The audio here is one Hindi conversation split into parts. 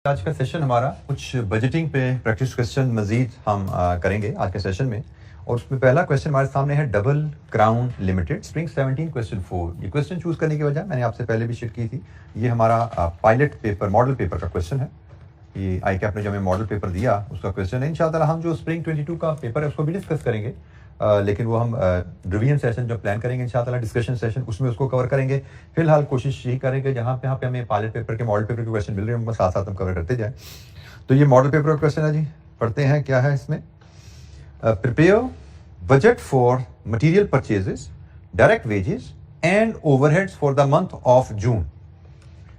आज का सेशन हमारा कुछ बजटिंग पे प्रैक्टिस क्वेश्चन मजीद हम करेंगे आज के सेशन में। और उसमें पहला क्वेश्चन हमारे सामने है double crown limited spring 17 question 4। ये क्वेश्चन चूज करने की वजह मैंने आपसे पहले भी शेयर की थी, ये हमारा पायलट पेपर मॉडल पेपर का क्वेश्चन है। ये ICAP ने जो हमें मॉडल पेपर दिया उसका क्वेश्चन है। इंशाअल्लाह हम जो स्प्रिंग 22 का पेपर है उसको भी डिस्कस करेंगे, लेकिन वो हम रिवीजन सेशन जो प्लान करेंगे इंशाअल्लाह डिस्कशन सेशन उसमें उसको कवर करेंगे। फिलहाल कोशिश यही करेंगे जहाँ पे हमें पायलट पेपर के मॉडल पेपर के क्वेश्चन मिल रहे हैं उनको साथ साथ हम कवर करते जाएं। तो ये मॉडल पेपर का क्वेश्चन है जी, पढ़ते हैं क्या है इसमें। Prepare budget for material purchases, direct wages and overheads for the month of June.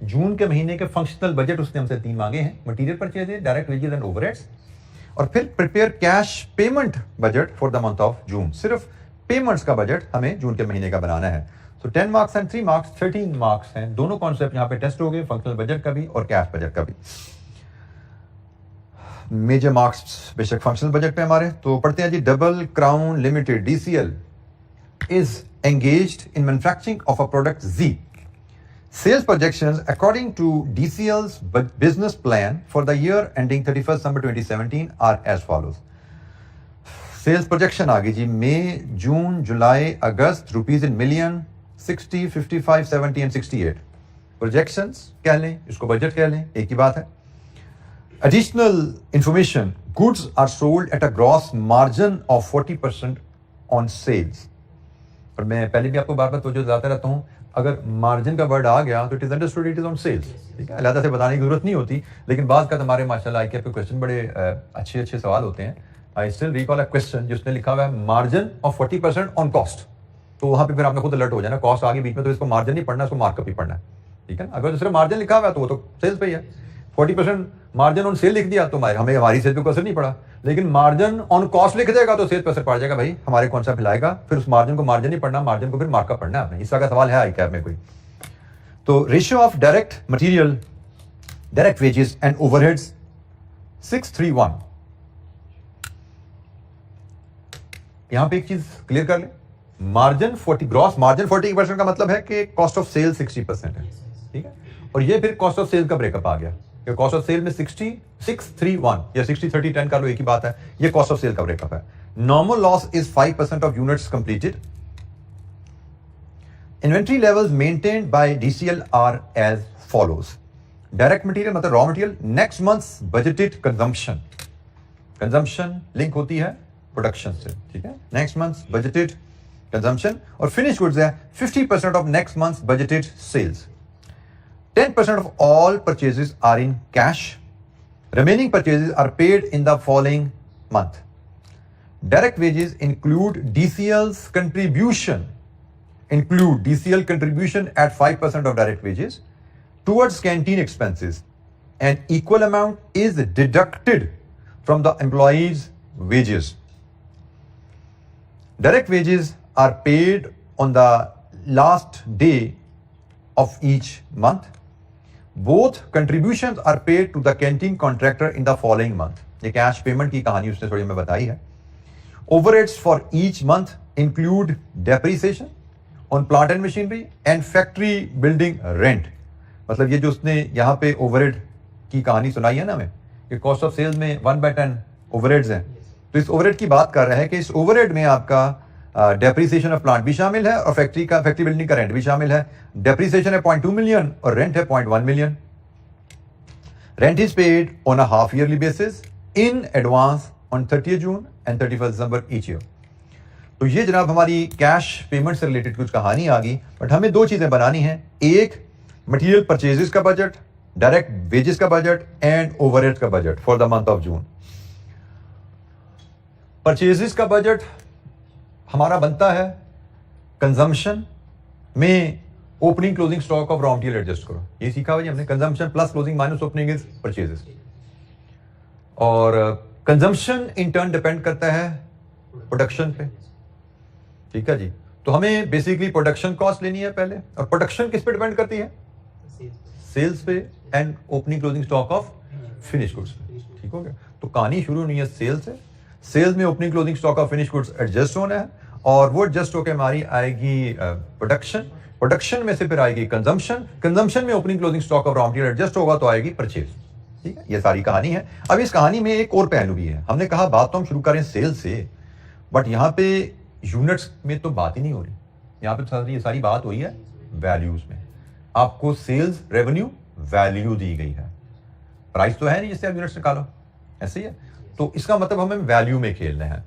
जून के महीने के फंक्शनल बजट उसने हमसे 3 मांगे हैं, material purchases, direct wages and overheads. और फिर prepare cash payment budget for the month of जून। सिर्फ पेमेंट्स का बजट हमें जून के महीने का बनाना है। तो 10 मार्क्स एंड 3 मार्क्स 13 मार्क्स हैं। दोनों कॉन्सेप्ट यहाँ पे टेस्ट हो गए, फंक्शनल बजट का भी और कैश बजट का भी। मेजर मार्क्स बेशक फंक्शनल बजट पे हमारे। तो पढ़ते हैं जी। Double crown limited DCL is engaged in manufacturing of a product Z. Sales projections according to DCL's business plan for the year ending 31st December 2017 are as follows. Sales projection आ गई जी, May, June, July, August, rupees in million, 60, 55, 70 and 68। Projections कह लें, इसको बजट कह लें, एक ही बात है। Additional information, goods are sold at a gross margin of 40% on sales. और मैं पहले भी आपको बार बार तवज्जो दिलाता रहता हूँ, अगर मार्जिन का वर्ड आ गया तो it is understood it is on sales, ठीक है, अलग से बताने की जरूरत नहीं होती। लेकिन बात का हमारे माशाल्लाह ICAP के क्वेश्चन बड़े अच्छे सवाल होते हैं। I still recall a question जिसने लिखा हुआ है मार्जिन ऑफ 40% ऑन कॉस्ट। तो वहां पे फिर आपने खुद अलर्ट हो जाना, कॉस्ट आगे बीच में तो इसको मार्जिन नहीं पढ़ना, इसको मार्कअप ही पढ़ना है, ठीक है। अगर तो सिर्फ मार्जिन लिखा हुआ है तो वो तो सेल्स पे ही है। 40% मार्जिन ऑन सेल लिख दिया तो हमें हमारी सेल पे कोई असर नहीं पड़ा। लेकिन मार्जिन ऑन कॉस्ट लिख देगा तो सेल पे असर पड़ जाएगा भाई, हमारे कौन सा हिलाएगा। फिर उस मार्जिन को मार्जिन नहीं पढ़ना, मार्जिन को फिर मार्कअप पढ़ना है आपने। इस तरह का सवाल है ICAP में कोई। तो ratio of direct material, direct wages and overheads 6:3:1। यहां पे एक चीज क्लियर कर ले, मार्जिन 40, ग्रॉस मार्जिन 40% का मतलब है कि कॉस्ट ऑफ सेल 60% है, ठीक है। और ये फिर कॉस्ट ऑफ सेल का ब्रेकअप आ गया, कॉस्ट ऑफ सेल में 6:3:1 या 60:30:10 का लो, एक ही बात है। ये कॉस्ट ऑफ सेल का ब्रेकअप है। Normal loss is 5% of units completed. Inventory levels maintained by DCL are as follows. Direct material मतलब raw material, next months budgeted consumption, consumption link होती है प्रोडक्शन से, ठीक है। Next months budgeted consumption. और फिनिश गुड्स है 50% of next months budgeted sales. 10% of all purchases are in cash. Remaining purchases are paid in the following month. Direct wages include DCL at 5% of direct wages towards canteen expenses. An equal amount is deducted from the employee's wages. Direct wages are paid on the last day of each month. Both contributions are paid to the canteen contractor in the following month. ये कैश पेमेंट की कहानी उसने थोड़ी हमें बताई है। Overheads for each month include depreciation on plant and machinery and factory building rent. मतलब ये जो उसने यहाँ पे ओवरहेड की कहानी सुनाई है ना हमें, ये कॉस्ट ऑफ सेल्स में 1/10 ओवरहेड्स हैं। तो इस ओवरहेड की बात कर रहे हैं कि इस ओवरहेड में आपका डेप्रीसिएशन ऑफ प्लांट भी शामिल है और फैक्ट्री बिल्डिंग का रेंट भी शामिल है। डेप्रीसिएशन है 0.2 मिलियन और रेंट है 0.1 million. Rent is paid on a half yearly basis in advance on 30 June and 31 December each year. तो ये जनाब हमारी कैश पेमेंट से रिलेटेड कुछ कहानी आ गई। बट हमें 2 चीजें बनानी है, एक मटेरियल परचेजेस का बजट, डायरेक्ट वेजेस का बजट एंड ओवरहेड का budget for the month of June. Purchases का बजट हमारा बनता है कंजम्पशन में opening closing stock of raw material adjust करो। ये सीखा हुआ जी हमने, consumption plus closing minus opening is purchases. और कंजम्पशन इन टर्न डिपेंड करता है प्रोडक्शन पे, ठीक है जी। तो हमें बेसिकली प्रोडक्शन कॉस्ट लेनी है पहले, और प्रोडक्शन किस पे डिपेंड करती है? सेल्स पे and opening closing stock of finish goods पे, ठीक हो गया। तो कहानी शुरू नहीं है सेल्स से, सेल्स में opening closing stock of finish goods adjust होना है और वो एडजस्ट होकर हमारी आएगी प्रोडक्शन, प्रोडक्शन में से फिर आएगी कंजम्पशन, कंजम्पशन में opening closing stock of raw material adjust होगा तो आएगी परचेज। ठीक है, ये सारी कहानी है। अब इस कहानी में एक और पहलू भी है। हमने कहा बात तो हम शुरू करें सेल्स से, बट यहाँ पे यूनिट्स में तो बात ही नहीं हो रही। यहाँ पे ये सारी बात हुई है वैल्यूज में। आपको सेल्स रेवेन्यू वैल्यू दी गई है, प्राइस तो है नहीं जिससे आप यूनिट्स निकालो, ऐसे ही है। तो इसका मतलब हमें वैल्यू में खेलना है।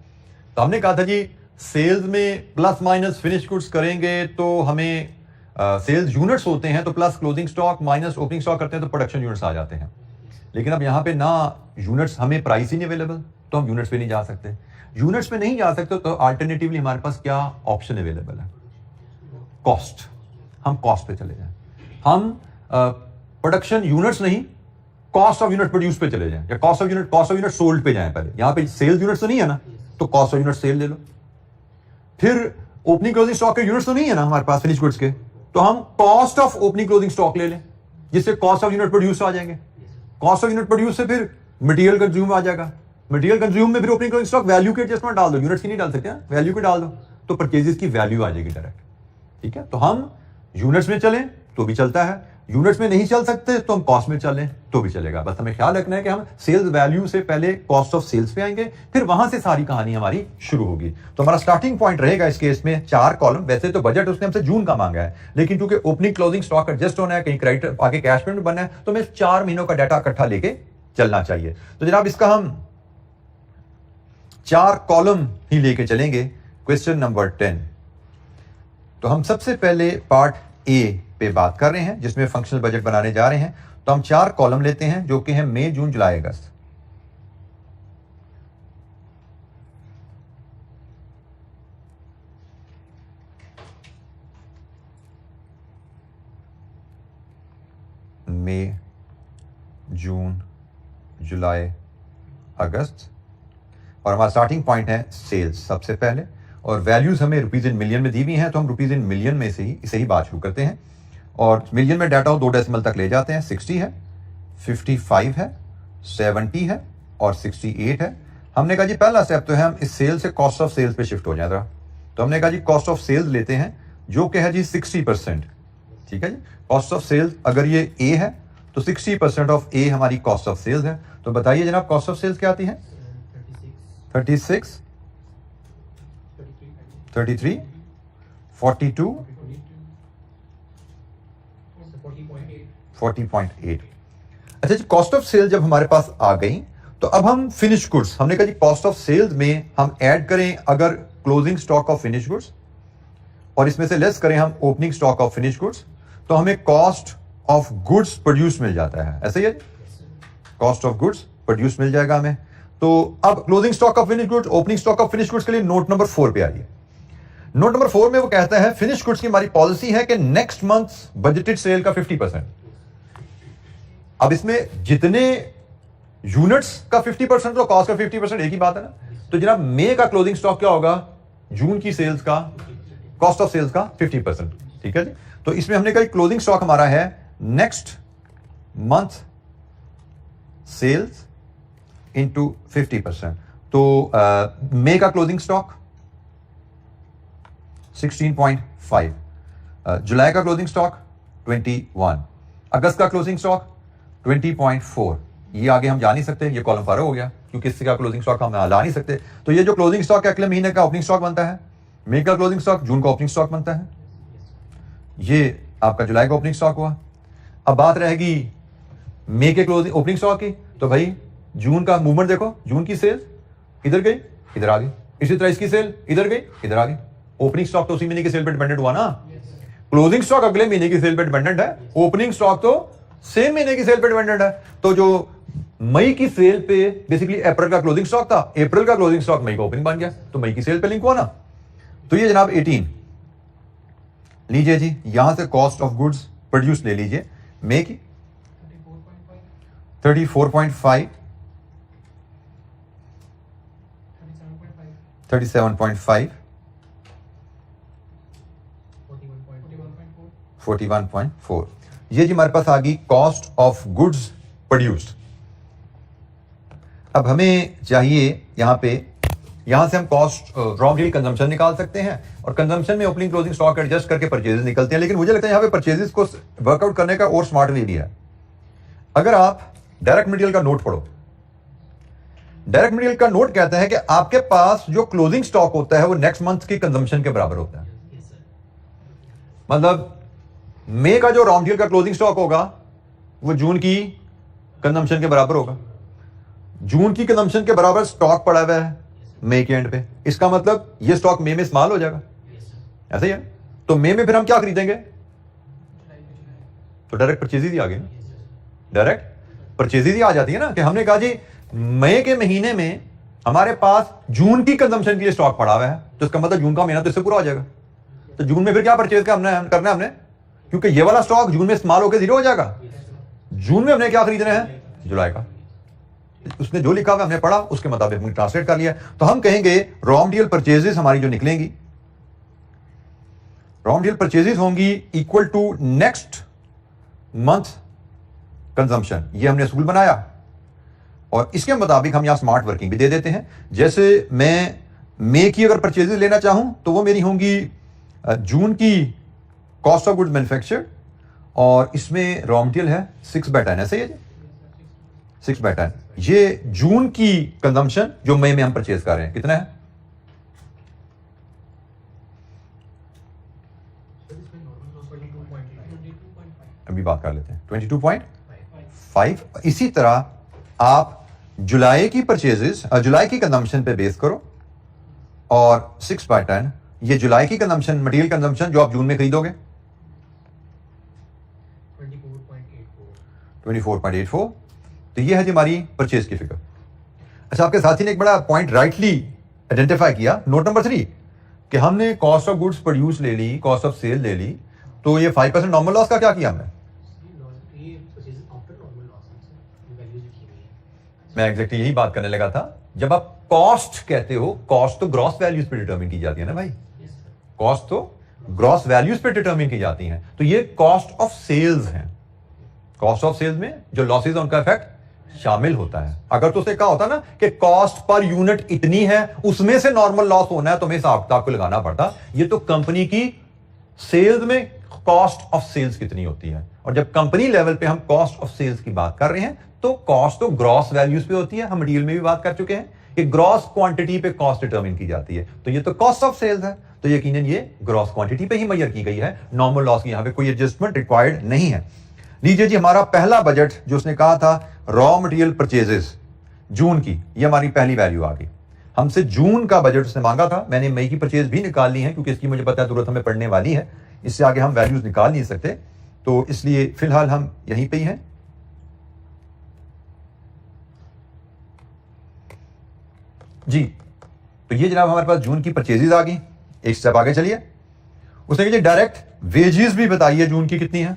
तो हमने कहा था जी सेल्स में प्लस माइनस फिनिश गुड्स करेंगे तो हमें सेल्स यूनिट्स होते हैं, तो plus closing stock minus opening stock करते हैं तो प्रोडक्शन यूनिट्स आ जाते हैं। लेकिन अब यहाँ पे ना यूनिट्स, हमें प्राइस ही नहीं अवेलेबल, तो हम यूनिट्स पे नहीं जा सकते। यूनिट्स पे नहीं जा सकते तो अल्टरनेटिवली हमारे पास क्या ऑप्शन अवेलेबल है? कॉस्ट। हम कॉस्ट पे चले जाएं, हम प्रोडक्शन यूनिट्स नहीं, कॉस्ट ऑफ यूनिट प्रोड्यूस पे चले जाएं, या कॉस्ट ऑफ यूनिट सोल्ड पे जाएं। पहले यहाँ पे सेल्स यूनिट्स तो नहीं है ना, तो कॉस्ट ऑफ यूनिट सेल ले लो। फिर ओपनिंग क्लोजिंग स्टॉक के यूनिट्स तो नहीं है ना हमारे पास फिनिश गुड्स के, तो हम cost of opening closing stock ले लें, जिससे कॉस्ट ऑफ यूनिट प्रोड्यूस आ जाएंगे। कॉस्ट ऑफ यूनिट प्रोड्यूस से फिर मटेरियल कंज्यूम आ जाएगा, मटेरियल कंज्यूम में फिर ओपनिंग क्लोजिंग स्टॉक वैल्यू के एडजस्टमेंट डाल दो, यूनिट्स की नहीं डाल सकते, वैल्यू के डाल दो, तो परचेजेस की वैल्यू आ जाएगी डायरेक्ट। ठीक है, तो हम यूनिट्स में चलें तो भी चलता है, यूनिट्स में नहीं चल सकते तो हम कॉस्ट में चलें तो भी चलेगा। बस हमें ख्याल रखना है कि हम सेल्स वैल्यू से पहले कॉस्ट ऑफ सेल्स पे आएंगे, फिर वहां से सारी कहानी हमारी शुरू होगी। तो हमारा स्टार्टिंग पॉइंट रहेगा इस केस में 4 कॉलम। वैसे तो बजट उसने हमसे जून का मांगा है, लेकिन क्योंकि ओपनिंग क्लोजिंग स्टॉक एडजस्ट होना है, कहीं क्रेडिट आगे कैश पेमेंट बनना है, तो हमें 4 महीनों का डाटा इकट्ठा लेके चलना चाहिए। तो जनाब इसका हम 4 कॉलम ही लेके चलेंगे। Question number 10। तो हम सबसे पहले पार्ट ए पे बात कर रहे हैं, जिसमें फंक्शनल बजट बनाने जा रहे हैं। तो हम 4 कॉलम लेते हैं, जो कि हैं मई, जून, जुलाई, अगस्त। मई, जून, जुलाई, अगस्त। और हमारा स्टार्टिंग पॉइंट है सेल्स सबसे पहले, और वैल्यूज हमें रुपीज इन मिलियन में दी हुई हैं, तो हम रुपीज इन मिलियन में से ही इसे ही बात शुरू करते हैं। और मिलियन में डाटा 2 डेसिमल तक ले जाते हैं। 60 है, 55 है, 70 है और 68 है। हमने कहा जी पहला स्टेप तो है हम इस सेल से कॉस्ट ऑफ सेल्स पे शिफ्ट हो जाए। तो हमने कहा जी कॉस्ट ऑफ सेल्स लेते हैं, जो कि है जी 60%। ठीक है जी, कॉस्ट ऑफ सेल्स अगर ये ए है तो 60% ऑफ ए हमारी कॉस्ट ऑफ सेल्स है। तो बताइए जनाब कॉस्ट ऑफ सेल्स क्या आती है? 36, 33, 42, 40.8। अच्छा जी, कॉस्ट ऑफ सेल जब हमारे पास आ गई तो अब हम फिनिश गुड्स, हमने कहा जी कॉस्ट ऑफ सेल्स में हम ऐड करें अगर closing stock of finish goods, और इसमें से लेस करें हम opening stock of finish goods, तो हमें कॉस्ट ऑफ गुड्स प्रोड्यूस मिल जाता है। ऐसे ही है, कॉस्ट ऑफ गुड्स प्रोड्यूस मिल जाएगा हमें। तो अब closing stock of finish goods, opening stock of finish goods के लिए नोट नंबर 4 पे आइए। नोट नंबर 4 में वो कहता है फिनिश गुड्स की हमारी पॉलिसी है कि नेक्स्ट मंथ बजटेड सेल का 50%। अब इसमें जितने यूनिट्स का 50% तो कॉस्ट का 50%, एक ही बात है ना। तो जनाब मई का क्लोजिंग स्टॉक क्या होगा? जून की सेल्स का कॉस्ट ऑफ सेल्स का 50%। ठीक है जी, तो इसमें हमने कहा क्लोजिंग स्टॉक हमारा है नेक्स्ट मंथ सेल्स इंटू 50%। तो मई का क्लोजिंग स्टॉक 16.5, जुलाई का क्लोजिंग स्टॉक 21, अगस्त का क्लोजिंग स्टॉक 20.4। ये आगे हम जा नहीं सकते, ये कॉलम फारो हो गया, क्योंकि इससे का क्लोजिंग स्टॉक हम ला नहीं सकते। तो ये जो क्लोजिंग स्टॉक अगले महीने का ओपनिंग स्टॉक बनता है, मई का क्लोजिंग स्टॉक जून का ओपनिंग स्टॉक बनता है, ये आपका जुलाई का ओपनिंग स्टॉक हुआ। अब बात रहेगी मई के क्लोजिंग ओपनिंग स्टॉक की, तो भाई जून का मूवमेंट देखो, जून की सेल इधर गई इधर आ गई, इसी तरह इसकी सेल इधर गई इधर आ गई। ओपनिंग स्टॉक तो उसी महीने की सेल पे डिपेंडेंट हुआ ना, क्लोजिंग स्टॉक अगले महीने की सेल पे डिपेंडेंट है, ओपनिंग स्टॉक तो सेम महीने की सेल पे डिपेंडेंट है। तो जो मई की सेल पे बेसिकली अप्रैल का क्लोजिंग स्टॉक था, अप्रैल का क्लोजिंग स्टॉक मई का ओपनिंग बन गया, तो मई की सेल पे लिंक हुआ ना। तो ये जनाब 18 लीजिए जी, यहां से कॉस्ट ऑफ गुड्स प्रोड्यूस ले लीजिए, मई की 34.5, 37.5, 41.4। ये जी हमारे पास आ गई कॉस्ट ऑफ गुड्स प्रोड्यूस्ड। अब हमें चाहिए यहां से हम कॉस्ट रॉ मटेरियल कंजम्पशन निकाल सकते हैं, और कंजम्पशन में ओपनिंग क्लोजिंग स्टॉक एडजस्ट करके परचेजेस निकलते हैं। लेकिन मुझे लगता है यहां पे परचेजेस को वर्कआउट करने का और स्मार्ट वे भी है। अगर आप डायरेक्ट मटेरियल का नोट पढ़ो। डायरेक्ट मटेरियल का नोट कहता है कि आपके पास जो क्लोजिंग स्टॉक होता है वो नेक्स्ट मंथ की कंजम्पशन के बराबर होता है। मतलब मई का जो रॉ मटेरियल का क्लोजिंग स्टॉक होगा वो जून की कंजम्पशन के बराबर होगा। जून की कंजम्पशन के बराबर स्टॉक पड़ा हुआ है मई के एंड पे, इसका मतलब ये स्टॉक मई में इस्तेमाल हो जाएगा, ऐसा ही है। तो मई में फिर हम क्या खरीदेंगे? तो डायरेक्ट परचेजेज ही आ गए, डायरेक्ट परचेजेज ही आ जाती है ना, कि हमने कहा जी मई के महीने में हमारे पास जून की कंजम्पशन के लिए स्टॉक पड़ा हुआ है, तो इसका मतलब जून का महीना तो इससे पूरा हो जाएगा। तो जून में फिर क्या परचेज करना है हमने, क्योंकि ये वाला स्टॉक जून में इस्तेमाल होकर जीरो हो जाएगा। जून में हमने क्या खरीदना है? जुलाई का। उसने जो लिखा हुआ हमने पढ़ा, उसके मुताबिक हमने ट्रांसलेट कर लिया। तो हम कहेंगे रॉ मटेरियल परचेजेस हमारी जो निकलेंगी, रॉ मटेरियल परचेजेस होंगी equal to next month consumption. ये हमने असूल बनाया और इसके मुताबिक हम यहां स्मार्ट वर्किंग भी दे देते हैं। जैसे मैं मई की अगर परचेजेस लेना चाहूं तो वो मेरी होंगी जून की कॉस्ट ऑफ गुड्स मैन्युफैक्चर्ड, और इसमें रॉ मटेरियल है 6/10, ऐसे ही है जी 6/10। ये जून की कंजम्पशन जो मई में हम परचेज कर रहे हैं कितना है? अभी बात कर लेते हैं 22.5। इसी तरह आप जुलाई की परचेजेस, जुलाई की कंजम्पशन पे बेस करो, और 6/10 ये जुलाई की कंजम्पशन, मटेरियल कंजम्पशन जो आप जून में खरीदोगे 24.84। तो ये है जी हमारी परचेज की फिगर। अच्छा, आपके साथी ने एक बड़ा पॉइंट राइटली आइडेंटिफाई किया, नोट नंबर 3, कि हमने कॉस्ट ऑफ गुड्स प्रोड्यूस ले ली, कॉस्ट ऑफ सेल ले ली, तो ये 5% नॉर्मल लॉस का क्या किया हमने? मैं एग्जैक्टली यही बात करने लगा था। जब आप कॉस्ट कहते हो, कॉस्ट तो ग्रॉस वैल्यूज पे डिटरमिन की जाती है ना भाई, कॉस्ट तो ग्रॉस वैल्यूज पे डिटरमिन की जाती हैं। तो ये कॉस्ट ऑफ सेल्स हैं। कॉस्ट ऑफ सेल्स में जो लॉसेज है उनका इफेक्ट शामिल होता है। अगर तो उसे कहा होता ना कि कॉस्ट पर यूनिट इतनी है, उसमें से नॉर्मल लॉस होना है, तो हमें हिसाब किताब को लगाना पड़ता। ये तो कंपनी की सेल्स में कॉस्ट ऑफ सेल्स कितनी होती है, और जब कंपनी लेवल पे हम कॉस्ट ऑफ सेल्स की बात कर रहे हैं तो कॉस्ट तो ग्रॉस वैल्यूज पे होती है। हम मटेरियल में भी बात कर चुके हैं कि ग्रॉस क्वांटिटी पे कॉस्ट डिटरमिन की जाती है। तो ये तो कॉस्ट ऑफ सेल्स है, तो यकीनन ये ग्रॉस क्वांटिटी पे ही मेजर की गई है। नॉर्मल लॉस की यहां पे कोई एडजस्टमेंट रिक्वायर्ड नहीं है। लीजिए जी, हमारा पहला बजट जो उसने कहा था रॉ मटेरियल परचेजेस जून की, ये हमारी पहली वैल्यू आ गई। हमसे जून का बजट उसने मांगा था, मैंने मई की परचेज भी निकाल ली है क्योंकि इसकी मुझे पता है जरूरत हमें पड़ने वाली है, इससे आगे हम वैल्यूज निकाल नहीं सकते, तो इसलिए फिलहाल हम यहीं पे ही हैं। जी, तो ये जनाब हमारे पास जून की परचेजेस आ गई। एक स्टेप आगे चलिए, उसने कहा डायरेक्ट वेजेस भी बताइए जून की कितनी है।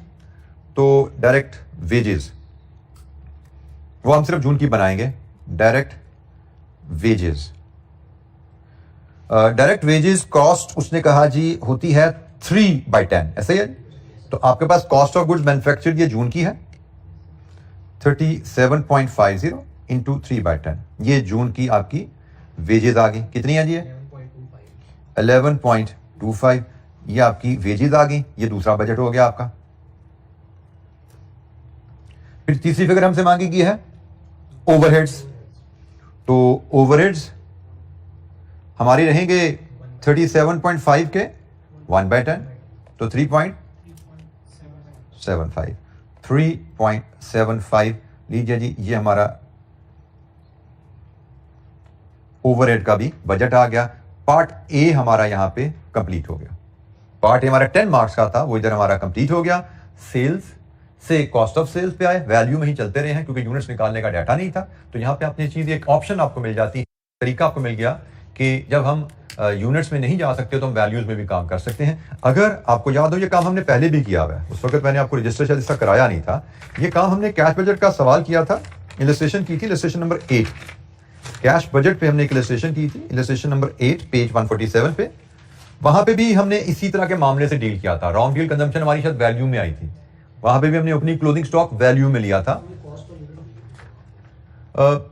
तो डायरेक्ट वेजेस वो हम सिर्फ जून की बनाएंगे। Direct wages, direct wages cost उसने कहा जी होती है 3/10, ऐसे ही है। तो आपके पास कॉस्ट ऑफ गुड्स मैन्युफैक्चर्ड ये जून की है 37.50 इंटू 3/10, ये जून की आपकी वेजेस आ गई। कितनी है जी? 11.25, ये आपकी वेजेस आ गई। ये दूसरा बजट हो गया आपका। फिर तीसरी फिगर हमसे मांगी गई है ओवरहेड्स। तो ओवरहेड्स हमारी रहेंगे 37.5 के 1/10, तो 3.75 लीजिए जी, ये हमारा ओवरहेड का भी बजट आ गया। पार्ट ए हमारा यहां पे कंप्लीट हो गया। पार्ट ए हमारा 10 मार्क्स का था, वो इधर हमारा कंप्लीट हो गया। सेल्स से कॉस्ट ऑफ सेल्स पे आए, वैल्यू में ही चलते रहे हैं क्योंकि यूनिट्स निकालने का डाटा नहीं था। तो यहां पे अपनी चीज एक ऑप्शन आपको मिल जाती है, तरीका आपको मिल गया कि जब हम यूनिट्स में नहीं जा सकते तो हम वैल्यूज में भी काम कर सकते हैं। अगर आपको याद हो, ये काम हमने पहले भी किया हुआ है, उस वक्त मैंने आपको रजिस्टर शायद इसका कराया नहीं था। ये काम हमने कैश बजट का सवाल किया था, इलस्ट्रेशन की थी, इलस्ट्रेशन नंबर 8 कैश बजट पे हमने एक इलस्ट्रेशन की थी, इलस्ट्रेशन नंबर 8 पेज 147 पे। वहां पे भी हमने इसी तरह के मामले से डील किया था। रॉ मटेरियल कंजम्पशन हमारी शायद वैल्यू में आई थी, वहां पे भी हमने अपनी क्लोजिंग स्टॉक वैल्यू में लिया था।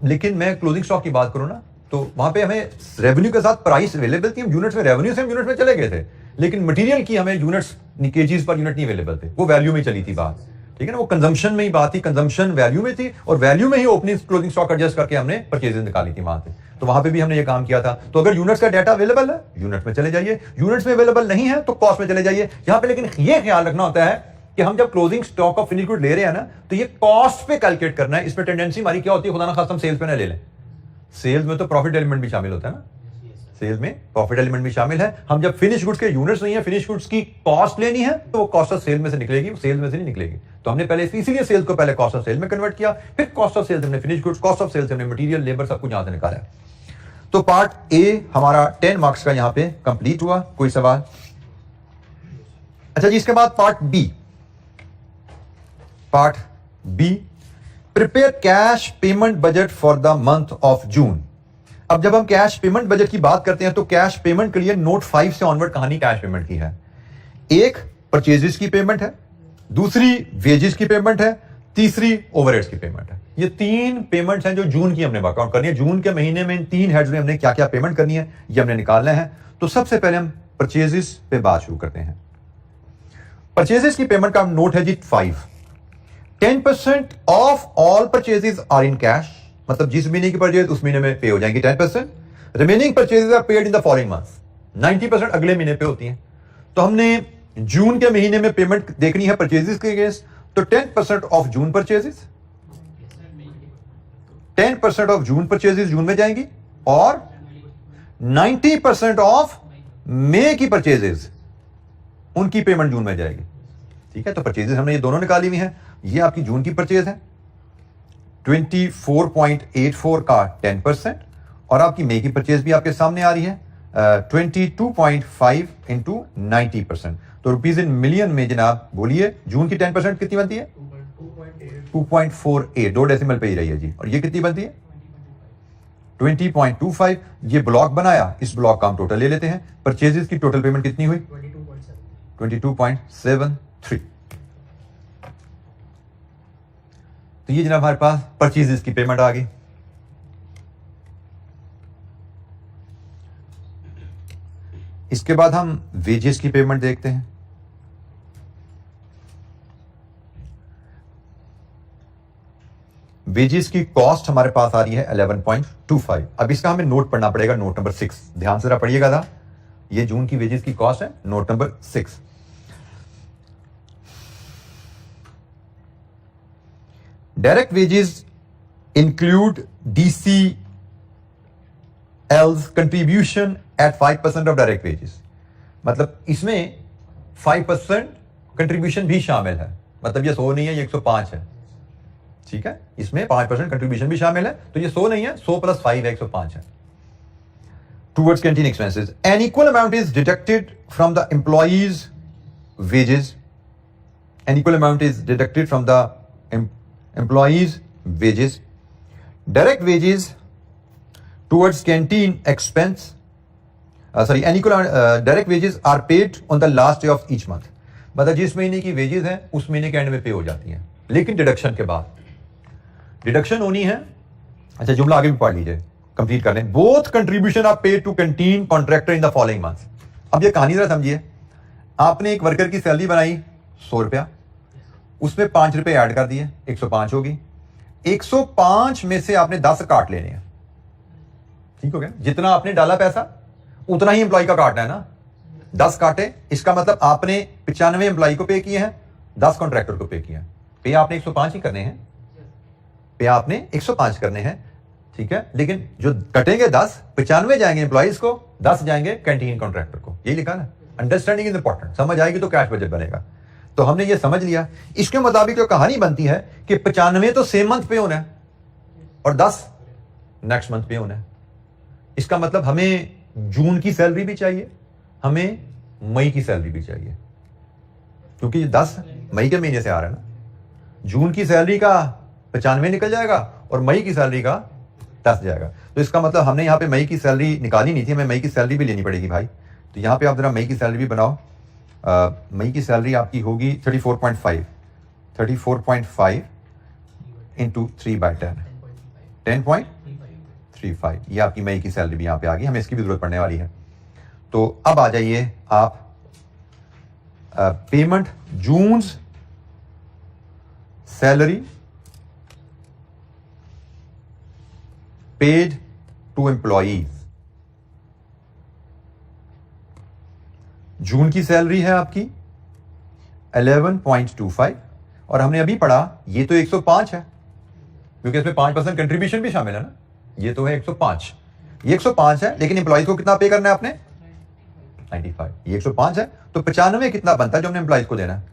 लेकिन मैं क्लोजिंग स्टॉक की बात करूं ना, तो वहां पे हमें रेवेन्यू के साथ प्राइस अवेलेबल थी। हम यूनिट्स में, रेवेन्यू से हम यूनिट में चले गए थे, लेकिन मटेरियल की हमें यूनिट्स केजीज पर यूनिट नहीं अवेलेबल थे, वो वैल्यू में चली थी बात। ठीक है ना, वो कंजम्पशन में ही बात थी, कंजम्पशन वैल्यू में थी और वैल्यू में ही ओपनिंग क्लोजिंग स्टॉक एडजस्ट करके हमने परचेजेस निकाली थी वहां से, तो वहां पे भी हमने ये काम किया था। तो अगर यूनिट्स का डाटा अवेलेबल है यूनिट्स में चले जाइए, यूनिट्स में अवेलेबल नहीं है तो कॉस्ट में चले जाइए। यहां पे लेकिन ये ख्याल रखना होता है कि हम जब closing stock of finish good ले रहे हैं ना, तो ये कॉस्ट पे कैलकुलेट करना है। इसमें टेंडेंसी हमारी क्या होती है, खुदा ना खास्ता हम सेल्स पे ना ले लें। सेल्स में तो प्रॉफिट एलिमेंट भी शामिल होता है ना, सेल्स में प्रॉफिट एलिमेंट भी शामिल है। हम जब फिनिश गुड्स के यूनिट्स नहीं है, फिनिश गुड्स की कॉस्ट लेनी है तो वो कॉस्ट ऑफ सेल में से निकलेगी, सेल्स में से नहीं निकलेगी। तो हमने पहले इसीलिए सेल्स को पहले कॉस्ट ऑफ सेल में कन्वर्ट किया, फिर कॉस्ट ऑफ सेल्स हमने finish goods, cost of sales हमने मटेरियल, लेबर सब कुछ यहां से निकाला। तो पार्ट ए हमारा 10 मार्क्स का यहां पे कंप्लीट हुआ। कोई सवाल? अच्छा जी, इसके बाद part B. Part B, prepare cash payment budget for the month of June. अब जब हम कैश पेमेंट बजट की बात करते हैं तो कैश पेमेंट के लिए नोट 5 से ऑनवर्ड कहानी कैश पेमेंट की है। एक परचेजेस की पेमेंट है, दूसरी वेजेस की पेमेंट है, तीसरी ओवरहेड्स की पेमेंट है। ये 3 पेमेंट्स हैं जो जून की हमने वर्कआउट करनी है। जून के महीने में इन 3 हेड्स में हमने क्या क्या पेमेंट करनी है ये हमने निकालना है। तो सबसे पहले हम परचेजेस पे बात शुरू करते हैं। परचेजेस की पेमेंट का नोट है जी 5। 10% of all purchases are in cash, मतलब जिस महीने की परचेज उस महीने में पे हो जाएंगी 10%। Remaining purchases are paid in the following months, 90% अगले महीने पे होती हैं। तो हमने जून के महीने में पेमेंट देखनी है परचेजेस के अगेंस्ट, तो 10% of June purchases, 10% of June purchases जून में जाएंगी और 90% ऑफ मई की परचेजेस उनकी पेमेंट जून में जाएगी। ठीक है, तो परचेजेस हमने ये दोनों निकाली हुई हैं। ये आपकी जून की परचेज है 24.84 का 10%, और आपकी मई की परचेज भी आपके सामने आ रही है 22.5 इंटू 90%। तो रुपीज इन मिलियन में जनाब बोलिए जून की 10% कितनी बनती है? 2.48, 2 डेसिमल पे ही रही है जी। और ये कितनी बनती है? 20.25। ये ब्लॉक बनाया, इस ब्लॉक का हम टोटल ले लेते हैं। परचेजेस की टोटल पेमेंट कितनी हुई? 22.73। तो ये जनाब हमारे पास परचेजेस की पेमेंट आ गई। इसके बाद हम वेजेस की पेमेंट देखते हैं। वेजेस की कॉस्ट हमारे पास आ रही है 11.25। अब इसका हमें नोट पढ़ना पड़ेगा, नोट नंबर 6। ध्यान से जरा पढ़िएगा था, ये जून की वेजेस की कॉस्ट है, note number 6। Direct wages include DCL's contribution at 5% of direct wages, मतलब इसमें 5% कंट्रीब्यूशन भी शामिल है। मतलब ये 100 नहीं है, ये 105 है। ठीक है, इसमें 5% कंट्रीब्यूशन भी शामिल है, तो ये 100 नहीं है, 100 + 5 है, 105 है। Towards canteen expenses an equal amount is deducted from the employees wages. An equal amount is deducted from the employees wages. Direct wages towards canteen expense, direct wages are paid on the last day of each month. मतलब जिस महीने की वेजेस हैं उस महीने के एंड में पे हो जाती हैं, लेकिन डिडक्शन के बाद डिडक्शन होनी है। अच्छा, जुमला आगे भी पढ़ लीजिए, कंप्लीट कर लें। Both contribution are paid to canteen contractor in the following months. अब ये कहानी जरा समझिए। आपने एक वर्कर की सैलरी बनाई 100 रुपया, उसमें 5 रुपए ऐड कर दिए, 105 होगी। 105 में से आपने 10 काट लेने हैं। ठीक हो गया? जितना आपने डाला पैसा उतना ही एम्प्लॉय का काटना है ना। 10 काटे, इसका मतलब आपने 95 एम्प्लॉय को पे किए हैं, 10 कॉन्ट्रैक्टर को पे किया है। पे आपने 105 ही करने हैं, पे आपने 105 करने हैं। ठीक है, लेकिन जो कटेंगे 10, 95 जाएंगे एम्प्लॉइज को, 10 जाएंगे कैंटीन कॉन्ट्रैक्टर को। यही लिखा ना। Understanding is important. समझ आएगी तो कैश बजट बनेगा। तो हमने ये समझ लिया। इसके मुताबिक जो कहानी बनती है कि 95 तो सेम मंथ पे होना है और 10 नेक्स्ट मंथ पे होना है। इसका मतलब हमें जून की सैलरी भी चाहिए, हमें मई की सैलरी भी चाहिए, क्योंकि 10 मई के महीने से आ रहा है ना। जून की सैलरी का 95 निकल जाएगा और मई की सैलरी का 10 जाएगा। तो इसका मतलब हमने यहाँ पे मई की सैलरी निकाली नहीं थी, हमें मई की सैलरी भी लेनी पड़ेगी भाई। तो यहाँ पे आप जरा मई की सैलरी भी बनाओ। मई की सैलरी आपकी होगी 34.5 इंटू 3/10, 10.35। ये आपकी मई की सैलरी भी यहाँ पे आ गई, हमें इसकी भी जरूरत पड़ने वाली है। तो अब आ जाइए आप payment June salary paid to employees. जून की सैलरी है आपकी 11.25 और हमने अभी पढ़ा ये तो 105 है क्योंकि इसमें 5% कंट्रीब्यूशन भी शामिल है ना। ये तो है 105, ये 105 है, लेकिन एम्प्लॉइज को कितना पे करना है आपने 95। ये 105 है तो 95 कितना बनता है जो हमने एम्प्लॉइज को देना है।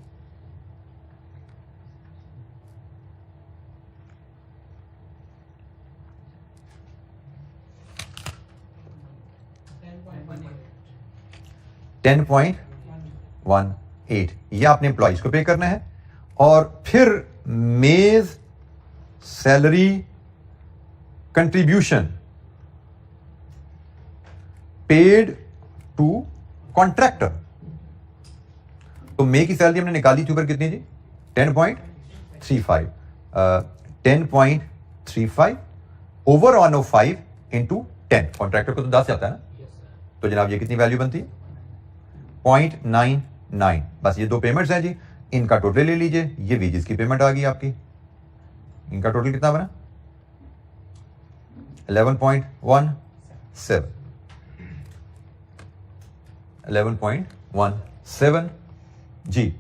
$10.18 ये आपने एम्प्लॉइज को पे करना है। और फिर May's salary contribution paid to contractor. तो मे की सैलरी हमने निकाली थी ऊपर कितनी जी 10.35 10.35 ओवर 105 इंटू 10। कॉन्ट्रैक्टर को तो 10 आता है ना, तो जनाब ये कितनी वैल्यू बनती है 0.99। बस ये दो पेमेंट्स हैं जी, इनका टोटल ले लीजिए। ये वेजेस की पेमेंट आ गई आपकी, इनका टोटल कितना बना 11.17 11.17 जी।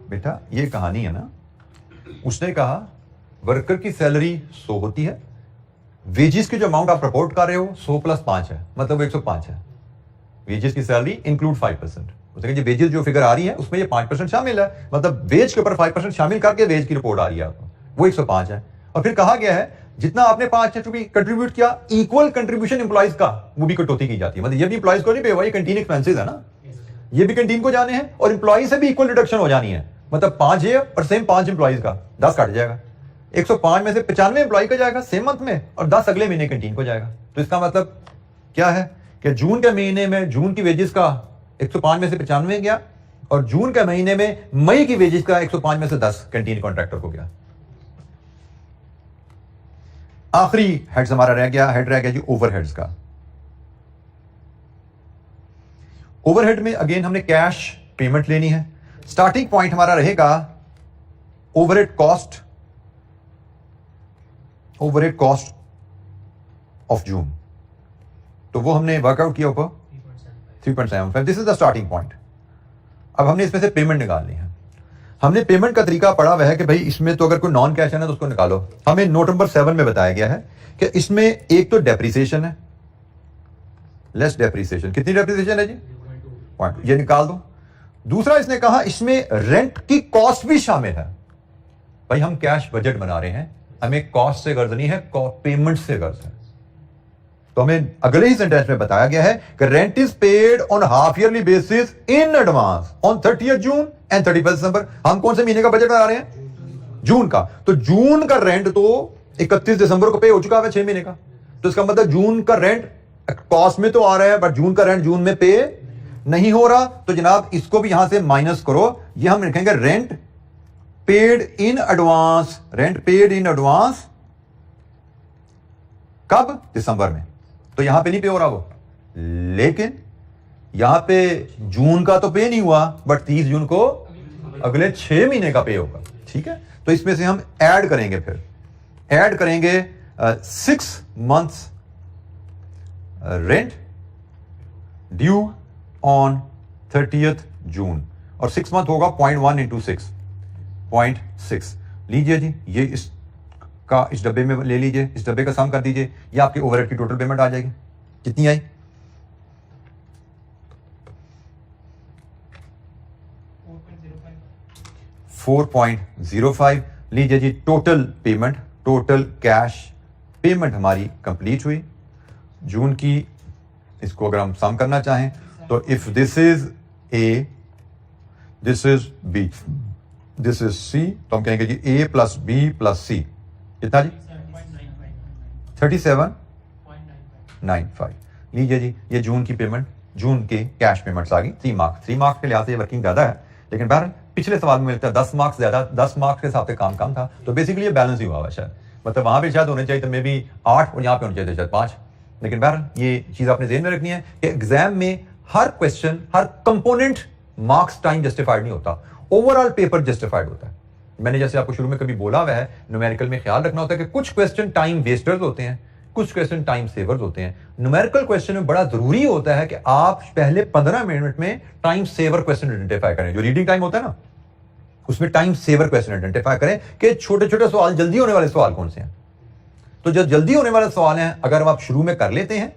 बेटा ये कहानी है ना, उसने कहा वर्कर की सैलरी 100 होती है, वेजेस की जो अमाउंट आप रिपोर्ट कर रहे हो 100 प्लस 5 है, मतलब 105 है। वेजेस की सैलरी इंक्लूड 5%। उसने कहा वेजेस जो फिगर आ रही है उसमें ये 5% शामिल है, मतलब वेज के ऊपर 5% शामिल करके वेज की रिपोर्ट आ रही है आपको, वो 105 है। और फिर कहा गया है जितना आपने 5 रुपये कंट्रीब्यूट किया इक्वल कंट्रीब्यूशन एम्प्लॉइज का वो भी कटौती की जाती है। मतलब ये भी एम्प्लॉइज को नहीं पे हुआ, ये कैंटीन एक्सपेंसेस है ना, ये भी कैंटीन को जाने हैं और एम्प्लॉइज से भी इक्वल रिडक्शन हो जानी है। मतलब 5 है और सेम 5 एम्प्लॉइज का 10 कट जाएगा। 105 में से 95 एम्प्लॉय का जाएगा सेम मंथ में और 10 अगले महीने कैंटीन को जाएगा। तो इसका मतलब क्या है कि जून के महीने में जून की वेजेस का 105 में से 95 गया और जून के महीने में मई की वेजेस का 105 में से 10 कैंटीन कॉन्ट्रैक्टर को गया। आखिरी हेड्स हमारा रह गया जी ओवरहेड्स का। ओवरहेड में अगेन हमने कैश पेमेंट लेनी है। स्टार्टिंग पॉइंट हमारा रहेगा ओवरहेड कॉस्ट ऑफ जून, तो वो हमने वर्कआउट किया ऊपर 3.75। This is the starting point. अब हमने इसमें से पेमेंट निकालनी है। हमने पेमेंट का तरीका पढ़ा हुआ है कि भाई इसमें तो अगर कोई नॉन कैश है ना तो उसको निकालो। हमें नोट नंबर 7 में बताया गया है कि इसमें एक तो डेप्रिसिएशन है, लेस डेप्रिसिएशन। कितनी डेप्रिसिएशन है जी पॉइंट, ये निकाल दो। दूसरा इसने कहा इसमें रेंट की कॉस्ट भी शामिल है। भाई हम कैश बजट बना रहे हैं, हमें कॉस्ट से गर्ज नहीं है, पेमेंट से गर्ज है। तो हमें अगले ही सेंटेंस में बताया गया है कि rent is paid on half yearly basis in advance on 30th June and 31st दिसंबर। हम कौन से महीने का बजट बना रहे हैं जून का, तो जून का रेंट तो 31 दिसंबर को पे हो चुका है 6 महीने का। तो इसका मतलब जून का रेंट कॉस्ट में तो आ रहा है बट जून का रेंट जून में पे नहीं हो रहा। तो जनाब इसको भी यहां से माइनस करो, ये हम लिखेंगे rent paid in advance. Rent paid in advance कब दिसंबर में, तो यहां पे नहीं पे हो रहा वो, लेकिन यहां पे जून का तो पे नहीं हुआ बट 30 जून को अगले 6 महीने का पे होगा। ठीक है, तो इसमें से हम ऐड करेंगे, फिर ऐड करेंगे 6 months rent due on 30th जून और 6 मंथ होगा 0.1 इंटू 6.6 लीजिए जी। ये इस डब्बे में ले लीजिए, इस डब्बे का सम कर दीजिए, ये आपके ओवरहेड की टोटल पेमेंट आ जाएगी। कितनी आई 4.05 लीजिए जी। Total payment, total cash payment हमारी कंप्लीट हुई जून की। इसको अगर हम सम करना चाहें तो if this is A, this is B, this is C, तो हम कहेंगे जी A plus B plus C कितना जी 37.95 लीजिए जी। ये जून की पेमेंट, जून के कैश पेमेंट्स आ गई। 3 मार्क्स के लिहाज से वर्किंग ज्यादा है, लेकिन बहरहाल पिछले सवाल में मिलता है 10 मार्क्स ज्यादा, 10 मार्क्स के हिसाब से काम कम था, तो बेसिकली ये बैलेंस ही हुआ हुआ शायद। मतलब वहां पे शायद होने चाहिए तो मे बी 8 और यहाँ पे होने चाहिए शायद 5, लेकिन बहरहाल ये चीज आपने ध्यान में रखनी है कि एग्जाम में हर क्वेश्चन, हर कंपोनेंट मार्क्स टाइम जस्टिफाइड नहीं होता। ओवरऑल पेपर जस्टिफाइड होता है। मैंने जैसे आपको शुरू में कभी बोला हुआ है, न्यूमेरिकल में ख्याल रखना होता है कि कुछ क्वेश्चन टाइम वेस्टर्स होते हैं, कुछ क्वेश्चन टाइम सेवर्स होते हैं। न्यूमेरिकल क्वेश्चन में बड़ा जरूरी होता है कि आप पहले 15 मिनट में टाइम सेवर क्वेश्चन आइडेंटिफाई करें। जो रीडिंग टाइम होता है ना, उसमें टाइम सेवर क्वेश्चन आइडेंटिफाई करें कि छोटे छोटे सवाल, जल्दी होने वाले सवाल कौन से हैं। तो जो जल्दी होने वाले सवाल हैं, अगर आप शुरू में कर लेते हैं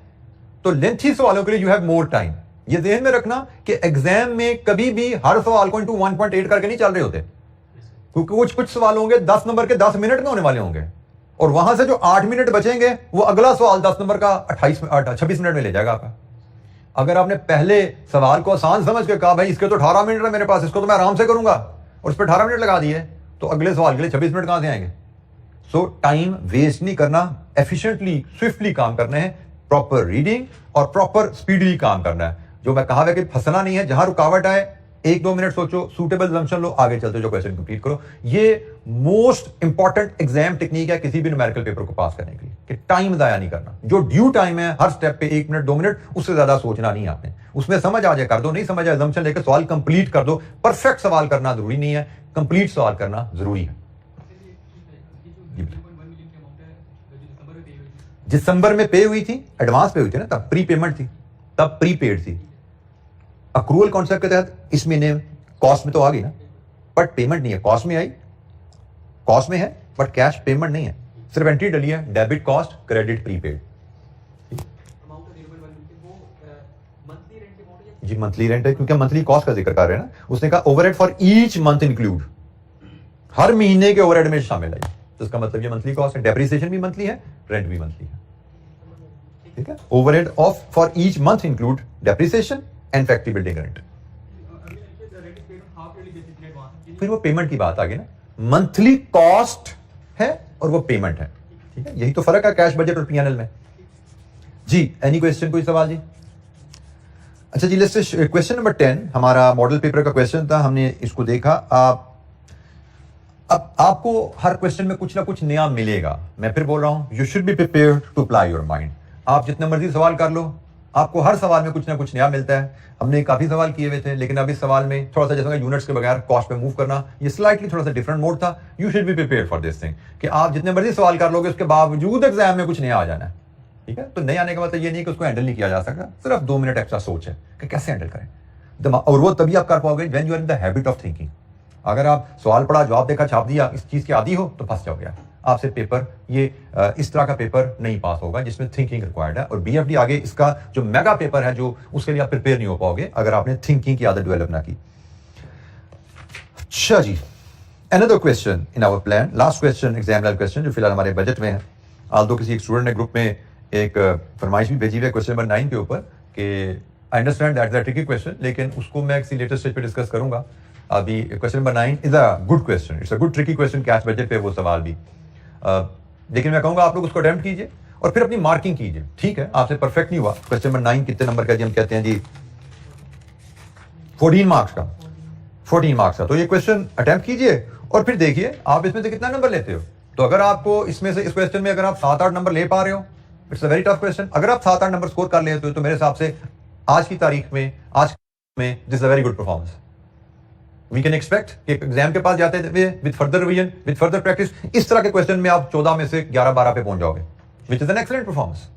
तो लेंथी सवालों के लिए यू हैव मोर टाइम। ये ध्यान में रखना कि एग्जाम में कभी भी हर सवाल को इंटू 1.8 करके नहीं चल रहे होते, क्योंकि कुछ सवाल होंगे 10 नंबर के 10 मिनट में होने वाले होंगे, और वहां से जो 8 मिनट बचेंगे वो अगला सवाल 10 नंबर का 26 मिनट में ले जाएगा आपका। अगर आपने पहले सवाल को आसान समझ के कहा भाई इसके तो 18 मिनट है मेरे पास, इसको तो मैं आराम से करूंगा, और उस पर 18 मिनट लगा दिए, तो अगले सवाल के लिए 26 मिनट कहां से आएंगे। सो टाइम वेस्ट नहीं करना, एफिशिएंटली स्विफ्टली काम करना है, प्रॉपर रीडिंग और प्रॉपर स्पीडली काम करना है। जो मैं कहा है कि फंसना नहीं है, जहां रुकावट आए 1-2 मिनट सोचो, सूटेबल असम्पशन लो, आगे चलते जो क्वेश्चन कंप्लीट करो। ये मोस्ट इंपॉर्टेंट एग्जाम टेक्निक है किसी भी न्यूमेरिकल पेपर को पास करने के लिए, कि टाइम जाया नहीं करना। जो ड्यू टाइम है हर स्टेप पे 1 मिनट 2 मिनट, उससे ज्यादा सोचना नहीं आपने। उसमें समझ आ जाए कर दो, नहीं समझ आए असम्पशन लेकर सवाल कंप्लीट कर दो। परफेक्ट सवाल करना जरूरी नहीं है, कंप्लीट सवाल करना जरूरी है। दिसंबर में पे हुई थी, एडवांस पे हुई थी ना, तब प्री पेमेंट थी, तब प्री पेड थी। अक्रूवल कॉन्सेप्ट के तहत इस महीने कॉस्ट में तो आ गई ना, बट पेमेंट नहीं है। कॉस्ट में आई, कॉस्ट में है बट कैश पेमेंट नहीं है, सिर्फ एंट्री डली है डेबिट कॉस्ट क्रेडिट प्रीपेड। जी मंथली रेंट है, क्योंकि मंथली कॉस्ट का जिक्र कर रहे हैं ना। उसने कहा overhead for each month include, हर महीने के ओवरहेड में शामिल है, तो इसका मतलब ये मंथली कॉस्ट है। डेप्रिसिएशन भी मंथली है, रेंट भी मंथली है, ठीक है। Overhead of for each month include depreciation and factory building rent. फिर वो पेमेंट की बात आ गई ना, मंथली कॉस्ट है और वो पेमेंट है, ठीक है। यही तो फर्क है कैश बजट और पीएनएल में। जी एनी क्वेश्चन, कोई सवाल जी? अच्छा जी, लेट्स क्वेश्चन नंबर 10 हमारा मॉडल पेपर का क्वेश्चन था, हमने इसको देखा। अब आपको हर क्वेश्चन में कुछ ना कुछ नया मिलेगा। मैं फिर बोल रहा हूं, you should be prepared to apply your mind. आप जितने मर्जी सवाल कर लो, आपको हर सवाल में कुछ ना कुछ नया मिलता है। हमने काफी सवाल किए हुए थे, लेकिन अब इस सवाल में थोड़ा सा जैसा यूनिट्स के बगैर कॉस्ट पे मूव करना, ये स्लाइटली थोड़ा सा डिफरेंट मोड था। You should be prepared for this thing, कि आप जितने मर्जी सवाल कर लोगे उसके बावजूद एग्जाम में कुछ नया आ जाना है, ठीक है। तो नया आने का मतलब ये नहीं कि उसको हैंडल नहीं किया जा सकता, सिर्फ 2 मिनट एक्स्ट्रा सोच है कि कैसे हैंडल करें। और वो तभी आप कर पाओगे when you are in the habit of thinking. अगर आप सवाल पढ़ा, जवाब देखा, छाप दिया, इस चीज के आदी हो तो फंस जाओगे। आपसे पेपर ये इस तरह का पेपर नहीं पास होगा जिसमें थिंकिंग रिक्वायर्ड है। और बीएफडी आगे इसका जो मेगा पेपर है, जो उसके लिए आप प्रिपेयर नहीं हो पाओगे अगर आपने थिंकिंग की आदत डेवलप ना की। अच्छा जी, another question in our plan, last question, exam level question जो फिलहाल हमारे बजट में है। आल्दो किसी एक स्टूडेंट ने ग्रुप में एक फरमाइश भी भेजी हुई है क्वेश्चन नंबर 9 के ऊपर, कि I understand that is a tricky question, लेकिन उसको मैं किसी लेटेस्ट स्टेज पे डिस्कस करूंगा। अभी question number 9 is a good question, it's a good tricky question, cash budget पे वो सवाल भी। लेकिन मैं कहूंगा आप लोग उसको अटेम्प्ट कीजिए और फिर अपनी मार्किंग कीजिए, ठीक है। आपसे परफेक्ट नहीं हुआ, क्वेश्चन नंबर 9 कितने नंबर का जी? हम कहते हैं जी 14 मार्क्स का, 14 मार्क्स का। तो ये क्वेश्चन अटेम्प्ट कीजिए और फिर देखिए आप इसमें से कितना नंबर लेते हो। तो अगर आपको इसमें से, इस क्वेश्चन में अगर आप 7-8 नंबर ले पा रहे हो, it's a very tough question. अगर आप 7-8 नंबर स्कोर कर लेते हो तो मेरे हिसाब से आज की तारीख में, आज में this is a very good performance. We can expect कि एग्जाम के पास जाते हुए with further revision, with further practice, इस तरह के क्वेश्चन में आप 14 में से 11-12 पे पहुंच जाओगे, which is an excellent performance.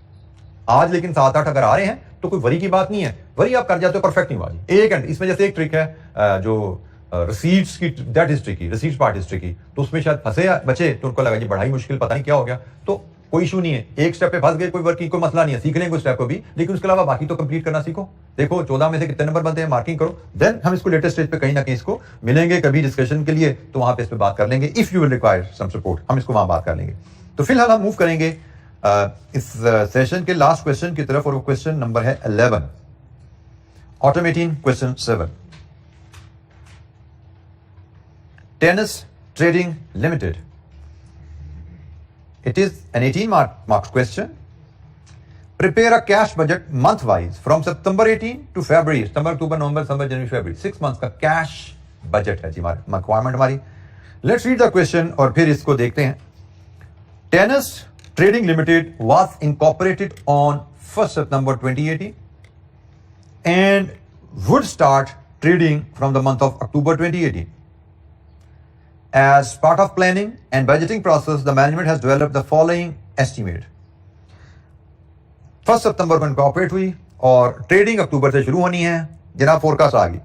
आज लेकिन 7-8 अगर आ रहे हैं तो कोई वरी की बात नहीं है। वरी आप कर जाते हो, परफेक्ट नहीं हुआ जी। एक एंड इसमें जैसे एक ट्रिक है जो रिसीट्स की, that is tricky, receipts part is tricky. तो उसमें शायद फंसे बचे तो उनको लगा जी बड़ा ही मुश्किल, पता नहीं क्या हो गया। तो कोई इशू नहीं है, एक स्टेप पे फंस गए, कोई वर्किंग कोई मसला नहीं है, सीख लेंगे उस स्टेप को भी, लेकिन उसके अलावा बाकी तो कंप्लीट करना सीखो। देखो 14 में से कितने नंबर बनते हैं, मार्किंग करो, देन हम इसको लेटेस्ट स्टेज पे कहीं ना कहीं इसको मिलेंगे कभी डिस्कशन के लिए, तो वहां पे इस पे बात कर लेंगे। If you will require some support, हम इसको वहां बात कर लेंगे। तो फिलहाल हम मूव करेंगे इस सेशन के लास्ट क्वेश्चन की तरफ, और वो क्वेश्चन नंबर है 11, automating question 7। Tennis trading limited, it is an 18 marks question. Prepare a cash budget month wise from September 18 to February, September, October, November, December, January, February, 6 months का cash budget है जी हमारी रिक्वायरमेंट हमारी। Let's read the question और फिर इसको देखते हैं। Tennis Trading Limited was incorporated on 1st September 2018 and would start trading from the month of October 2018. As part of planning and budgeting process, the management has developed the following estimate. 1 सितंबर को इनकॉर्पोरेट हुई और ट्रेडिंग अक्टूबर से शुरू होनी है. जनाब फोरकास्ट आ गई.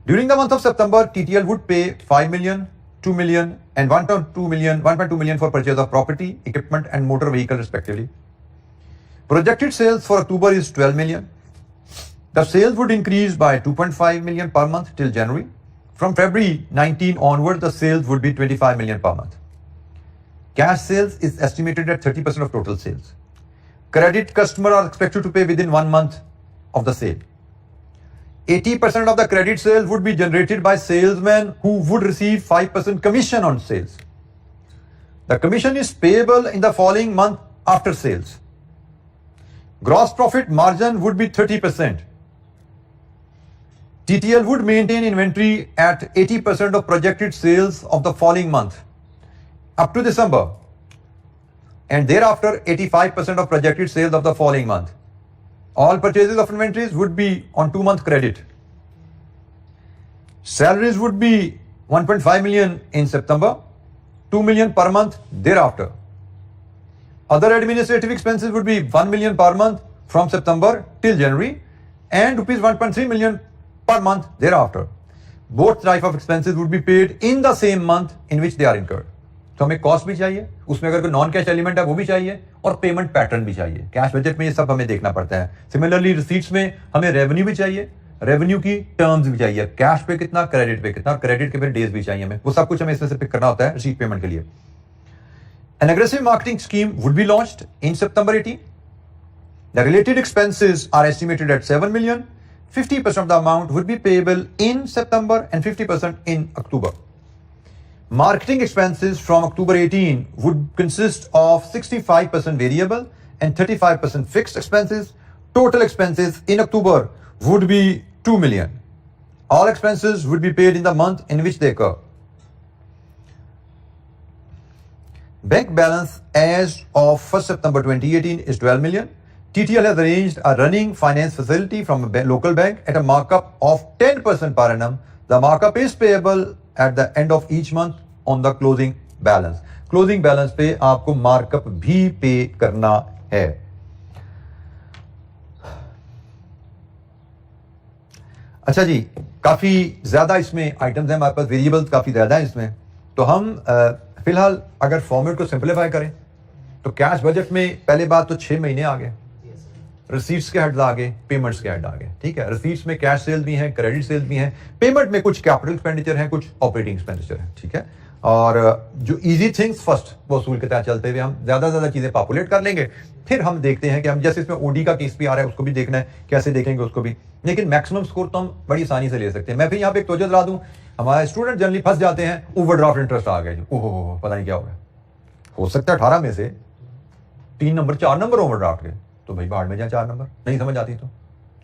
During the month of September, TTL would pay 5 million, 2 million and 1.2 million for purchase of property, equipment and motor vehicle respectively. Projected sales for October is 12 million. The sales would increase by 2.5 million per month till January. From February 19 onward, the sales would be 25 million per month. Cash sales is estimated at 30% of total sales. Credit customers are expected to pay within 1 month of the sale. 80% of the credit sales would be generated by salesmen who would receive 5% commission on sales. The commission is payable in the following month after sales. Gross profit margin would be 30%. TTL would maintain inventory at 80% of projected sales of the following month up to December, and thereafter 85% of projected sales of the following month. All purchases of inventories would be on 2-month credit. Salaries would be 1.5 million in September, 2 million per month thereafter. Other administrative expenses would be 1 million per month from September till January and rupees 1.3 million per month thereafter. Both type of expenses would be paid in the same month in which they are incurred. तो हमें कॉस्ट भी चाहिए, उसमें अगर कोई नॉन कैश एलिमेंट है वो भी चाहिए और पेमेंट पैटर्न भी चाहिए. कैश बजट में ये सब हमें देखना पड़ता है. सिमिलरली रिसीट्स में हमें रेवेन्यू भी चाहिए, रेवेन्यू की टर्म्स भी चाहिए, कैश पे कितना, क्रेडिट पे कितना, क्रेडिट के फिर डेज भी चाहिए हमें. वो सब कुछ हमें इसमें से पिक करना होता है रिसीट पेमेंट के लिए. An aggressive marketing scheme would be launched in September 18. The related expenses are estimated at 7 million. 50% of the amount would be payable in September and 50% in October. Marketing expenses from October 18 would consist of 65% variable and 35% fixed expenses. Total expenses in October would be 2 million. All expenses would be paid in the month in which they occur. Bank balance as of 1st September 2018 is 12 million. TTL has arranged a running finance facility from a local bank at a markup of 10% per annum. The markup is payable at the end of each month on the closing balance. Closing balance पे आपको markup भी पे करना है. अच्छा जी, काफी ज्यादा इसमें आइटम्स हैं हमारे पास, वेरिएबल्स काफी ज्यादा है इसमें. तो हम फिलहाल अगर फॉर्मेट को सिंपलीफाई करें तो कैश बजट में पहले बात तो 6 महीने आ गए, रिसीट्स के हेड आ गए, पेमेंट्स के हेड आ गए. ठीक है, रिसीट्स में कैश सेल्स भी हैं, क्रेडिट सेल्स भी हैं, पेमेंट में कुछ कैपिटल एक्सपेंडिचर हैं, कुछ ऑपरेटिंग एक्सपेंडिचर हैं. ठीक है, और जो इजी थिंग्स फर्स्ट वो असूल के तहत चलते हुए हम ज्यादा ज्यादा चीजें पॉपुलेट कर लेंगे. फिर हम देखते हैं कि हम जैसे इसमें ओडी का केस भी आ रहा है उसको भी देखना है, कैसे देखेंगे उसको भी. लेकिन मैक्सिमम स्कोर तो हम बड़ी आसानी से ले सकते हैं. मैं फिर यहाँ पे एक तोजह दिला दूं, हमारे स्टूडेंट जनरली फंस जाते हैं, ओवरड्राफ्ट इंटरेस्ट आ गया, ओहो पता नहीं क्या हो सकता है 18 में से 3 नंबर 4 नंबर ओवरड्राफ्ट के, तो भाई बाहर में जाए 4 नंबर नहीं समझ आती तो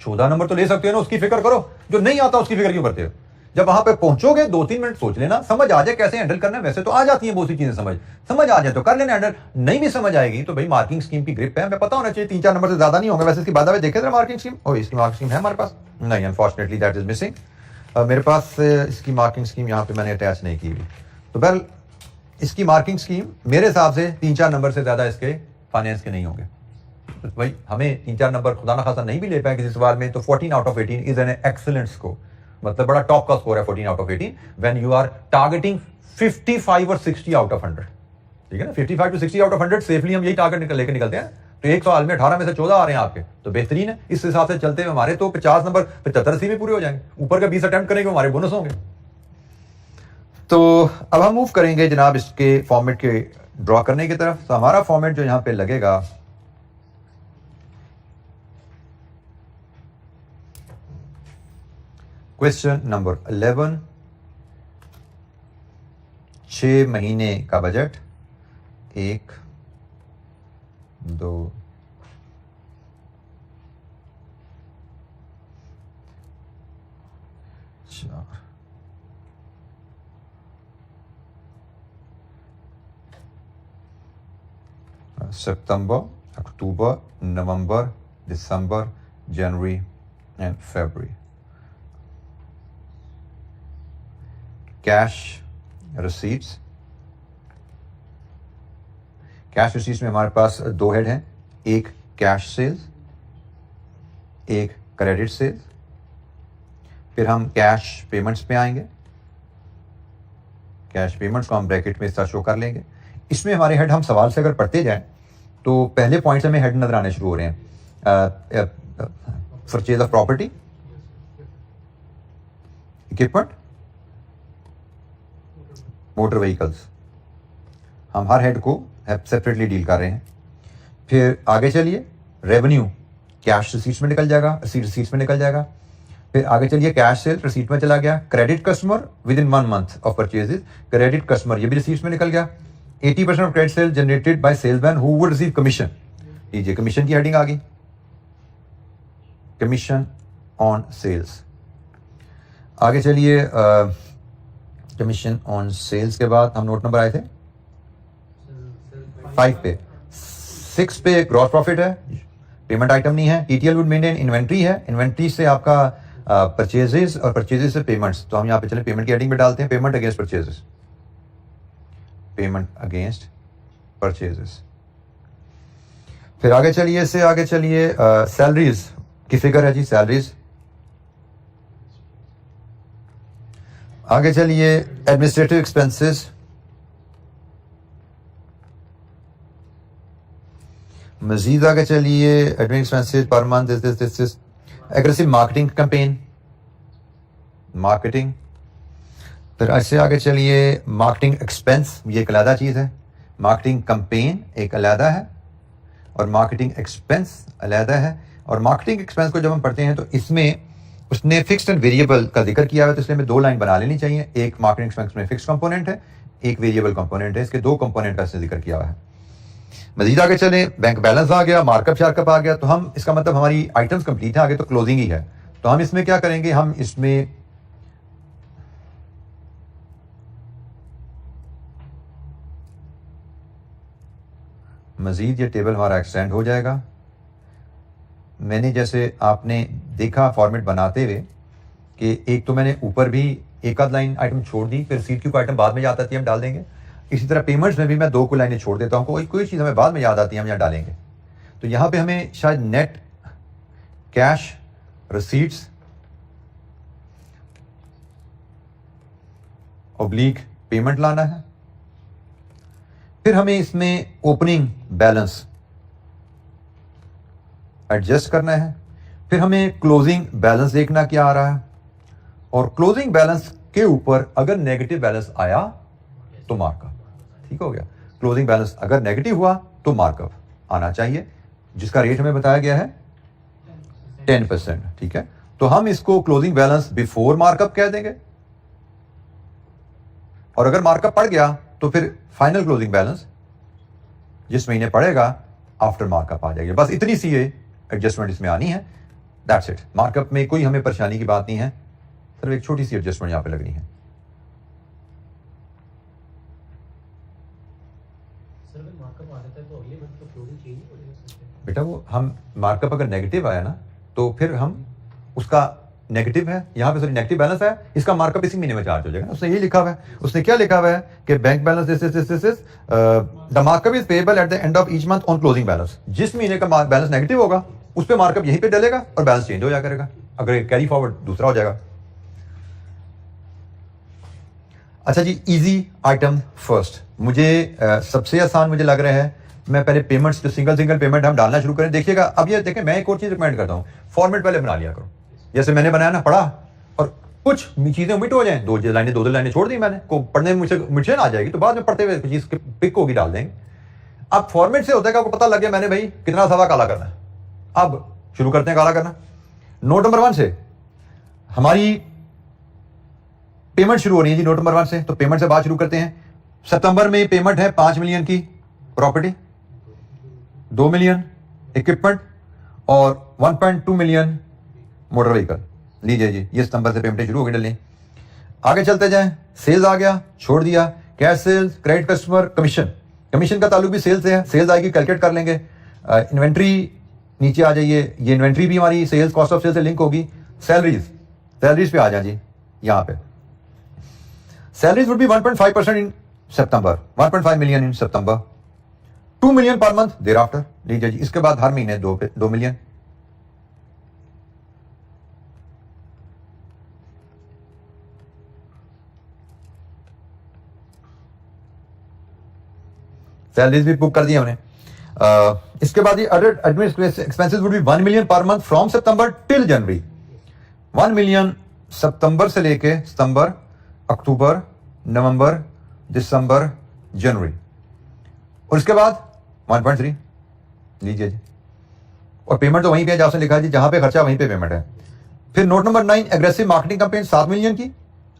14 नंबर तो ले सकते हो ना. उसकी फिक्र करो, जो नहीं आता उसकी फिक्र क्यों करते हो. जब वहां पे पहुंचोगे 2-3 मिनट सोच लेना, समझ आ जाए कैसे हैंडल करना है. वैसे तो आ जाती है बहुत सी चीजें, समझ आ जाए तो कर लेना हैंडल. नहीं भी समझ आएगी तो भाई मार्किंग स्कीम की ग्रिप है, हमें पता होना चाहिए. 3-4 नंबर से ज्यादा नहीं होंगे. वैसे इसकी बाद में देखे थे मार्किंग स्कीम, ओ इसकी मार्किंग स्कीम है हमारे पास नहीं, अनफॉर्चुनेटली दैट इज मिसिंग. मेरे पास इसकी मार्किंग स्कीम यहाँ पे मैंने अटैच नहीं की हुई. तो वेल इसकी मार्किंग स्कीम मेरे हिसाब से 3-4 नंबर से ज्यादा इसके फाइनेंस के नहीं होंगे. तो भाई हमें 3-4 नंबर खुदा ना खासा नहीं भी ले पाए किसी सवाल में तो 14 out of 18 is an excellent score. मतलब बड़ा टॉप का स्कोर है 14 out of 18 when you are targeting 55 और 60 आउट ऑफ 100. ठीक है ना, 55 to 60 आउट ऑफ 100 सेफली हम यही टारगेट लेकर निकलते हैं. तो एक सवाल में 18 में से 14 आ रहे हैं आपके, तो बेहतरीन है. इस हिसाब से चलते हुए हमारे तो 50 नंबर 75-80 में पूरे हो जाएंगे. ऊपर का 20 अटेम्प्ट करेंगे हमारे बोनस होंगे. तो अब हम मूव करेंगे जनाब इसके फॉर्मेट के ड्रॉ करने की तरफ. तो हमारा फॉर्मेट जो यहां पे लगेगा, क्वेश्चन नंबर 11, 6 महीने का बजट, 1 2 4 सितंबर, अक्टूबर, नवंबर, दिसंबर, जनवरी एंड फरवरी. Cash receipts. कैश रिसीट्स में हमारे पास दो हेड हैं, एक कैश सेल्स, एक क्रेडिट सेल्स। फिर हम कैश पेमेंट्स पे आएंगे। कैश पेमेंट्स को हम ब्रैकेट में इस तरह शो कर लेंगे। इसमें हमारे हेड हम सवाल से अगर पढ़ते जाएं तो पहले पॉइंट से हमें हेड नजर आने शुरू हो रहे हैं। Purchase of property, equipment, motor vehicles. हम हर हेड को सेपरेटली डील कर रहे हैं। फिर आगे चलिए, रेवेन्यू कैश रिसीट्स में निकल जाएगा, रिसीट्स में निकल जाएगा। फिर आगे चलिए, कैश सेल रिसीट में चला गया। Credit customer with in 1 month of purchases, credit customer ये भी रिसीट्स में निकल गया। 80% of credit sale generated by salesman who would receive commission. लीजिए, कमीशन की हेडिंग आ गई, कमीशन ऑन सेल्स। आगे चलिए, कमीशन ऑन सेल्स के बाद हम नोट नंबर आए थे 5 पे। 6 पे ग्रॉस प्रॉफिट है, पेमेंट आइटम नहीं है। टीटीएल वुड मेंटेन इन्वेंट्री है, इन्वेंट्री से आपका परचेजेस और परचेजेस से पेमेंट्स। तो हम यहाँ पे चले पेमेंट की हेडिंग में डालते हैं, payment against purchases, payment against purchases. फिर आगे चलिए, इससे आगे चलिए, सैलरीज की फिगर है जी, सैलरीज। आगे चलिए, एडमिनिस्ट्रेटिव एक्सपेंसेस। मजीद आगे चलिए, admin expenses per month, this aggressive marketing campaign, marketing. फिर ऐसे आगे चलिए, मार्केटिंग एक्सपेंस, ये एक अलग चीज़ है। मार्केटिंग कैंपेन एक अलग है और मार्केटिंग एक्सपेंस अलग है। और मार्केटिंग एक्सपेंस को जब हम पढ़ते हैं तो इसमें उसने फिक्स्ड एंड वेरिएबल का जिक्र किया है, तो इसलिए हमें 2 लाइन बना लेनी चाहिए। एक मार्केटिंग एक्सपेंस में फिक्स्ड कंपोनेंट है, एक वेरिएबल कंपोनेंट है। इसके 2 कंपोनेंट का इसने जिक्र किया हुआ है। मजीद आगे चले, बैंक बैलेंस आ गया, मार्कअप शार्कअप आ गया। तो हम इसका मतलब हमारी आइटम्स कंप्लीट है, आगे तो क्लोजिंग ही है। तो हम इसमें क्या करेंगे, हम इसमें मजीद ये टेबल हमारा एक्सटेंड हो जाएगा। मैंने जैसे आपने देखा फॉर्मेट बनाते हुए कि एक तो मैंने ऊपर भी एक आध लाइन आइटम छोड़ दी, फिर सीट क्यू का आइटम बाद में याद आती है हम डाल देंगे। इसी तरह पेमेंट्स में भी मैं 2 लाइनें छोड़ देता हूँ, कोई चीज़ हमें बाद में याद आती है हम यहाँ डालेंगे। तो यहाँ पे हमें शायद net cash receipts oblique payment लाना है। फिर हमें इसमें ओपनिंग बैलेंस एडजस्ट करना है। फिर हमें क्लोजिंग बैलेंस देखना क्या आ रहा है, और क्लोजिंग बैलेंस के ऊपर अगर नेगेटिव बैलेंस आया तो मार्कअप। ठीक हो गया, क्लोजिंग बैलेंस अगर नेगेटिव हुआ तो मार्कअप आना चाहिए, जिसका रेट हमें बताया गया है 10%। ठीक है, तो हम इसको क्लोजिंग बैलेंस बिफोर मार्कअप कह देंगे, और अगर मार्कअप पड़ गया तो फिर फाइनल क्लोजिंग बैलेंस जिस महीने पड़ेगा आफ्टर मार्कअप आ जाएगी। बस इतनी सी एडजस्टमेंट इसमें आनी है, दैट्स इट। मार्कअप में कोई हमें परेशानी की बात नहीं है, सिर्फ एक छोटी सी एडजस्टमेंट यहां पे लगनी है। बेटा वो हम मार्कअप अगर नेगेटिव आया ना तो फिर हम उसका नेगेटिव है, यहाँ पे सॉरी नेगेटिव बैलेंस है, इसका मार्कअप इसी महीने में चार्ज हो जाएगा। उसने ये लिखा हुआ है, उसने क्या लिखा हुआ है कि bank balance this is the markup is payable at the end of each month on closing balance. जिस महीने का बैलेंस नेगेटिव होगा उस पे मार्कअप यहीं पे डलेगा और बैलेंस चेंज हो जाया करेगा, अगर कैरी फॉरवर्ड दूसरा हो जाएगा। अच्छा जी, इजी आइटम फर्स्ट। मुझे सबसे आसान मुझे लग रहा है, मैं पहले पेमेंट्स जो सिंगल पेमेंट हम डालना शुरू करें। देखिएगा अब ये देखें, मैं एक और चीज रिकमेंड करता हूँ, फॉर्मेट पहले बना लिया करो। जैसे मैंने बनाया ना, पढ़ा और कुछ चीजें ओमिट हो जाएं, 2 लाइनें छोड़ दी मैंने, को पढ़ने में मुझे मिशन आ जाएगी, तो बाद में पढ़ते हुए चीज पिक होगी डाल देंगे। अब फॉर्मेट से होता है कि आपको पता लग गया मैंने भाई कितना सवा काला करना है। अब शुरू करते हैं काला करना। नोट नंबर 1 से हमारी पेमेंट शुरू हो रही है जी, नोट नंबर 1 से। तो पेमेंट से बात शुरू करते हैं। सितंबर में पेमेंट है 5 मिलियन की प्रॉपर्टी, 2 मिलियन इक्विपमेंट और 1.2 मिलियन मोटर व्हीकल। लीजिए जी, ये सितंबर से पेमेंट शुरू हो गई डलनी। आगे चलते जाएं, सेल्स आ गया, छोड़ दिया, cash sales, credit customer, commission. Commission का ताल्लुक भी सेल्स से है, सेल्स आएगी कैलकुलेट कर लेंगे। इन्वेंट्री नीचे आ जाइए, ये इन्वेंट्री भी हमारी सेल्स कॉस्ट ऑफ सेल्स से लिंक होगी। सैलरीज पे आ जाए जी, यहाँ पे Salaries would be 1.5% in September, 1.5 million in September, 2 million per month thereafter. लीजिए जी, इसके बाद हर महीने 2 मिलियन. सैलरीज भी बुक कर दी हमने. इसके बाद ये other administrative expenses would be 1 million per month from सितंबर टिल जनवरी. 1 मिलियन सितंबर से लेके सितंबर, अक्टूबर, नवंबर, दिसंबर, जनवरी. और इसके बाद 1.3 लीजिए जी. और पेमेंट तो वहीं पे है जहां से लिखा है जी, जहां पे खर्चा वहीं पे पेमेंट है. फिर note number 9, aggressive marketing campaign 7 million की,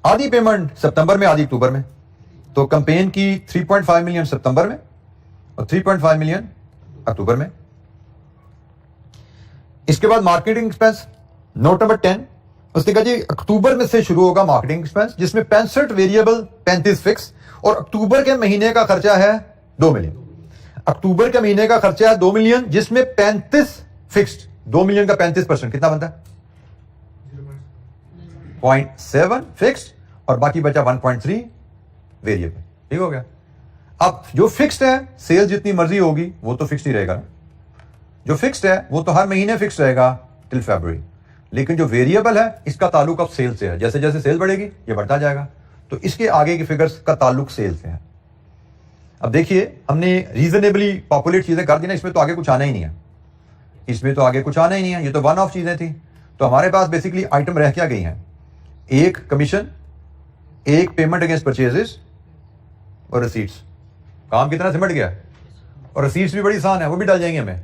आधी पेमेंट सितंबर में, आधी अक्टूबर में. तो कैंपेन की 3.5 मिलियन सितंबर में और 3.5 मिलियन अक्टूबर में. इसके बाद मार्केटिंग एक्सपेंस नोट नंबर 10, उसने कहा जी अक्टूबर में से शुरू होगा मार्केटिंग एक्सपेंस, जिसमें 65 वेरिएबल, 35 फिक्स. और अक्टूबर के महीने का खर्चा है 2 मिलियन. अक्टूबर के महीने का खर्चा है 2 मिलियन, जिसमें 35 फिक्स्ड. 2 मिलियन का 35% कितना बनता है? 0.7 फिक्स्ड और बाकी बचा 1.3 वेरिएबल. ठीक हो गया. अब जो फिक्स्ड है, सेल जितनी मर्जी होगी वो तो फिक्स्ड ही रहेगा. जो फिक्स्ड है वो तो हर महीने फिक्स्ड रहेगा टिल फरवरी. लेकिन जो वेरिएबल है इसका ताल्लुक अब सेल से है. जैसे जैसे सेल बढ़ेगी ये बढ़ता जाएगा. तो इसके आगे की फिगर्स का ताल्लुक सेल से है. अब देखिए, हमने रीजनेबली पॉपुलेट चीजें कर दी ना, इसमें तो आगे कुछ आना ही नहीं है. इसमें तो आगे कुछ आना ही नहीं है. ये तो वन ऑफ चीजें थी. तो हमारे पास बेसिकली आइटम रह क्या गई हैं? एक कमीशन, एक पेमेंट अगेंस्ट परचेजेस और रिसीट्स. काम कितना सिमट गया. और रिसीट्स भी बड़ी आसान है, वो भी डाल जाएंगे हमें,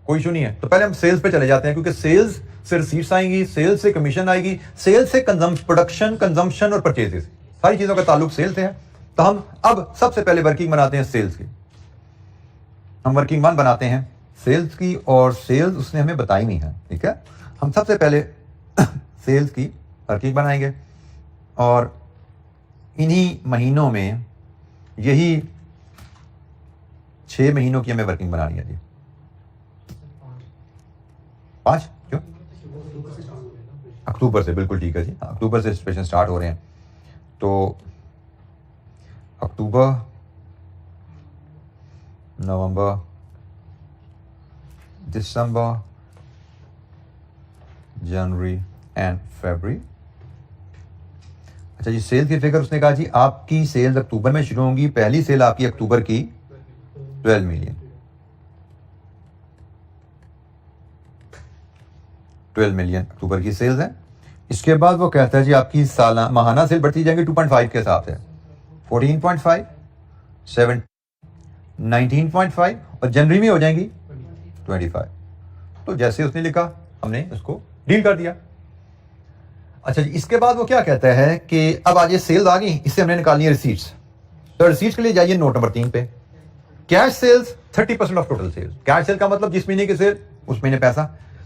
कोई इशू नहीं है. तो पहले हम सेल्स पे चले जाते हैं, क्योंकि सेल्स से रिसीट्स आएंगी, सेल्स से कमीशन आएगी, सेल्स से प्रोडक्शन, कंजम्पशन और परचेजेस, सारी चीजों का ताल्लुक सेल्स से है. तो हम अब सबसे पहले वर्किंग बनाते हैं सेल्स की. हम वर्किंग 1 बनाते हैं सेल्स की, और सेल्स उसने हमें बताई नहीं है. ठीक है, हम सबसे पहले सेल्स की वर्किंग बनाएंगे. और इन्हीं महीनों में, यही 6 महीनों की हमें वर्किंग बनानी है जी. 5 क्यों? अक्टूबर से, बिल्कुल ठीक है जी. अक्टूबर से इंस्पेक्शन स्टार्ट हो रहे हैं. तो अक्टूबर, नवंबर, दिसंबर, जनवरी एंड फरवरी. अच्छा जी, सेल की फिगर उसने कहा जी आपकी सेल्स अक्टूबर में शुरू होंगी. पहली सेल आपकी अक्टूबर की 12 मिलियन. 12 मिलियन अक्टूबर की सेल्स है. इसके बाद वो कहता है जी आपकी सालाना माहाना सेल बढ़ती जाएंगी 2.5 के हिसाब से. 14.5, 7, 19.5 और जनवरी में हो जाएंगी 25. तो जैसे उसने लिखा हमने उसको डील कर दिया. अच्छा जी, इसके बाद वो क्या कहता है कि अब आज ये सेल्स आ गई, इससे हमने निकालनी है रिसीट्स. तो रिसीट्स के लिए जाइए नोट नंबर 3 पे. Cash sales 30% of total sales. Cash sale का मतलब जिस महीने की सेल उस महीने पैसा.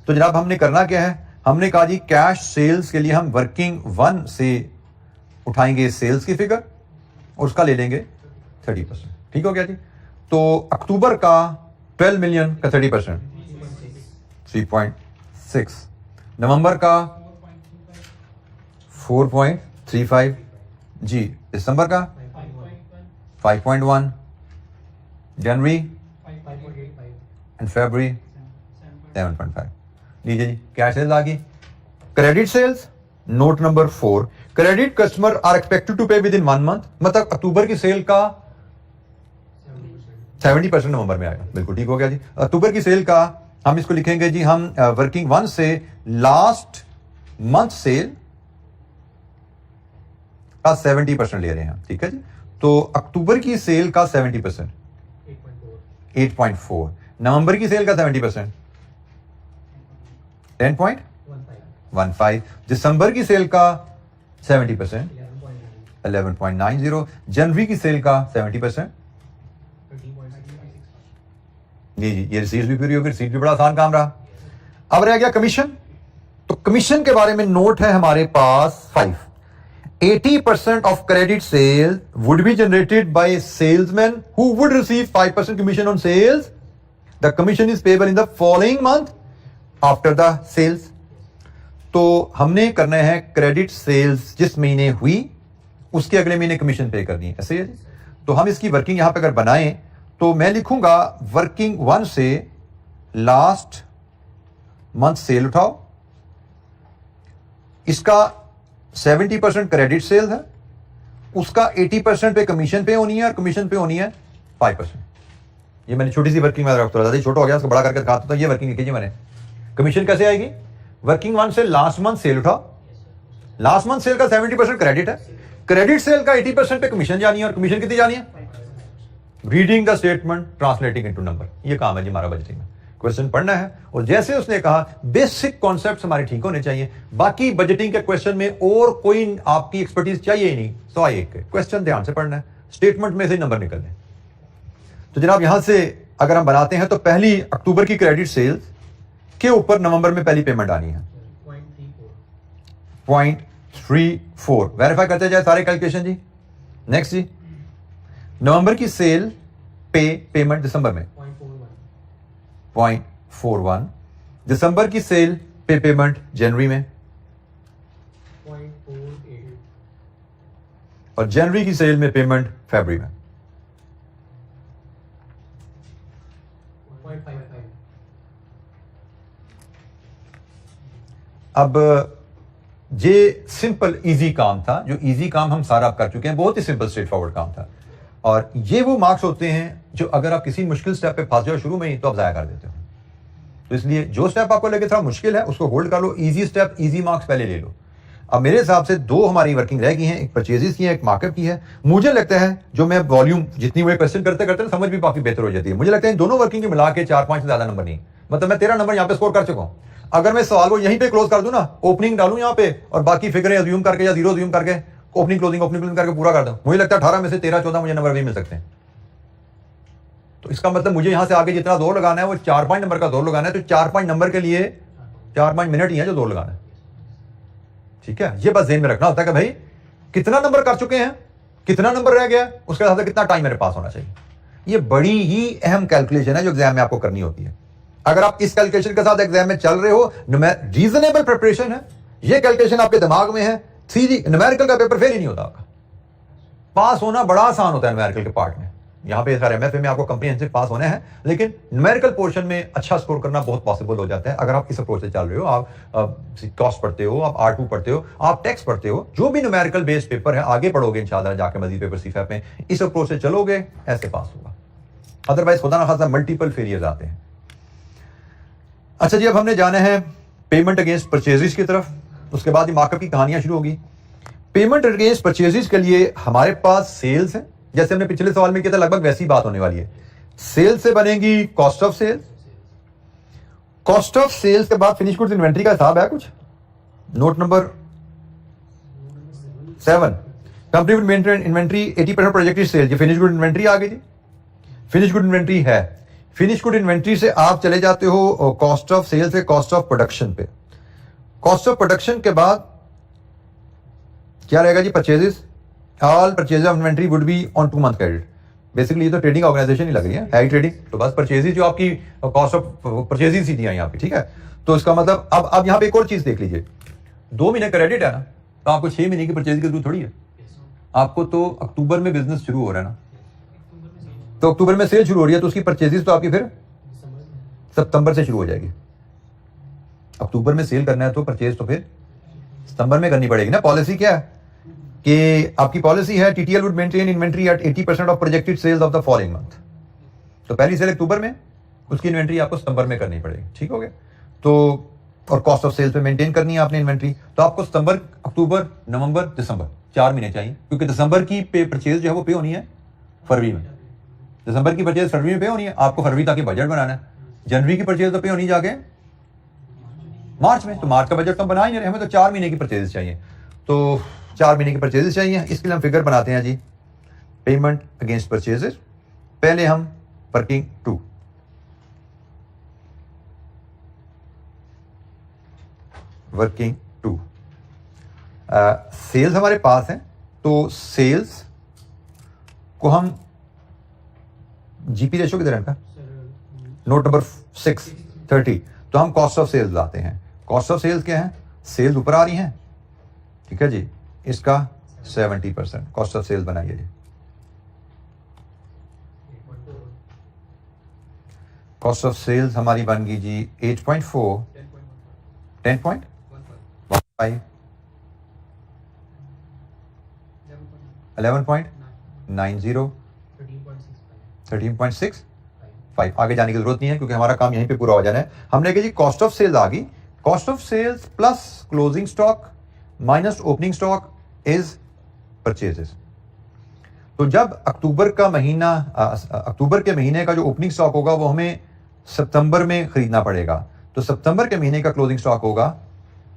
तो जनाब हमने करना क्या है, हमने कहा जी कैश सेल्स के लिए हम वर्किंग 1 से उठाएंगे सेल्स की फिगर और उसका ले लेंगे 30%. ठीक हो गया जी. तो अक्टूबर का 12 मिलियन का 30% 3.6, नवंबर का 4.35 जी, दिसंबर का 5.1, जनवरी एंड फरवरी 7.5. लीजिए जी, क्या सेल्स आ गई. Credit sales note number 4, credit customer are expected to pay within 1 month. मतलब अक्टूबर की सेल का 70% नवंबर में आएगा. बिल्कुल ठीक हो गया जी. अक्टूबर की सेल का हम इसको लिखेंगे जी, हम वर्किंग 1 से लास्ट मंथ सेल का 70% ले रहे हैं. ठीक है जी. तो अक्टूबर की सेल का 70% 8.4, नवंबर की सेल का 70% 10.15, दिसंबर की सेल का 70% 11.90, जनवरी की सेल का 70%. जी जी, ये रिसीट्स भी पूरी होगी. रिसीट भी बड़ा आसान काम रहा. अब रह गया कमीशन. तो कमीशन के बारे में नोट है हमारे पास 5. 80% of credit sales would be generated by salesmen who would receive 5% commission on sales. The commission is payable in the following month after the sales. तो हमने करना है क्रेडिट सेल्स जिस महीने हुई उसके अगले महीने कमीशन पे करनी है, ऐसे ही है। तो हम इसकी वर्किंग यहां पे अगर बनाएं तो मैं लिखूंगा वर्किंग 1 से लास्ट मंथ सेल उठाओ, इसका 70% क्रेडिट सेल है, उसका 80% पे कमीशन पे होनी है और कमीशन पे होनी है 5%। ये मैंने छोटी सी वर्किंग में रखता था, छोटा हो गया उसको बड़ा करके दिखाता था। ये वर्किंग लिखी मैंने। कमीशन कैसे आएगी? वर्किंग 1 से लास्ट मंथ सेल उठाओ, लास्ट मंथ सेल का 70% क्रेडिट है, क्रेडिट सेल का 80% पे कमीशन जानी है और कमीशन कितनी जानी है? Reading the statement translating into number. ये काम है जी हमारा बजटिंग में। क्वेश्चन पढ़ना है और जैसे उसने कहा बेसिक कॉन्सेप्ट्स हमारे ठीक होने चाहिए। बाकी बजटिंग के क्वेश्चन में और कोई आपकी एक्सपर्टीज चाहिए ही नहीं, 101 के क्वेश्चन ध्यान से पढ़ना है, स्टेटमेंट में से नंबर निकलने। तो जनाब यहां से अगर हम बनाते हैं तो पहली अक्टूबर की क्रेडिट सेल्स के ऊपर नवंबर में पहली पेमेंट आनी है 0.34। वेरीफाई करते जाए सारे कैलकुलेशन जी। नेक्स्ट जी, नवंबर की सेल पे पेमेंट दिसंबर में 0.41, दिसंबर की सेल पे पेमेंट जनवरी में 0.48 और जनवरी की सेल में पेमेंट फरवरी में 0.55। अब ये सिंपल इजी काम था, जो इजी काम हम सारा कर चुके हैं, बहुत ही सिंपल स्ट्रेट फॉरवर्ड काम था। और ये वो मार्क्स होते हैं जो अगर आप किसी मुश्किल स्टेप पे फंस जाओ शुरू में ही तो आप जाया कर देते हो। तो इसलिए जो स्टेप आपको लगे थोड़ा मुश्किल है उसको होल्ड कर लो, इजी स्टेप इजी मार्क्स पहले ले लो। अब मेरे हिसाब से 2 हमारी वर्किंग रह गई हैं, एक परचेजेस की है, एक मार्कअप की है। मुझे लगता है जो मैं वॉल्यूम जितनी वो क्वेश्चन करते करते ना समझ भी काफी बेहतर हो जाती है। मुझे लगता है इन दोनों वर्किंग के मिला के 4-5 से ज्यादा नंबर नहीं, मतलब मैं 13 नंबर यहाँ पे स्कोर कर चुका हूँ। अगर मैं सवाल को यहीं पे क्लोज कर दूं ना, ओपनिंग डालूं यहाँ पे और बाकी फिगरें अज्यूम करके या जीरो अज्यूम करके ओपनिंग क्लोजिंग करके पूरा कर दूं, मुझे लगता है 18 में से 13-14 मुझे नंबर भी मिल सकते हैं। तो इसका मतलब मुझे यहां से आगे जितना दौर लगाना है वो 4-5 नंबर का दौर लगाना है। तो 4-5 नंबर के लिए 4-5 मिनट ही है जो दौर लगाना है, ठीक है। ये बस ध्यान में रखना होता है कि भाई कितना नंबर कर चुके हैं, कितना नंबर रह गया, उसके साथ कितना टाइम मेरे पास होना चाहिए। ये बड़ी ही अहम कैलकुलेशन है जो एग्जाम में आपको करनी होती है। अगर आप इस कैलकुलेशन के साथ एग्जाम में चल रहे हो, रीजनेबल प्रिपरेशन है, ये कैलकुलेशन आपके दिमाग में है, सीधी न्यूमेरिकल का पेपर फेल ही नहीं होता आपका। पास होना बड़ा आसान होता है न्यूमेरिकल के पार्ट में। यहां पे सर एमएफए में आपको कंप्रीहेंसिव पास होने हैं, लेकिन न्यूमेरिकल पोर्शन में अच्छा स्कोर करना बहुत पॉसिबल हो जाता है अगर आप इस अप्रोच से चल रहे हो। आप कॉस्ट पढ़ते हो, आप R2 पढ़ते हो, आप टैक्स पढ़ते हो, जो भी न्यूमेरिकल बेस्ड पेपर है आगे पढ़ोगे इंशाल्लाह जाके मजीद पेपर सीफैप में, इस अप्रोच से चलोगे ऐसे पास होगा। अदरवाइज खुदा ना खासा मल्टीपल फेलियर्स आते हैं। अच्छा जी, अब हमने जाना है पेमेंट अगेंस्ट परचेजेस की तरफ, उसके बाद ये मार्कअप की कहानियां शुरू होगी। पेमेंट अगेंस्ट परचेजेस के लिए हमारे पास सेल्स है, जैसे हमने पिछले सवाल में किया था, लगभग वैसी बात होने वाली है। सेल्स से बनेगी cost of sales, cost of sales के बाद फिनिश गुड्स इन्वेंट्री का हिसाब है कुछ, note number 7, company would maintain inventory 80% projected sale. ये फिनिश गुड इन्वेंट्री आ गई जी, फिनिश गुड इन्वेंट्री है। फिनिश गुड इन्वेंट्री से आप चले जाते हो कॉस्ट ऑफ सेल से कॉस्ट ऑफ प्रोडक्शन पे। कॉस्ट ऑफ प्रोडक्शन के बाद क्या रहेगा जी? Purchases. All purchase of inventory would be on 2 month credit. Basically ये तो ट्रेडिंग ऑर्गेनाइजेशन ही लग रही है ट्रेडिंग, तो बस परचेजेस जो आपकी कॉस्ट ऑफ परचेजेस ही दी है यहाँ पे, ठीक है। तो इसका मतलब अब यहाँ पे एक और चीज देख लीजिए, 2 महीने क्रेडिट है ना, तो आपको 6 महीने की परचेज की जरूरत थोड़ी है। आपको तो अक्टूबर में बिजनेस शुरू हो रहा है ना, तो अक्टूबर में सेल शुरू हो रही है, तो उसकी परचेजेस तो आपकी फिर सितंबर से शुरू हो जाएगी। अक्टूबर में सेल करना है तो परचेज तो फिर सितंबर में करनी पड़ेगी ना। पॉलिसी क्या है कि आपकी पॉलिसी है TTL would maintain inventory at 80% of projected sales of the following month. तो पहली सेल अक्टूबर में, उसकी इन्वेंट्री आपको सितंबर में करनी पड़ेगी, ठीक हो गया। तो और कॉस्ट ऑफ सेल्स पे मेंटेन करनी है आपने इन्वेंट्री, तो आपको सितंबर, अक्टूबर, नवंबर, दिसंबर 4 महीने चाहिए, क्योंकि दिसंबर की पे परचेज जो है वो पे होनी है फरवरी में। दिसंबर की परचेज फरवरी में पे होनी है, आपको फरवरी तक बजट बनाना है। जनवरी की परचेज तो पे होनी जाके मार्च में, तो मार्च का बजट तो बना ही नहीं रहे, हमें तो 4 महीने की परचेज चाहिए। तो 4 महीने की परचेजेस चाहिए, इसके लिए हम फिगर बनाते हैं जी, पेमेंट अगेंस्ट परचेजेस। पहले हम वर्किंग 2, वर्किंग 2 सेल्स हमारे पास है, तो सेल्स को हम जीपी रेशो किधर है इनका, नोट नंबर 630, तो हम कॉस्ट ऑफ सेल्स लाते हैं। कॉस्ट ऑफ सेल्स क्या है? सेल्स ऊपर आ रही हैं, ठीक है जी, इसका 70%। कॉस्ट ऑफ सेल्स बनाइए जी। कॉस्ट ऑफ सेल्स हमारी बन गई जी 8.4, 10.15, 11.90, 13.65। आगे जाने की जरूरत नहीं है क्योंकि हमारा काम यहीं पे पूरा हो जाना है। हमने कहा जी कॉस्ट ऑफ सेल्स आ गई, cost of sales plus closing stock minus opening stock is purchases. तो जब अक्टूबर का महीना, अक्टूबर के महीने का जो ओपनिंग स्टॉक होगा वो हमें सितंबर में खरीदना पड़ेगा, तो सितंबर के महीने का क्लोजिंग स्टॉक होगा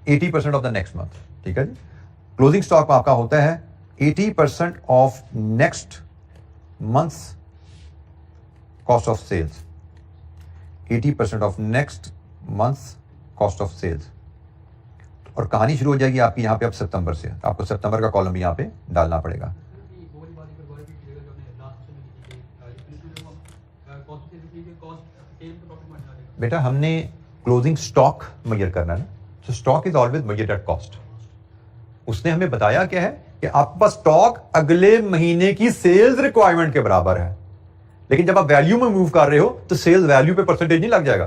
80% ऑफ द नेक्स्ट मंथ। ठीक है जी, क्लोजिंग स्टॉक आपका होता है 80% of next months cost of sales, 80% of next months cost of sales. और कहानी शुरू हो जाएगी आपकी यहां पे अब सितंबर से। आपको सितंबर का कॉलम भी यहां पे डालना पड़ेगा। बेटा हमने क्लोजिंग स्टॉक मेजर करना है ना, तो stock is always measured at cost. उसने हमें बताया क्या है कि आपके पास स्टॉक अगले महीने की सेल्स रिक्वायरमेंट के बराबर है, लेकिन जब आप वैल्यू में मूव कर रहे हो तो सेल्स वैल्यू पे परसेंटेज नहीं लग जाएगा,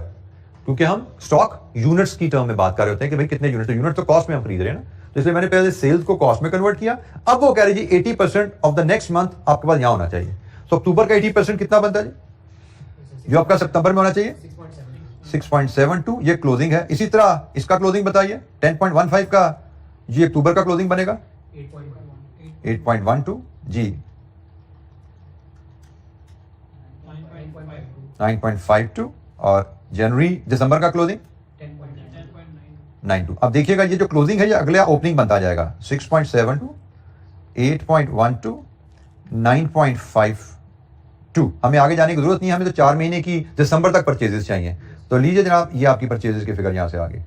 क्योंकि हम स्टॉक यूनिट्स की टर्म में बात कर रहे होते हैं कि भाई कितने यूनिट, यूनिट तो कॉस्ट में हम खरीद रहे हैं ना, तो इसलिए मैंने पहले सेल्स को कॉस्ट में कन्वर्ट किया। अब वो कह रही जी 80% ऑफ द नेक्स्ट मंथ आपके पास यहां होना चाहिए। तो अक्टूबर का 80% कितना बनता है जी, जो आपका सितंबर में होना चाहिए 6.72, ये क्लोजिंग है। इसी तरह इसका क्लोजिंग बताइए 10.15 का जी अक्टूबर का क्लोजिंग बनेगा 8.12 जी 9.52, और जनवरी दिसंबर का क्लोजिंग 10.92। अब देखिएगा ये जो क्लोजिंग है ये अगला ओपनिंग बनता जाएगा 6.72, 8.12, 9.52। हमें आगे जाने की जरूरत नहीं है, हमें तो 4 महीने की दिसंबर तक परचेजेस चाहिए। तो लीजिए जनाब ये आपकी परचेजेस की फिगर यहां से आगे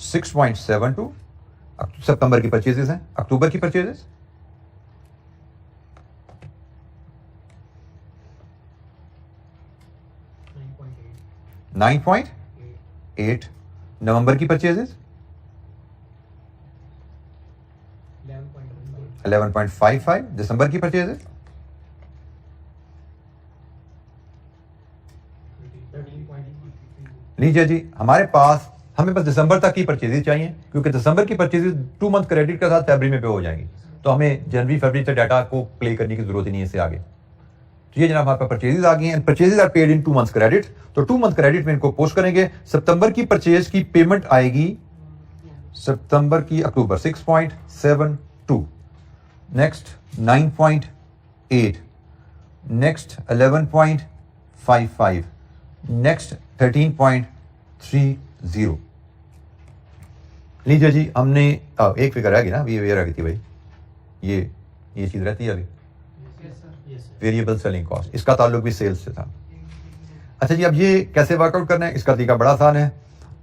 6.72 सितंबर की परचेजेस हैं। अक्टूबर की परचेजेस 9.8, नवंबर की परचेजेस 11.55, दिसंबर की परचेजेस 13.3। लीजिए जी हमें बस दिसंबर तक की परचेजेस चाहिए, क्योंकि दिसंबर की परचेजेस 2 मंथ क्रेडिट के साथ फरवरी में पे हो जाएंगी, तो हमें जनवरी फरवरी से डाटा को प्ले करने की जरूरत ही नहीं है इससे आगे। तो ये जनाब हमारे पास परचेजेस आ गई हैं, purchases are paid in 2 months credit. तो 2 मंथ क्रेडिट में इनको पोस्ट करेंगे। सितंबर की परचेज की पेमेंट आएगी सितंबर की अक्टूबर 6.72, नेक्स्ट 9.8, नेक्स्ट 11.55, नेक्स्ट 13.30। लीजिए जी हमने एक फिगर रहेगी ना, ये रह गई थी भाई, ये चीज रहती है अभी वेरिएबल सेलिंग कॉस्ट, इसका ताल्लुक भी सेल्स से था। अच्छा जी अब ये कैसे वर्कआउट करना है, इसका तरीका बड़ा आसान है।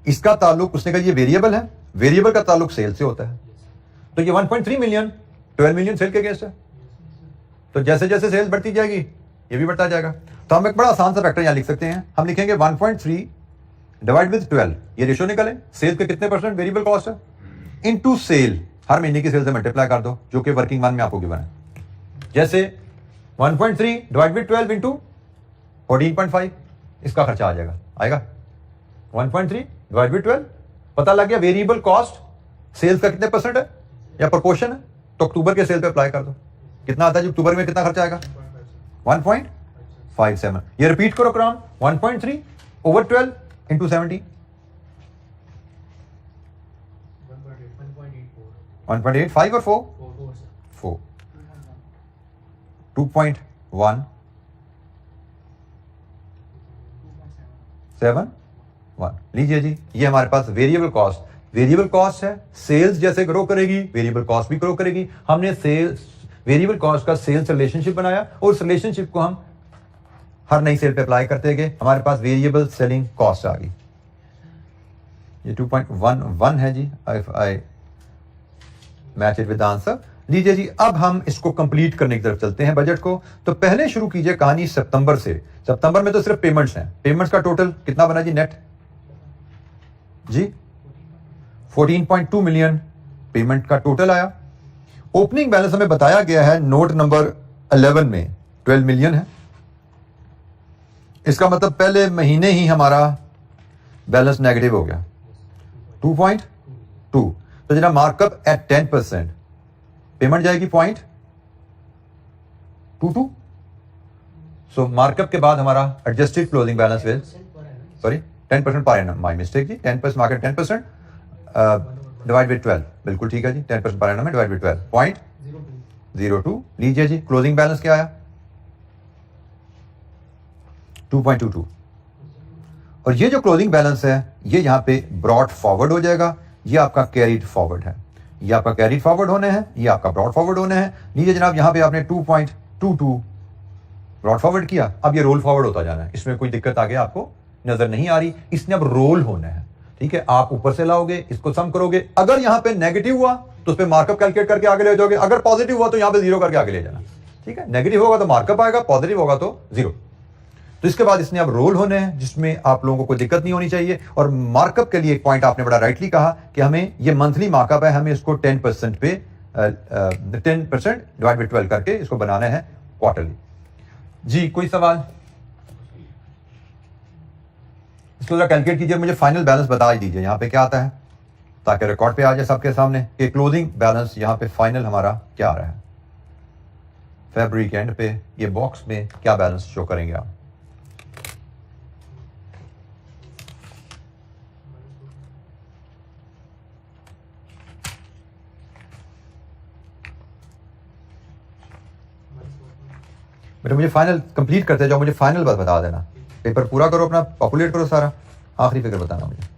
इसका ताल्लुक, उसने कहा ये वेरिएबल है, वेरिएबल का ताल्लुक सेल से होता है। तो ये 1.3 मिलियन 12 मिलियन सेल के अगेंस्ट है, तो जैसे जैसे सेल्स बढ़ती जाएगी ये भी बढ़ता जाएगा। तो हम एक बड़ा आसान सा फैक्टर यहां लिख सकते हैं, हम लिखेंगे 1.3 डिवाइड विद 12, ये रेशियो निकले सेल के कितने परसेंट वेरिएबल कॉस्ट है इनटू सेल, हर महीने की सेल से मल्टीप्लाई कर दो, जो कि वर्किंग वन में आपको गिवन है। जैसे 1.3 डिवाइड विद 12 इंटू 14.5, इसका खर्चा आ जाएगा, आएगा 1.3 डिवाइड विद 12। पता लग गया वेरिएबल कॉस्ट सेल्स का कितने परसेंट है या प्रोपोर्शन है, तो अक्टूबर के सेल पे अप्लाई कर दो, कितना आता है जी अक्टूबर में, कितना खर्चा आएगा 1.57। ये रिपीट करो क्रम 1.3 ओवर 12 इंटू 70, 1.85 और 4 2.171। लीजिए जी ये हमारे पास वेरिएबल कॉस्ट है। सेल्स जैसे ग्रो करेगी वेरिएबल कॉस्ट भी ग्रो करेगी। हमने सेल्स वेरिएबल कॉस्ट का सेल्स रिलेशनशिप बनाया और उस रिलेशनशिप को हम हर नई सेल पे अप्लाई करते गए, हमारे पास वेरिएबल सेलिंग कॉस्ट आ गई। ये 2.11 है जी, आई मैच इट विद आंसर। लीजिए जी अब हम इसको कंप्लीट करने की तरफ चलते हैं बजट को। तो पहले शुरू कीजिए कहानी सितंबर से। सितंबर में तो सिर्फ पेमेंट्स हैं, पेमेंट्स का टोटल कितना बना जी नेट जी 14.2 मिलियन पेमेंट का टोटल आया। ओपनिंग बैलेंस हमें बताया गया है नोट नंबर 11 में 12 मिलियन है। इसका मतलब पहले महीने ही हमारा बैलेंस नेगेटिव हो गया 2.2। तो जनाब मार्कअप एट 10%, पेमेंट जाएगी 0.22। सो मार्कअप के बाद हमारा adjusted closing balance will sorry 10% per annum, my mistake जी, 10% मार्केट 10% डिवाइड बाई 12, बिल्कुल ठीक है जी, 10% पर एनम में डिवाइड बाई 12.02 लीजिए जी। क्लोजिंग बैलेंस क्या आया 2.22। और ये जो क्लोजिंग बैलेंस है ये यहाँ पे ब्रॉड फॉरवर्ड हो जाएगा, ये आपका कैरीड फॉरवर्ड है, ये आपका कैरीड फॉरवर्ड होने हैं, ये आपका ब्रॉड फॉरवर्ड होने हैं। लीजिए जनाब यहाँ पे आपने 2.22 ब्रॉड फॉरवर्ड किया, अब ये रोल फॉरवर्ड होता जाना है, इसमें कोई दिक्कत आगे आपको नजर नहीं आ रही, इसने अब रोल होना है। ठीक है, आप ऊपर से लाओगे, इसको सम करोगे, अगर यहाँ पे नेगेटिव हुआ तो उस पर मार्कअप कैलकुलेट करके आगे ले जाओगे, अगर पॉजिटिव हुआ तो यहाँ पे जीरो करके आगे ले जाना। ठीक है, नेगेटिव होगा तो मार्कअप आएगा, पॉजिटिव होगा तो जीरो। तो इसके बाद इसने अब रोल होने हैं जिसमें आप लोगों को कोई दिक्कत नहीं होनी चाहिए। और मार्कअप के लिए एक पॉइंट आपने बड़ा राइटली कहा कि हमें ये मंथली मार्कअप है, हमें इसको 10% पे 10% डिवाइड बाई 12 करके इसको बनाना है क्वार्टरली। जी कोई सवाल? इसको जरा कैलकुलेट कीजिए, मुझे फाइनल बैलेंस बता ही दीजिए यहाँ पे क्या आता है, ताकि रिकॉर्ड पे आ जाए सबके सामने कि क्लोजिंग बैलेंस यहाँ पे फाइनल हमारा क्या आ रहा है। फरवरी के एंड पे ये बॉक्स में क्या बैलेंस शो करेंगे आप? बेटा मुझे फाइनल कंप्लीट करते जाओ, मुझे फाइनल बात बता देना, पेपर पूरा करो अपना, पॉपुलेट करो सारा, आखिरी फिगर बताना मुझे।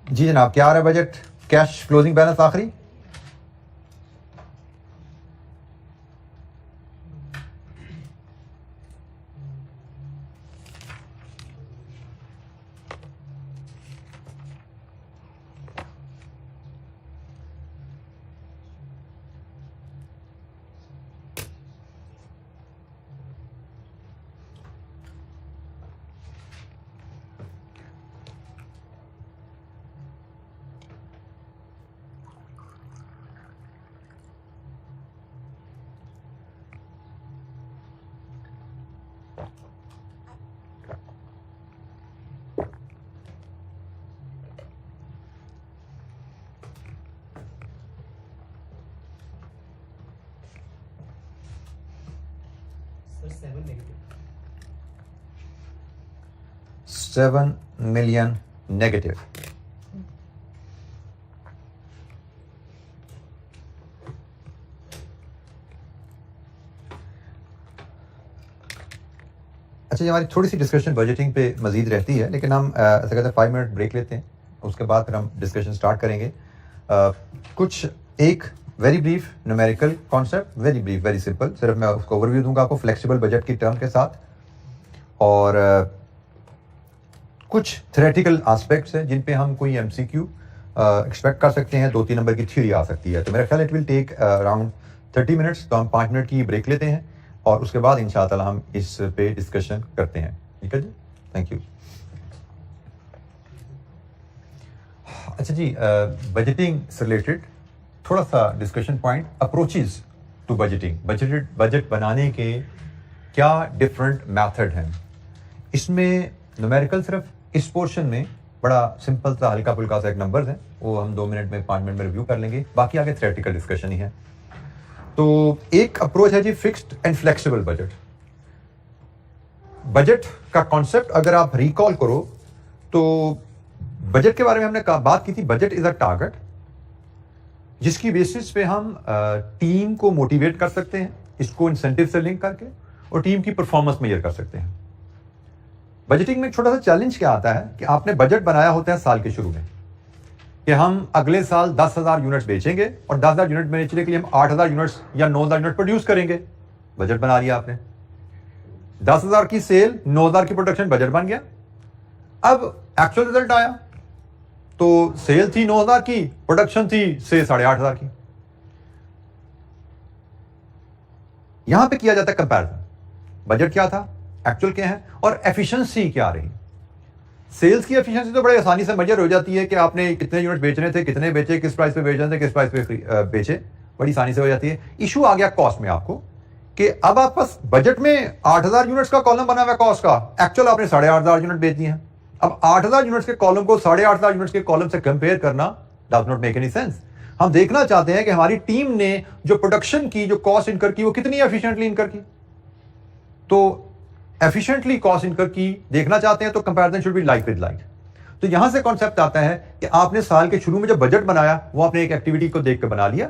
जी जनाब क्या आ रहा है बजट, कैश क्लोजिंग बैलेंस आखिरी? 7 million negative. अच्छा, ये हमारी थोड़ी सी डिस्कशन बजटिंग पे मजीद रहती है, लेकिन हम ऐसा कहते हैं 5 मिनट ब्रेक लेते हैं, उसके बाद फिर हम डिस्कशन स्टार्ट करेंगे। कुछ एक very brief numerical concept, very brief, very simple, सिर्फ मैं उसको ओवरव्यू दूंगा आपको फ्लेक्सिबल बजट की टर्म के साथ, और कुछ थ्योरेटिकल एस्पेक्ट्स हैं जिन पे हम कोई एमसीक्यू एक्सपेक्ट कर सकते हैं, 2-3 नंबर की थ्योरी आ सकती है। तो मेरा ख्याल it will take around 30 minutes, तो हम 5 मिनट की ब्रेक लेते हैं और उसके बाद इंशाअल्लाह हम इस पे डिस्कशन करते हैं। ठीक है जी, थैंक यू। अच्छा जी, बजटिंग से रिलेटेड थोड़ा सा discussion point, approaches to budgeting, budget बनाने के क्या डिफरेंट मेथड हैं। इसमें न्यूमेरिकल सिर्फ इस पोर्शन में बड़ा सिंपल सा हल्का फुल्का सा एक नंबर है, वो हम 2 मिनट में 5 मिनट में रिव्यू कर लेंगे, बाकी आगे थ्योरेटिकल डिस्कशन ही है। तो एक अप्रोच है जी fixed and flexible budget. Budget का कॉन्सेप्ट अगर आप रिकॉल करो तो बजट के बारे में हमने बात की थी, बजट इज अ टारगेट जिसकी बेसिस पे हम टीम को मोटिवेट कर सकते हैं, इसको इंसेंटिव से लिंक करके, और टीम की परफॉर्मेंस मेजर कर सकते हैं। बजटिंग में एक छोटा सा चैलेंज क्या आता है कि आपने बजट बनाया होता है साल के शुरू में कि हम अगले साल 10,000 यूनिट्स बेचेंगे और 10,000 यूनिट बेचने के लिए हम 8,000 यूनिट्स या 9,000 यूनिट प्रोड्यूस करेंगे। बजट बना लिया आपने, 10,000 की सेल, 9,000 की प्रोडक्शन, बजट बन गया। अब एक्चुअल रिजल्ट आया तो सेल थी 9,000 की, प्रोडक्शन थी से 8,500 की। यहां पे किया जाता है कंपैरिजन, बजट क्या था, एक्चुअल क्या है, और एफिशिएंसी क्या रही। सेल्स की एफिशिएंसी तो बड़े आसानी से मेजर हो जाती है कि आपने कितने यूनिट बेचने थे, कितने बेचे, किस प्राइस पे बेचने थे, किस प्राइस पे बेचे, बड़ी आसानी से हो जाती है। इशू आ गया कॉस्ट में आपको कि अब आप बस बजट में 8,000 यूनिट्स का कॉलम बना हुआ है कॉस्ट का, एक्चुअल आपने 8,500 यूनिट बेच दिए हैं। अब 8,000 यूनिट्स के कॉलम को 8,500 यूनिट्स के कॉलम से कंपेयर करना does not make any sense. हम देखना चाहते हैं कि हमारी टीम ने जो प्रोडक्शन की, जो कॉस्ट इनकर की, वो कितनी एफिशिएंटली इनकर की। तो एफिशिएंटली कॉस्ट इनकर की देखना चाहते हैं तो comparison should be like with like. तो यहां से कॉन्सेप्ट आता है कि आपने साल के शुरू में जब बजट बनाया वो आपने एक एक्टिविटी को देख के बना लिया,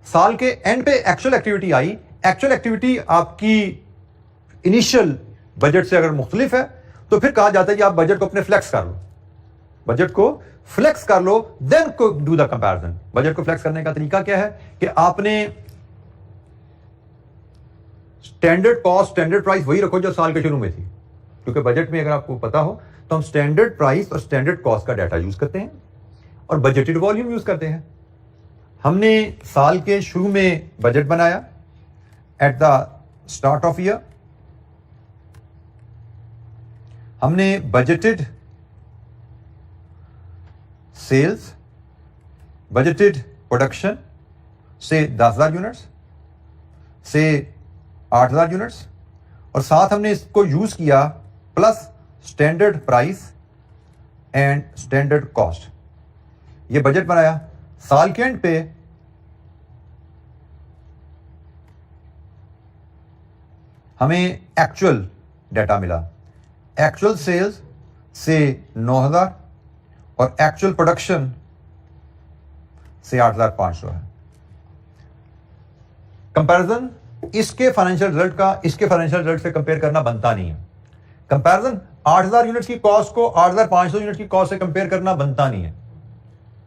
साल के एंड पे एक्चुअल एक्टिविटी आई, एक्चुअल एक्टिविटी आपकी इनिशियल बजट से अगर मुख्तलिफ है तो फिर कहा जाता है कि आप बजट को अपने फ्लेक्स कर लो, बजट को फ्लेक्स कर लो, then do the comparison. Budget को फ्लेक्स करने का तरीका क्या है कि आपने स्टैंडर्ड कॉस्ट, स्टैंडर्ड प्राइस वही रखो जो साल के शुरू में थी, क्योंकि बजट में अगर आपको पता हो तो हम स्टैंडर्ड प्राइस और स्टैंडर्ड कॉस्ट का डाटा यूज करते हैं और बजटेड वॉल्यूम यूज करते हैं। हमने साल के शुरू में बजट बनाया at the start of year, हमने बजटेड सेल्स, बजटेड प्रोडक्शन से 10,000 यूनिट्स, से 8,000 यूनिट्स, और साथ हमने इसको यूज किया plus standard price and standard cost. ये बजट बनाया। साल के एंड पे हमें एक्चुअल डाटा मिला, एक्चुअल सेल्स से 9,000 और एक्चुअल प्रोडक्शन से 8,500 है। कंपैरिजन इसके फाइनेंशियल रिजल्ट का इसके फाइनेंशियल रिजल्ट से कंपेयर करना बनता नहीं है। कंपैरिजन 8,000 यूनिट्स की कॉस्ट को 8,500 यूनिट की कॉस्ट से कंपेयर करना बनता नहीं है,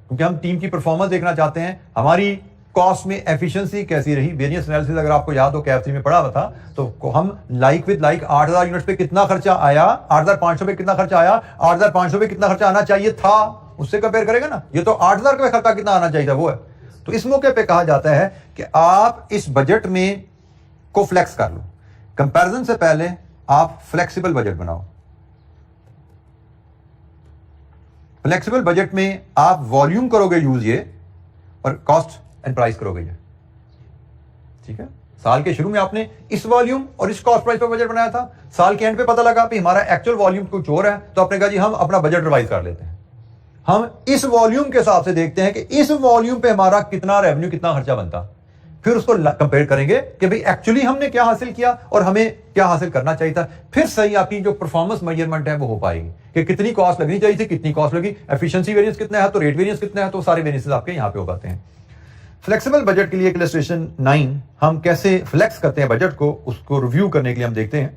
क्योंकि हम टीम की परफॉर्मेंस देखना चाहते हैं, हमारी कॉस्ट में एफिशिएंसी कैसी रही। वेरियंस एनालिसिस अगर आपको याद हो KF3 में पढ़ा हुआ था, तो हम लाइक विद लाइक 8,000 यूनिट्स पे कितना खर्चा आया, 8,500 पे कितना खर्चा आया, 8,500 पे कितना खर्चा आना चाहिए था, उससे कंपेयर करेगा ना। ये तो 8,000 का खर्चा कितना आना चाहिए था वो है। तो इस मौके पे कहा जाता है कि आप इस बजट में को फ्लेक्स कर लो। कंपैरिजन से पहले आप फ्लेक्सिबल बजट बनाओ। फ्लेक्सिबल बजट में आप वॉल्यूम करोगे यूज ये, और कॉस्ट एंड प्राइस करोगे ये। ठीक है, साल के शुरू में आपने इस वॉल्यूम और इस कॉस्ट प्राइस पर बजट बनाया था, साल के एंड पे पता लगा कि हमारा एक्चुअल वॉल्यूम कुछ और है, तो आपने कहा जी हम अपना बजट रिवाइज कर लेते हैं। हम इस वॉल्यूम के हिसाब से देखते हैं कि इस वॉल्यूम पे हमारा कितना रेवेन्यू, कितना खर्चा बनता, फिर उसको कंपेयर करेंगे कि भाई एक्चुअली हमने क्या हासिल किया और हमें क्या हासिल करना चाहिए था। फिर सही आपकी जो परफॉर्मेंस मेजरमेंट है वो हो पाएगी कि कितनी कॉस्ट लगनी चाहिए थी, कितनी कॉस्ट लगी, एफिशिएंसी वेरिएंस कितना है, तो रेट वेरिएंस कितना है, तो सारे वेरिएंसेस आपके यहां पे हो पाते हैं। फ्लेक्सिबल बजट के लिए इलस्ट्रेशन 9 हम कैसे फ्लेक्स करते हैं बजट को, उसको रिव्यू करने के लिए हम देखते हैं।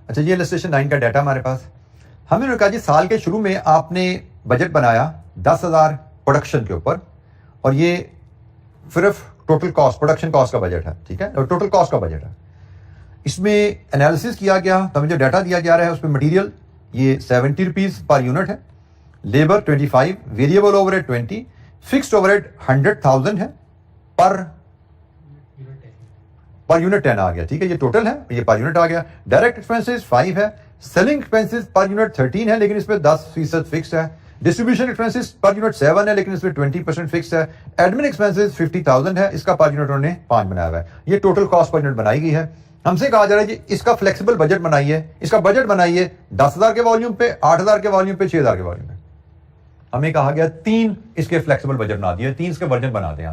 अच्छा, ये इलस्ट्रेशन 9 का डाटा हमारे पास। हमने कहा जी साल के शुरू में आपने बजट बनाया 10,000 प्रोडक्शन के ऊपर, और ये सिर्फ टोटल कॉस्ट, प्रोडक्शन कॉस्ट का बजट है, ठीक है, और टोटल कॉस्ट का बजट है। इसमें एनालिसिस किया गया, तो हमें जो डाटा दिया जा रहा है उसमें मटेरियल ये 70 रुपीज पर यूनिट है, labour 25, variable overhead 20, fixed overhead 100,000 है, पर यूनिट 10 आ गया, ठीक है, ये टोटल है, ये पर यूनिट आ गया। डायरेक्ट एक्सपेंसेस 5 है, सेलिंग एक्सपेंसेस पर यूनिट 13 है लेकिन इसमें 10% फिक्स्ड है, डिस्ट्रीब्यूशन एक्सपेंसेस पर यूनिट 7 है लेकिन इसमें 20% फिक्स्ड है, एडमिन एक्सपेंसेस 50,000 है, इसका पर यूनिट उन्होंने 5 बनाया हुआ है। ये टोटल कॉस्ट पर यूनिट बनाई गई है। हमसे कहा जा रहा है जी इसका फ्लेक्सिबल बजट बनाइए, इसका बजट बनाइए 10,000 के वॉल्यूम पे, 8,000 के वॉल्यूम पे, 6,000 के वॉल्यूम पे। हमें कहा गया 3 इसके फ्लेक्सिबल बजट बना दिए, 3 इसके वर्जन बना दें,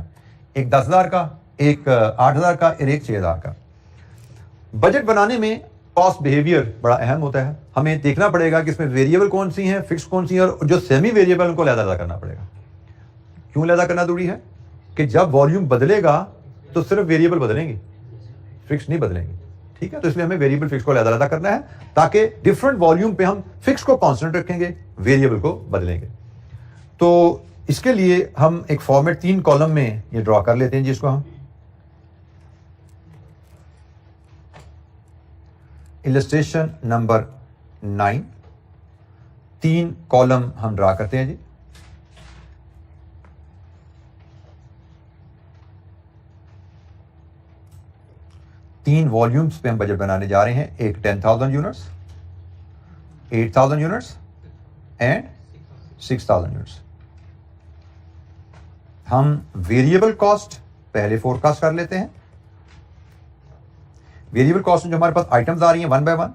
एक 10,000 का, एक 8,000 का, और एक 6,000 का। बजट बनाने में कॉस्ट बिहेवियर बड़ा अहम होता है। हमें देखना पड़ेगा कि इसमें वेरिएबल कौन सी हैं, फिक्स कौन सी हैं, और जो सेमी वेरिएबल उनको अलग करना पड़ेगा। क्यों अलग करना जरूरी है कि जब वॉल्यूम बदलेगा तो सिर्फ वेरिएबल बदलेंगे, फिक्स नहीं बदलेंगे, ठीक है। तो इसलिए हमें वेरिएबल फिक्स को अलग करना है ताकि डिफरेंट वॉल्यूम पे हम फिक्स को कांस्टेंट रखेंगे, वेरिएबल को बदलेंगे। तो इसके लिए हम एक फॉर्मेट 3 कॉलम में ये ड्रॉ कर लेते हैं, जिसको हम इलस्ट्रेशन नंबर 9, 3 कॉलम हम ड्रा करते हैं जी। तीन वॉल्यूम्स पे हम बजट बनाने जा रहे हैं, एक 10,000 यूनिट्स, 8,000 यूनिट्स एंड 6,000 यूनिट्स। हम वेरिएबल कॉस्ट पहले फोरकास्ट कर लेते हैं। वेरिएबल कॉस्ट में जो हमारे पास आइटम्स आ रही हैं 1 by 1,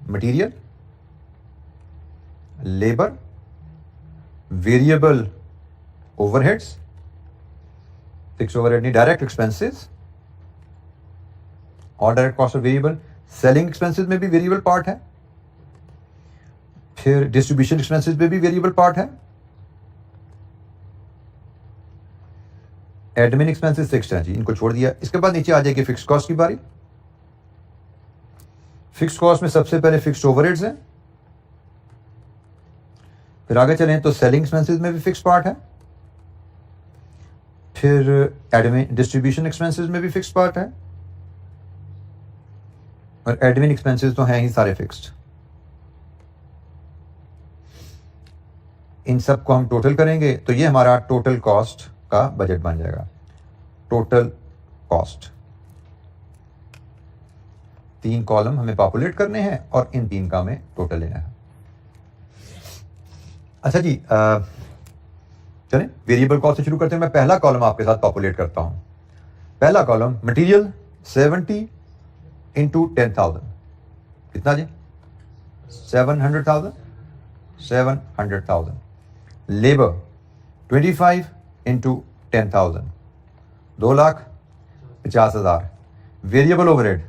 material, labour, variable overheads, fix overhead नहीं, डायरेक्ट एक्सपेंसेस और direct cost of variable. Selling expenses में भी वेरिएबल पार्ट है, फिर डिस्ट्रीब्यूशन एक्सपेंसेस में भी वेरिएबल पार्ट है, एडमिन एक्सपेंसेस फिक्स्ड है जी, इनको छोड़ दिया। इसके बाद नीचे आ जाएगी फिक्स कॉस्ट की बारी। फिक्स कॉस्ट में सबसे पहले फिक्स्ड ओवरहेड्स हैं, फिर आगे चलें तो सेलिंग एक्सपेंसेस में भी फिक्स पार्ट है, फिर एडमिन डिस्ट्रीब्यूशन एक्सपेंसेस में भी फिक्स पार्ट है, और एडमिन एक्सपेंसेस तो हैं ही सारे फिक्स्ड। इन सब को हम टोटल करेंगे तो ये हमारा टोटल कॉस्ट का बजट बन जाएगा। टोटल कॉस्ट 3 कॉलम हमें पॉपुलेट करने हैं और इन 3 का हमें टोटल लेना है। अच्छा जी, चलें वेरिएबल कॉस्ट से शुरू करते हैं। मैं पहला कॉलम आपके साथ पॉपुलेट करता हूं। पहला कॉलम मटेरियल 70 इंटू 10,000, कितना जी? 700,000। Labour 25 into 10,000, 2,50,000। Variable overhead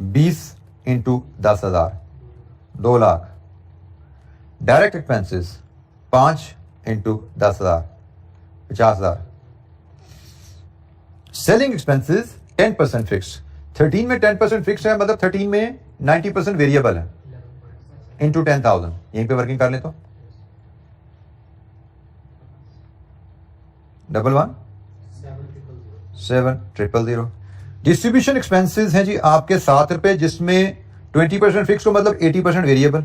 20 into 10,000, 2 lakh. Direct expenses 5 into 10,000, 50,000। Selling expenses 10% fixed. 13 में 10% फिक्स है, मतलब 13 में 90% वेरिएबल है, इंटू 10,000। यहीं पे वर्किंग कर ले तो 11,7,000। डिस्ट्रीब्यूशन एक्सपेंसेस हैं जी आपके 7 रुपए, जिसमें 20% फिक्स हो, मतलब 80% वेरिएबल,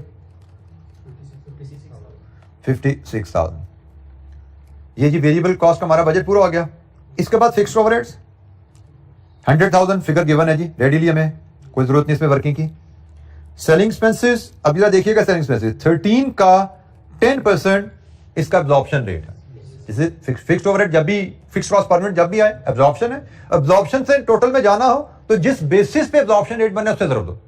56,000। ये जी वेरिएबल कॉस्ट का हमारा बजट पूरा हो गया। इसके बाद फिक्स्ड ओवरहेड्स 100,000 फिगर गिवन है जी, रेडीली, हमें कोई जरूरत नहीं इसमें वर्किंग की। सेलिंग एक्सपेंसेस, अब जरा देखिएगा सेलिंग एक्सपेंसेस 13 का 10% इसका एब्जॉर्प्शन रेट है। जैसे फिक्स्ड ओवरहेड जब भी, फिक्स्ड कॉस्ट पर यूनिट जब भी आए एब्जॉर्प्शन है। एब्जॉर्प्शन से टोटल में जाना हो तो जिस बेसिस पे एब्जॉर्प्शन रेट बने उससे जरूर दो।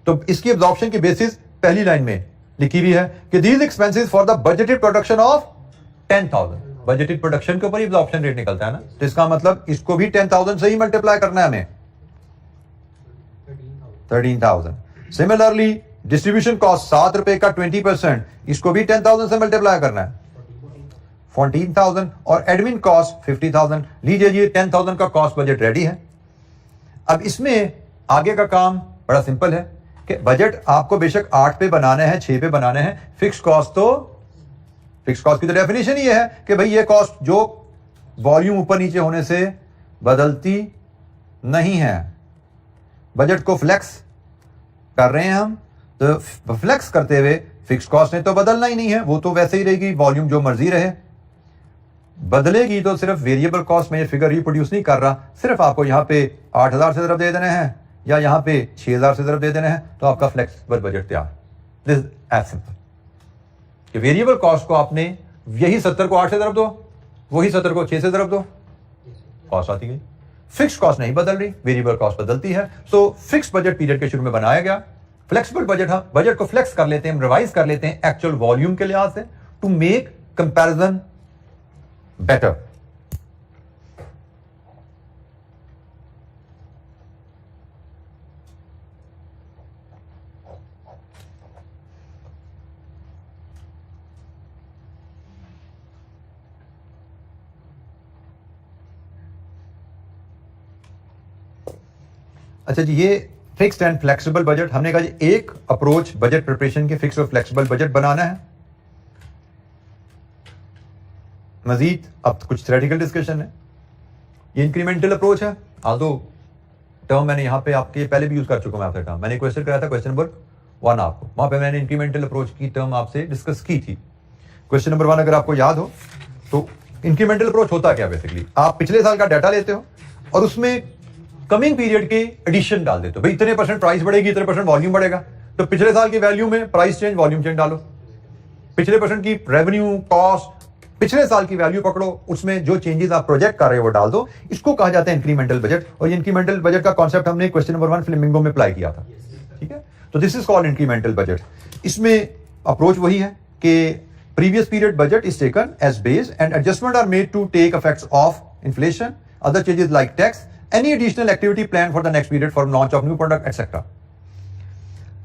तो इसकी एब्जॉर्प्शन की बेसिस पहली लाइन में लिखी हुई है कि these expenses for the budgeted production of 10,000। Budgeted production के ऊपर ही एब्जॉर्प्शन रेट निकलता है ना, तो इसका मतलब इसको भी 10,000 से ही मल्टीप्लाई करना है हमें, 13,000। सिमिलरली डिस्ट्रीब्यूशन कॉस्ट 7 रुपए का 20%, इसको भी 10,000 से मल्टीप्लाई करना है, 14,000। और एडमिन कॉस्ट 50,000। लीजिए जी 10,000 का कॉस्ट बजट रेडी है। अब इसमें आगे का काम बड़ा सिंपल है कि बजट आपको बेशक 8 पे बनाने हैं, 6 पे बनाने हैं, फिक्स कॉस्ट की तो डेफिनेशन ही है कि भाई ये कॉस्ट जो वॉल्यूम ऊपर नीचे होने से बदलती नहीं है। बजट को फ्लेक्स कर रहे हैं हम, तो फ्लेक्स करते हुए फिक्स कॉस्ट ने तो बदलना ही नहीं है, वो तो वैसे ही रहेगी, वॉल्यूम जो मर्जी रहे। बदलेगी तो सिर्फ वेरिएबल कॉस्ट में ये फिगर रिप्रोड्यूस नहीं कर रहा, सिर्फ आपको यहां पे 8,000 से ज़रब दे देने हैं या यहां पे 6,000 से ज़रब दे देने हैं, तो आपका फ्लेक्सिबल बजट तैयार। दिस इज एज सिंपल कि वेरिएबल कॉस्ट को आपने यही 70 को 8 से ज़रब दो, वही 70 को 6 से ज़रब दो, कॉस्ट आती गई। फिक्स कॉस्ट नहीं बदल रही, वेरिएबल कॉस्ट बदलती है। सो फिक्स बजट पीरियड के शुरू में बनाया गया। फ्लेक्सिबल बजट, हाँ, बजट को फ्लेक्स कर लेते हैं, रिवाइज कर लेते हैं एक्चुअल वॉल्यूम के लिहाज से टू मेक कंपैरिजन बेटर। अच्छा जी, ये फिक्स्ड एंड फ्लेक्सिबल बजट, हमने कहा जी एक अप्रोच बजट प्रिपरेशन के फिक्स और फ्लेक्सिबल बजट बनाना है। मजीद अब कुछ थ्योरेटिकल डिस्कशन है। ये इंक्रीमेंटल अप्रोच है, आल्दो टर्म मैंने यहां पे आपके पहले भी यूज कर चुका हूं। आपसे टर्म मैंने क्वेश्चन कराया था, क्वेश्चन नंबर 1 आपको, वहां पे मैंने इंक्रीमेंटल अप्रोच की टर्म आपसे डिस्कस की थी। क्वेश्चन नंबर 1 अगर आपको याद हो तो इंक्रीमेंटल अप्रोच होता क्या, बेसिकली आप पिछले साल का डाटा लेते हो और उसमें कमिंग पीरियड के एडिशन डाल देते हो। भाई इतने % प्राइस बढ़ेगी, इतने % वॉल्यूम बढ़ेगा, तो पिछले साल की वैल्यू में प्राइस चेंज वॉल्यूम चेंज डालो, पिछले % की रेवेन्यू कॉस्ट पिछले साल की वैल्यू पकड़ो, उसमें जो चेंजेस आप प्रोजेक्ट कर रहे हो वो डाल दो। इसको कहा जाता है इंक्रीमेंटल बजट। और ये इंक्रीमेंटल बजट का कॉन्सेप्ट हमने क्वेश्चन नंबर 1 फ्लेमिंगो में अप्लाई किया था, ठीक है। तो this is called incremental budget. इसमें अप्रोच वही है कि previous period budget is taken as base and adjustment are made to take effects of inflation, other changes like tax, any additional activity planned for the next period for launch of new product etc.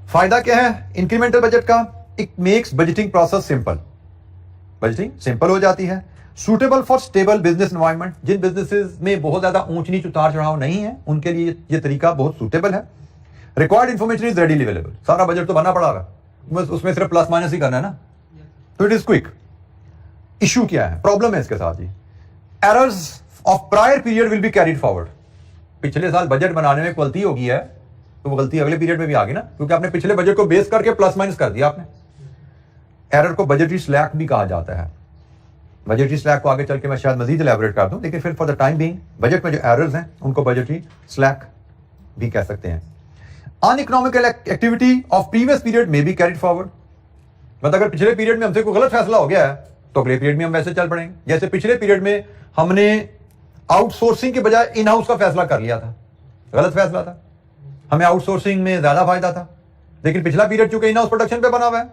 फायदा क्या है इंक्रीमेंटल बजट का? It makes budgeting process simple, budgeting simple हो जाती है। Suitable for stable business environment, जिन बिजनेसेस में बहुत ज्यादा ऊंच नीच उतार चढ़ाव नहीं है उनके लिए ये तरीका बहुत सुटेबल है। Required information is readily available, सारा बजट तो बना पड़ा है, बस उसमें सिर्फ प्लस माइनस ही करना है ना, तो इट इज क्विक। इशू क्या है, प्रॉब्लम है इसके साथ ही, errors of prior period will be carried forward. पिछले साल बजट बनाने में गलती होगी है तो वो गलती अगले पीरियड में भी आ गई ना, क्योंकि आपने पिछले बजट को बेस करके प्लस माइनस कर दिया आपने। एरर को बजटरी स्लैक भी कहा जाता है। बजटरी स्लैक को आगे चल के मैं शायद मजीद इलैबोरेट कर दूं, लेकिन फिर for the time being budget में जो एरर्स हैं उनको बजटरी स्लैक भी कह सकते हैं। Uneconomical activity of previous period में बी कैरीड फॉरवर्ड, मतलब अगर पिछले पीरियड में हमसे कोई गलत फैसला हो गया है तो अगले पीरियड में हम वैसे चल पड़ेंगे। जैसे पिछले पीरियड में हमने आउटसोर्सिंग के बजाय इन हाउस का फैसला कर लिया था, गलत फैसला था, हमें आउटसोर्सिंग में ज्यादा फायदा था, लेकिन पिछला पीरियड चूंकि इन हाउस प्रोडक्शन पे बना हुआ है,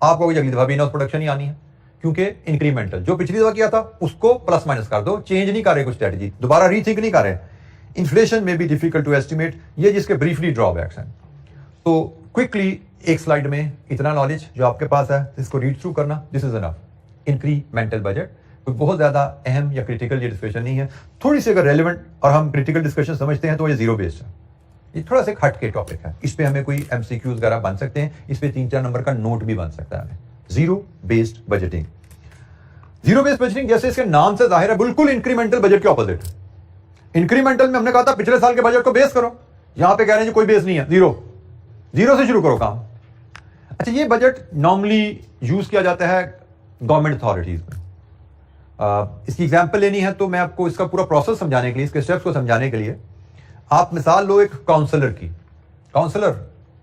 आपको अगली दफा भी इन हाउस प्रोडक्शन ही आनी है, क्योंकि इंक्रीमेंटल जो पिछली दफा किया था उसको प्लस माइनस कर दो, चेंज नहीं कर रहे कुछ स्ट्रेटजी, दोबारा रीथिंक नहीं कर रहे। इन्फ्लेशन में भी डिफिकल्ट टू एस्टिमेट, ये जिसके ब्रीफली ड्रॉबैक्स हैं। तो क्विकली एक स्लाइड में इतना नॉलेज जो आपके पास है इसको रीड थ्रू करना, this is enough. Incremental budget कोई बहुत ज्यादा अहम या क्रिटिकल ये डिस्कशन नहीं है, थोड़ी सी अगर रेलेवेंट और हम क्रिटिकल डिस्कशन समझते हैं तो ये जीरो बेस्ड है, ये थोड़ा सा हट के टॉपिक है, इस पे हमें कोई MCQs वगैरह बन सकते हैं, इस पे 3-4 नंबर का नोट भी बन सकता है। Zero based budgeting, zero based budgeting जैसे इसके नाम से जाहिर है बिल्कुल इंक्रीमेंटल बजट के ऑपोजिट। इंक्रीमेंटल में हमने कहा था पिछले साल के बजट को बेस करो, यहां पे कह रहे हैं कोई बेस नहीं है, जीरो से शुरू करो काम। अच्छा, ये बजट नॉर्मली यूज किया जाता है गवर्नमेंट अथॉरिटीज में। इसकी एग्जांपल लेनी है तो मैं आपको इसका पूरा प्रोसेस समझाने के लिए, इसके स्टेप्स को समझाने के लिए आप मिसाल लो एक काउंसलर की। काउंसलर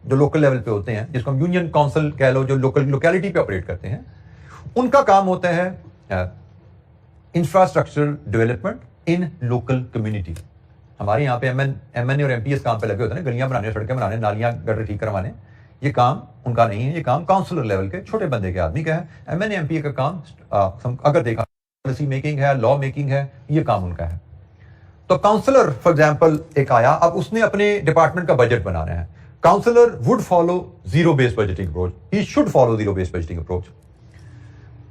जो लोकल लेवल पे होते हैं, जिसको हम यूनियन काउंसिल कह लो, जो लोकेलिटी पे ऑपरेट करते हैं, उनका काम होता है infrastructure development in local community. हमारे यहाँ पे एमएनए और एमपीएस काम पे लगे होते हैं, गलियां बनाने, सड़कें बनाने, नालियां गटर ठीक करवाने। ये काम उनका नहीं है, ये काम काउंसलर लेवल के छोटे बंदे के आदमी का है। एमएनए एमपीए का काम अगर देखा पॉलिसी मेकिंग है, लॉ मेकिंग है, ये काम उनका है। तो काउंसलर फॉर एग्जांपल एक आया, अब उसने अपने डिपार्टमेंट का बजट बनाना है। Councillor would follow zero based budgeting approach, he should follow zero based budgeting approach.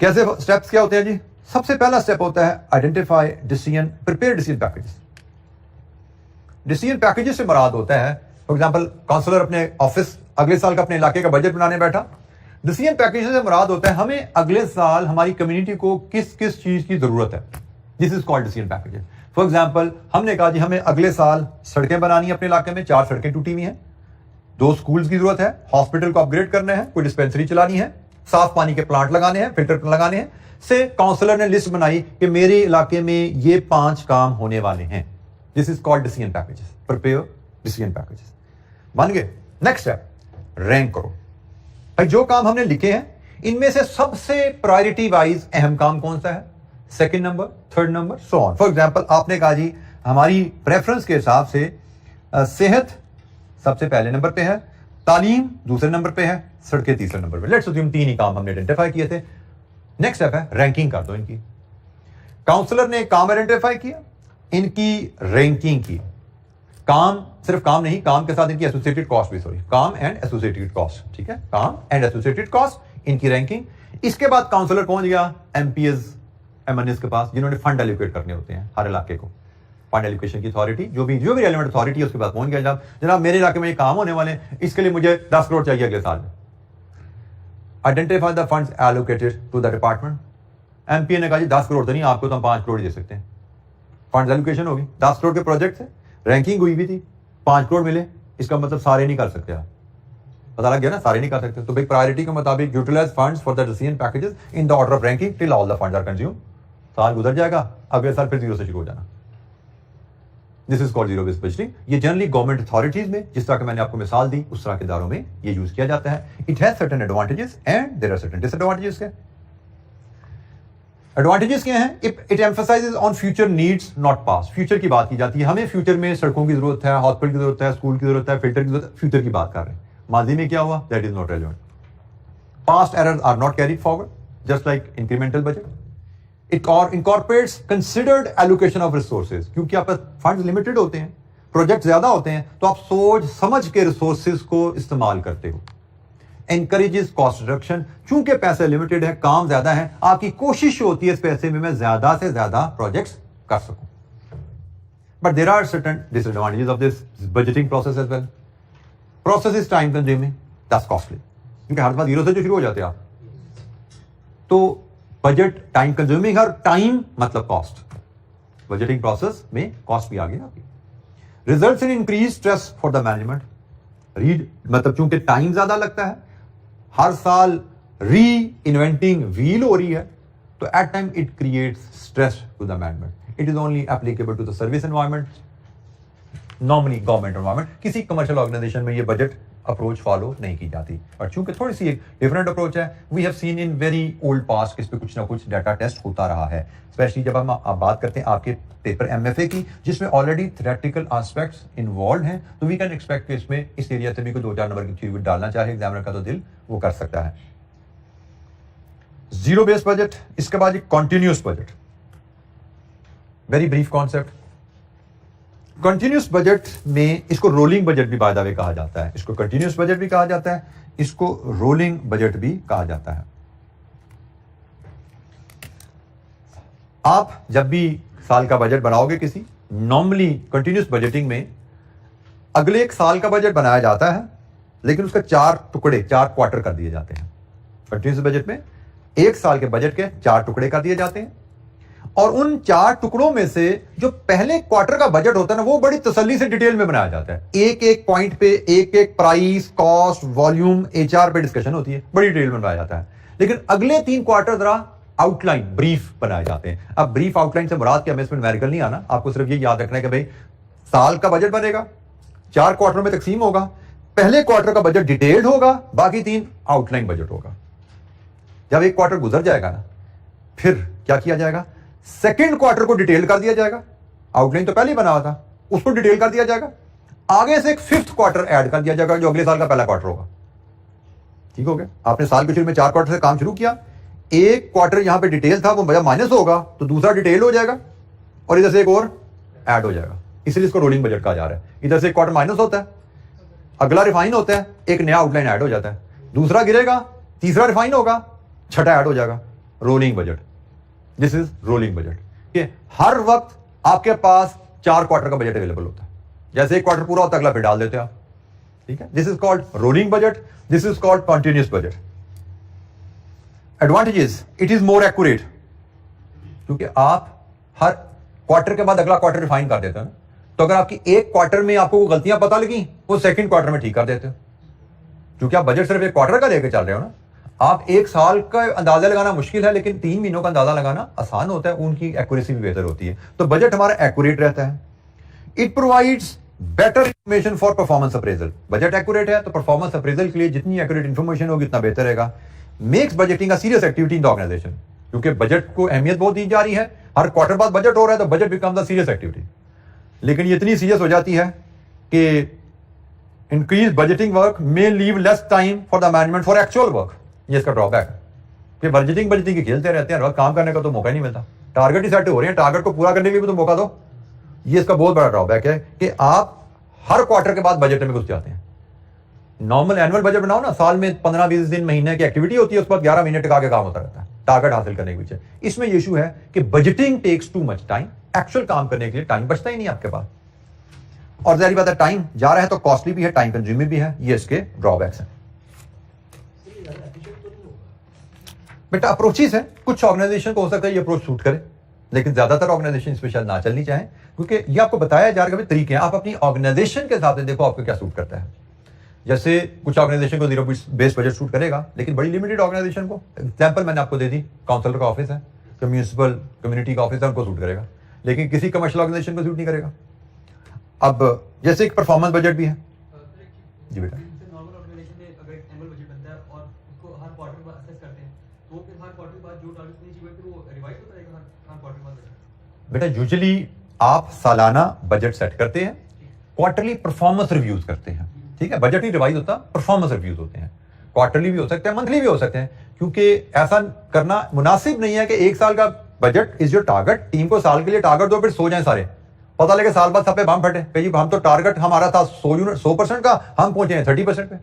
कैसे स्टेप्स क्या होते हैं जी? सबसे पहला स्टेप होता है identify decision, prepare decision packages. Decision packages से मुराद होता है, फॉर एग्जांपल काउंसलर अपने ऑफिस अगले साल का अपने इलाके का बजट बनाने बैठा, डिसीजन पैकेजेस से मुराद होता है हमें अगले साल हमारी कम्युनिटी को किस किस चीज की जरूरत है। This is called decision packages. For example हमने कहा जी हमें अगले साल सड़कें बनानी है अपने इलाके में, 4 सड़कें टूटी हुई हैं, 2 स्कूल्स की जरूरत है, हॉस्पिटल को अपग्रेड करना है, कोई डिस्पेंसरी चलानी है, साफ पानी के प्लांट लगाने हैं, फिल्टर लगाने हैं। से काउंसलर ने लिस्ट बनाई कि मेरे इलाके में ये 5 काम होने वाले हैं। This is called decision packages. Prepare decision packages बन गए। नेक्स्ट स्टेप, रैंक करो भाई, जो काम हमने लिखे हैं इनमें से सबसे प्रायोरिटी वाइज अहम काम कौन सा है, second number, third number, so on. For example आपने कहा जी हमारी प्रेफरेंस के हिसाब से सेहत सबसे पहले नंबर पे है, तालीम दूसरे नंबर पे है, सड़कें तीसरे नंबर पे। लेट्स अज्यूम 3 ही काम हमने आइडेंटिफाई किए थे। नेक्स्ट स्टेप है रैंकिंग कर दो इनकी। काउंसलर ने काम आइडेंटिफाई किया, इनकी रैंकिंग की। काम सिर्फ काम नहीं, काम के साथ इनकी एसोसिएटेड कॉस्ट भी, सॉरी, काम एंड एसोसिएटेड कॉस्ट, ठीक है, काम एंड एसोसिएटेड कॉस्ट, इनकी रैंकिंग। इसके बाद काउंसलर पहुंच गया एमपीएस एमएनएस के पास, जिन्होंने फंड एलोकेट करने होते हैं हर इलाके को, फंड एलोकेशन की अथॉरिटी, जो भी रेलेवेंट अथॉरिटी है उसके पास पहुंच गया। जनाब मेरे इलाके में ये काम होने वाले हैं, इसके लिए मुझे 10 करोड़ चाहिए अगले साल में। Identify the funds allocated to the department. MPA ने कहा जी 10 करोड़ तो नहीं, आपको तो हम 5 करोड़ दे सकते हैं। फंड एलोकेशन होगी, 10 करोड़ के प्रोजेक्ट है, रैंकिंग हुई भी थी, 5 करोड़ मिले, इसका मतलब सारे नहीं कर सकते आप, पता लग गया ना, सारे नहीं कर सकते। तो भाई प्रायोरिटी के मुताबिक utilise funds for the decision packages in the order of ranking till all the funds are consume. साल गुजर जाएगा, अगले साल फिर 0 से शुरू हो जाना। This is called zero based budgeting. ये जनरली गवर्नमेंट अथॉरिटीज में, जिस तरह की मैंने आपको मिसाल दी, उस तरह के इदारों में ये यूज किया जाता है। It has certain advantages and there are certain disadvantages. के एडवांटेजेस क्या हैं? It emphasises on future needs not past. Future की बात की जाती है, हमें फ्यूचर में सड़कों की जरूरत है, हॉस्पिटल की जरूरत है, स्कूल की जरूरत है, फिल्टर की जरूरत है, फ्यूचर की बात कर रहे हैं। माजी में क्या हुआ, that is not relevant. Past errors are not carried forward just like incremental budget. It incorporates considered allocation of resources, क्योंकि आपके फंड्स लिमिटेड होते हैं, प्रोजेक्ट ज्यादा होते हैं, तो आप सोच समझ के रिसोर्सेज को इस्तेमाल करते हो। एनकरेजेस कॉस्ट रिडक्शन, चूंकि पैसे लिमिटेड है, काम ज्यादा है, आपकी कोशिश होती है इस पैसे में मैं ज्यादा से ज्यादा प्रोजेक्ट्स कर सकूं। But there are certain disadvantages of this budgeting process as well. Process is time consuming, that's costly, क्योंकि हर बार 0 से जो शुरू हो जाते हैं आप, तो बजट टाइम कंज्यूमिंग, और टाइम मतलब कॉस्ट, बजटिंग प्रोसेस में कॉस्ट भी आ गई आपकी। Results in increase stress for the management. Read मतलब चूंकि टाइम ज्यादा लगता है, हर साल री इन्वेंटिंग व्हील हो रही है, तो at time it creates stress to the management. It is only applicable to the service environment, normally government environment. किसी कमर्शियल ऑर्गेनाइजेशन में ये बजट अप्रोच फॉलो नहीं की जाती, और चूंकि थोड़ी सी एक डिफरेंट अप्रोच है, we have seen in very old past, इस पे कुछ ना कुछ डाटा टेस्ट होता रहा है। स्पेशली जब हम आप बात करते हैं आपके पेपर एमएफए की, जिसमें ऑलरेडी थ्योरेटिकल एस्पेक्ट्स इन्वॉल्व हैं, तो वी कैन एक्सपेक्ट कि इसमें इस एरिया से भी कोई 2-4 नंबर की चीज डालना चाहे एग्जामिनर का तो दिल वो कर सकता है। जीरो बेस्ड बजट, इसके बाद continuous budget, very brief concept. Continuous budget में इसको रोलिंग बजट भी बाय द वे कहा जाता है, इसको कंटिन्यूस बजट भी कहा जाता है, इसको रोलिंग बजट भी कहा जाता है। आप जब भी साल का बजट बनाओगे किसी, नॉर्मली कंटिन्यूस बजटिंग में अगले एक साल का बजट बनाया जाता है, लेकिन उसका 4 टुकड़े, 4 क्वार्टर कर दिए जाते हैं। कंटिन्यूस बजट में एक साल के बजट के 4 टुकड़े कर दिए जाते हैं, और उन 4 टुकड़ों में से जो पहले क्वार्टर का बजट होता है ना, वो बड़ी तसल्ली से डिटेल में बनाया जाता है। एक एक पॉइंट पे एक एक प्राइस, कॉस्ट, वॉल्यूम, एचआर पे डिस्कशन होती है, बड़ी डिटेल में बनाया जाता है। लेकिन अगले 3 क्वार्टर जरा आउटलाइन, ब्रीफ बनाए जाते हैं। अब ब्रीफ आउटलाइन से मुराद क्या, इसमें न्यूमेरिकल नहीं आना, आपको सिर्फ ये याद रखना है कि भाई साल का बजट बनेगा, 4 क्वार्टर में तकसीम होगा, पहले क्वार्टर का बजट डिटेल्ड होगा, बाकी 3 आउटलाइन बजट होगा। जब एक क्वार्टर गुजर जाएगा ना, फिर क्या किया जाएगा, सेकेंड क्वार्टर को डिटेल कर दिया जाएगा। आउटलाइन तो पहले ही बना हुआ था, उसको डिटेल कर दिया जाएगा। आगे से एक 5th क्वार्टर ऐड कर दिया जाएगा जो अगले साल का पहला क्वार्टर होगा। ठीक हो गया। आपने साल के शुरू में 4 क्वार्टर से काम शुरू किया, एक क्वार्टर यहां पे डिटेल था, वो जब माइनस होगा तो दूसरा डिटेल हो जाएगा और इधर से एक और ऐड हो जाएगा। इसलिए इसको रोलिंग बजट कहा जा रहा है। इधर से एक क्वार्टर माइनस होता है, अगला रिफाइन होता है, एक नया आउटलाइन ऐड हो जाता है, दूसरा गिरेगा, तीसरा रिफाइन होगा, छठा ऐड हो जाएगा। Rolling budget, this is rolling budget. कि हर वक्त आपके पास 4 क्वार्टर का बजट अवेलेबल होता है। जैसे एक क्वार्टर पूरा होता है, अगला फिर डाल देते हो आप। ठीक है, this is called rolling budget, this is called continuous budget. Advantages, it is more accurate, क्योंकि आप हर क्वार्टर के बाद अगला क्वार्टर रिफाइन कर देते हो ना। तो अगर आपकी एक क्वार्टर में आपको गलतियां पता लगी, वो सेकंड क्वार्टर में ठीक कर देते हो, क्योंकि आप बजट सिर्फ एक क्वार्टर का लेके चल रहे हो ना। आप एक साल का अंदाजा लगाना मुश्किल है, लेकिन 3 महीनों का अंदाजा लगाना आसान होता है, उनकी एक्यूरेसी भी बेहतर होती है। तो बजट हमारा एक्यूरेट रहता है। It provides better information for performance appraisal. Budget accurate है तो परफॉर्मेंस अप्रेजल के लिए जितनी एक्यूरेट इंफॉर्मेशन होगी उतना बेहतर रहेगा। Makes budgeting a serious activity in the organisation, क्योंकि बजट को अहमियत बहुत दी जा रही है। हर क्वार्टर बाद बजट हो रहा है तो budget becomes a serious activity. लेकिन ये इतनी सीरियस हो जाती है कि increase budgeting work may leave less time for the management for actual work. ये इसका ड्रॉबैक है कि बजटिंग की खेलते रहते हैं, काम करने का तो मौका ही नहीं मिलता। टारगेट ही सेट हो रहे हैं, टारगेट को पूरा करने के लिए भी तो मौका दो। ये इसका बहुत बड़ा ड्रॉबैक है कि आप हर क्वार्टर के बाद बजट में घुस जाते हैं। नॉर्मल एनुअल बजट बनाओ ना, साल में 15-20 दिन महीने की एक्टिविटी होती है, उसके बाद 11 महीने टिका के काम होता रहता है टारगेट हासिल करने के पीछे। इसमें ये इशू है कि budgeting takes too much time, actual काम करने के लिए टाइम बचता ही नहीं आपके पास। और जाहिर बात है टाइम जा रहा है तो कॉस्टली भी है, टाइम कंज्यूमिंग भी है। ये इसके ड्रॉबैक्स हैं। बेटा अप्रोचेस है, कुछ ऑर्गेनाइजेशन को हो सकता है ये अप्रोच सूट करे, लेकिन ज्यादातर ऑर्गेनाइजेशन इस पे शायद ना चलनी चाहे, क्योंकि ये आपको बताया जा रहा है तरीके हैं। आप अपनी ऑर्गेनाइजेशन के हिसाब से देखो आपको क्या सूट करता है। जैसे कुछ ऑर्गेनाइजेशन को जीरो बेस्ड बजट सूट करेगा, लेकिन बड़ी लिमिटेड ऑर्गेनाइजेशन को, एग्जाम्पल मैंने आपको दे दी, काउंसलर का ऑफिस है, म्यूनिसिपल कम्युनिटी का ऑफिस है, उनको सूट करेगा, लेकिन किसी कमर्शियल ऑर्गेनाइजेशन को सूट नहीं करेगा। अब जैसे एक परफॉर्मेंस बजट भी है जी बेटा, बेटा यूजुअली आप सालाना बजट सेट करते हैं, क्वार्टरली परफॉर्मेंस रिव्यूज करते हैं। ठीक है, बजट ही रिवाइज होता, परफॉर्मेंस रिव्यूज होते हैं। क्वार्टरली भी हो सकते हैं, मंथली भी हो सकते हैं, क्योंकि ऐसा करना मुनासिब नहीं है कि एक साल का budget is your target, team को साल के लिए टारगेट दो, फिर सो जाएं सारे, पता लगे साल बाद सब पे बम फटे कि जी हम तो टारगेट हमारा था 100% का, हम पहुंचे हैं 30% पे।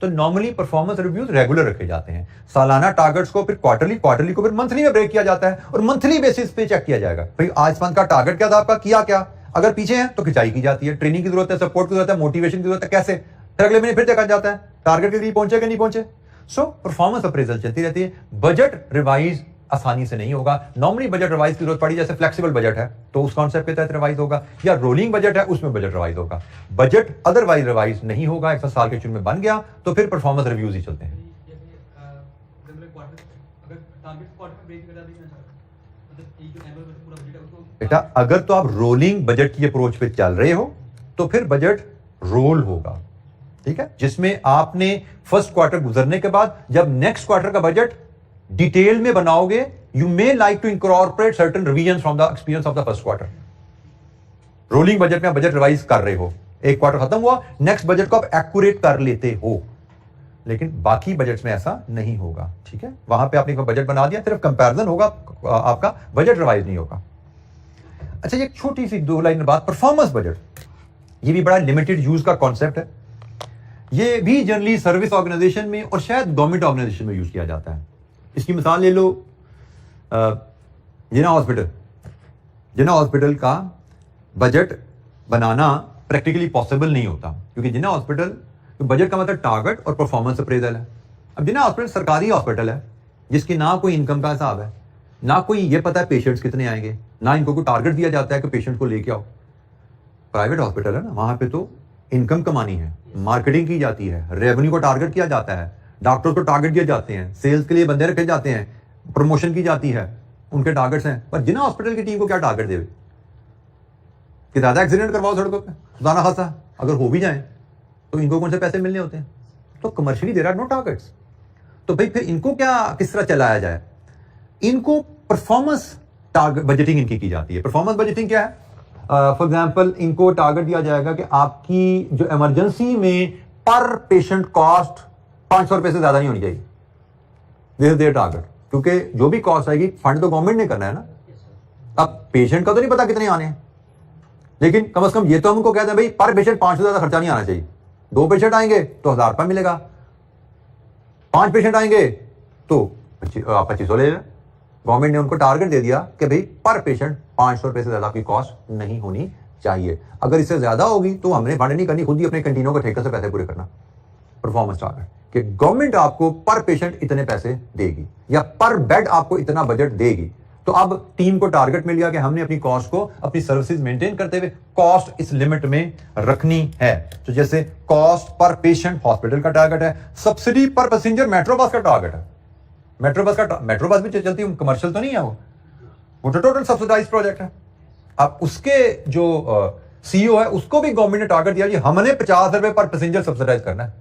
तो नॉर्मली परफॉर्मेंस रिव्यूज रेगुलर रखे जाते हैं। सालाना टारगेट्स को फिर क्वार्टरली को फिर मंथली में ब्रेक किया जाता है और मंथली बेसिस पे चेक किया जाएगा भाई आज मंथ का टारगेट क्या था आपका, किया क्या, अगर पीछे है तो खिंचाई की जाती है, ट्रेनिंग की जरूरत है, सपोर्ट की जरूरत है, मोटिवेशन की जरूरत है, कैसे, फिर अगले महीने फिर देखा जाता है टारगेट के लिए पहुंचे कि नहीं पहुंचे। सो परफॉर्मेंस अप्रेजल चलती रहती है। बजट रिवाइज आसानी से नहीं होगा। नॉर्मली बजट रिवाइज की जरूरत पड़ी, जैसे फ्लेक्सिबल बजट है तो उस कॉन्सेप्ट के तहत रिवाइज होगा, या रोलिंग बजट है उसमें बजट रिवाइज होगा। बजट अदरवाइज रिवाइज नहीं होगा, एक साल के शुरू में बन गया तो फिर परफॉर्मेंस रिव्यूज ही चलते हैं। बेटा अगर तो आप रोलिंग बजट की अप्रोच पे चल रहे हो तो फिर बजट रोल होगा, ठीक है, जिसमें आपने फर्स्ट क्वार्टर गुजरने के बाद जब नेक्स्ट क्वार्टर का बजट डिटेल में बनाओगे, you may like to incorporate certain revision from the experience of the first quarter. Rolling budget में आप बजट रिवाइज कर रहे हो, एक क्वार्टर खत्म हुआ, नेक्स्ट बजट को आप एक्यूरेट कर लेते हो, लेकिन बाकी बजट्स में ऐसा नहीं होगा। ठीक है, वहां पे आपने बजट बना दिया, सिर्फ कंपैरिजन होगा आपका, बजट रिवाइज नहीं होगा। अच्छा, ये छोटी सी 2 लाइन बात, परफॉर्मेंस बजट, ये भी बड़ा लिमिटेड यूज का कॉन्सेप्ट है। ये भी जनरली सर्विस ऑर्गेनाइजेशन में और शायद गवर्नमेंट ऑर्गेनाइजेशन में यूज किया जाता है। इसकी मिसाल ले लो, जिना हॉस्पिटल का बजट बनाना प्रैक्टिकली पॉसिबल नहीं होता, क्योंकि जिना हॉस्पिटल बजट का मतलब टारगेट और परफॉर्मेंस अप्रेजल है। अब जिना हॉस्पिटल सरकारी हॉस्पिटल है जिसकी ना कोई इनकम का हिसाब है, ना कोई ये पता है पेशेंट्स कितने आएंगे, ना इनको कोई टारगेट दिया जाता है कि पेशेंट को लेके आओ। प्राइवेट हॉस्पिटल है ना, वहां पे तो इनकम कमानी है, मार्केटिंग की जाती है, रेवेन्यू को टारगेट किया जाता है, डॉक्टर को टारगेट दिए जाते हैं, सेल्स के लिए बंदे रखे जाते हैं, प्रमोशन की जाती है, उनके टारगेट्स हैं। पर जिना हॉस्पिटल की टीम को क्या टारगेट देवे कि ज्यादा एक्सीडेंट करवाओ सड़कों पे, खुदा ना खासा अगर हो भी जाए तो इनको कौन से पैसे मिलने होते हैं? तो commercially there are no targets. तो भाई फिर इनको क्या किस तरह चलाया जाए? इनको परफॉर्मेंस टारगेट बजटिंग इनकी की जाती है। परफॉर्मेंस बजटिंग क्या है? फॉर एग्जांपल इनको टारगेट दिया जाएगा कि आपकी जो इमरजेंसी में पर पेशेंट कॉस्ट 500 रुपए से ज्यादा नहीं होनी चाहिए। दिस इज देयर टारगेट, क्योंकि जो भी कॉस्ट आएगी फंड तो गवर्नमेंट ने करना है ना। अब पेशेंट का तो नहीं पता कितने आने हैं, लेकिन कम से कम ये तो हम उनको कहते हैं भाई पर पेशेंट 500 से ज्यादा खर्चा नहीं आना चाहिए। 2 पेशेंट आएंगे तो 1000 रुपया मिलेगा, 5 पेशेंट आएंगे तो 2500 ले लें। गवर्नमेंट ने उनको टारगेट दे दिया कि भाई पर पेशेंट 500 रुपए से ज्यादा की कॉस्ट नहीं होनी चाहिए। अगर इससे ज्यादा होगी तो हमने फंड नहीं करनी, खुद ही अपने कैंटीनों के ठेके से पैसे पूरे करना। परफॉर्मेंस टारगेट कि गवर्नमेंट आपको पर पेशेंट इतने पैसे देगी या पर बेड आपको इतना बजट देगी। तो अब टीम को टारगेट मिल गया कि हमने अपनी कॉस्ट को, अपनी सर्विसेज मेंटेन करते हुए कॉस्ट इस लिमिट में रखनी है। तो जैसे कॉस्ट पर पेशेंट हॉस्पिटल का टारगेट है, सब्सिडी पर पैसेंजर मेट्रो बस का टारगेट है। मेट्रो बस भी चलती है, कमर्शियल तो नहीं है वो तो टोटल सब्सिडाइज प्रोजेक्ट है। अब उसके जो सीईओ है उसको भी गवर्नमेंट ने टारगेट दिया कि हमने 50 रुपए पर पैसेंजर सब्सिडाइज करना है।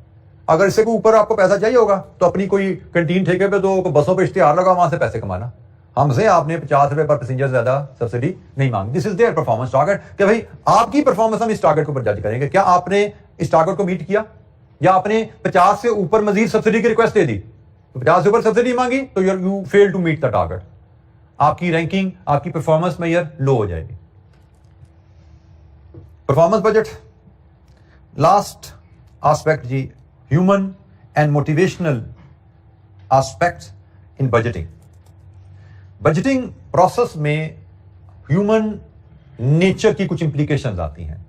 अगर इससे कोई ऊपर आपको पैसा चाहिए होगा तो अपनी कोई कैंटीन ठेके पे तो बसों पे इश्तिहार लगा, वहां से पैसे कमाना। हमसे आपने 50 रुपए पर पैसेंजर ज्यादा सब्सिडी नहीं मांगी। This is their performance target कि भाई आपकी परफॉर्मेंस हम इस टारगेट को जज करेंगे, क्या आपने इस टारगेट को मीट किया या आपने 50 से ऊपर मजीद सब्सिडी की रिक्वेस्ट दे दी। 50 से ऊपर सब्सिडी मांगी तो you fail to meet the target, आपकी रैंकिंग, आपकी परफॉर्मेंस मेजर लो हो जाएगी। परफॉर्मेंस बजट, लास्ट एस्पेक्ट जी, human and motivational aspects in budgeting. Budgeting process में ह्यूमन नेचर की कुछ इंप्लीकेशंस आती हैं,